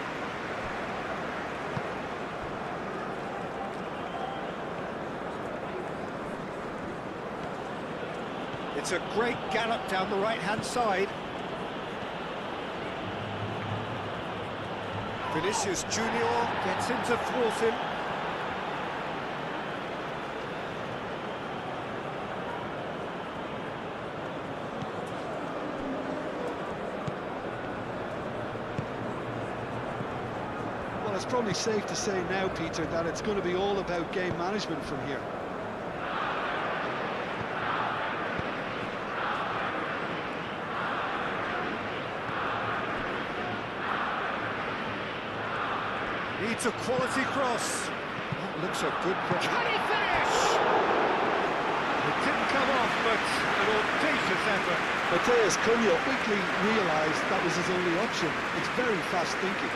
It's a great gallop down the right-hand side. Vinicius Junior gets in to thwart him.
Well, it's probably safe to say now, Peter, that it's going to be all about game management from here.
Needs a quality cross. That looks a good cross. Can he finish? It didn't come off, but an audacious effort.
Mateus Cunha quickly realised that was his only option. It's very fast thinking.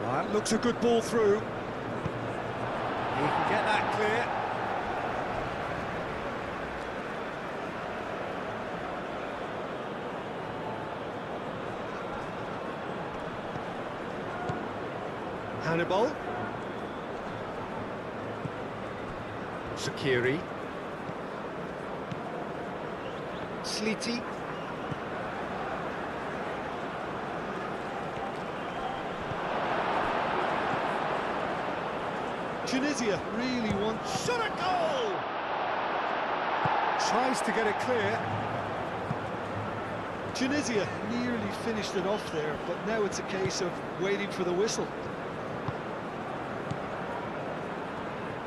That looks a good ball through. He can get that clear. Hannibal. Sakiri. Slitty.
Tunisia really wants...
Shot a goal! Tries to get it clear.
Tunisia nearly finished it off there, but now it's a case of waiting for the whistle.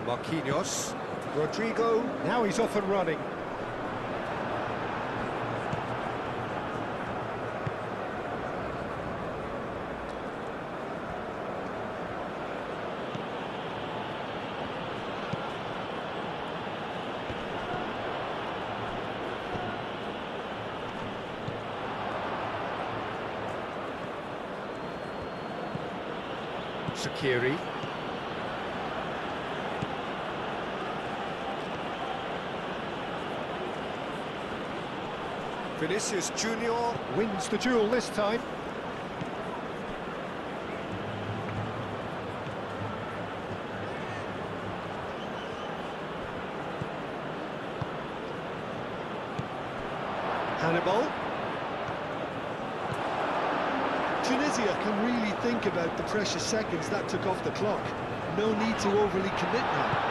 Marquinhos. Rodrigo. Now he's off and running. Shaqiri. Vinicius Junior wins the duel this time. Hannibal.
Tunisia can really think about the precious seconds that took off the clock. No need to overly commit now.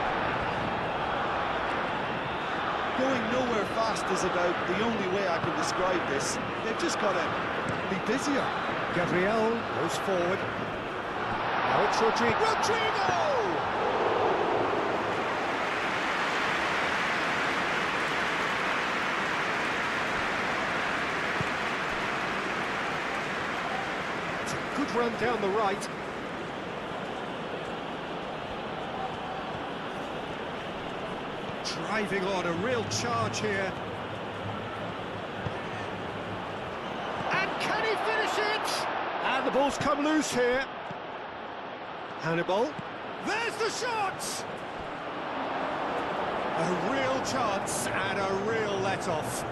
Going nowhere fast is about the only way I can describe this. They've just got to be busier.
Gabriel goes forward. Now it's Rodrigo! It's a good run down the right. Driving on, a real charge here. And can he finish it? And the ball's come loose here. Hannibal. There's the shot! A real chance and a real let-off.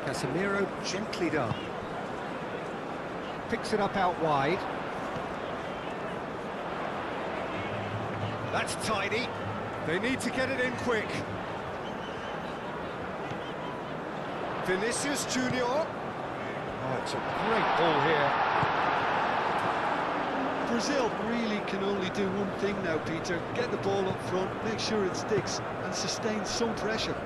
Casemiro gently done. Picks it up out wide. That's tidy. They need to get it in quick. Vinicius Junior. Oh, it's a great ball here.
Brazil really can only do one thing now, Peter. Get the ball up front, make sure it sticks, and sustain some pressure.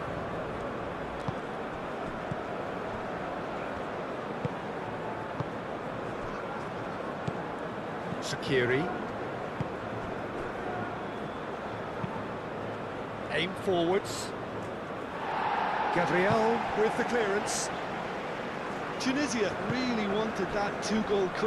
Shaqiri. Aim forwards. Gabriel with the clearance.
Tunisia really wanted that two-goal cushion.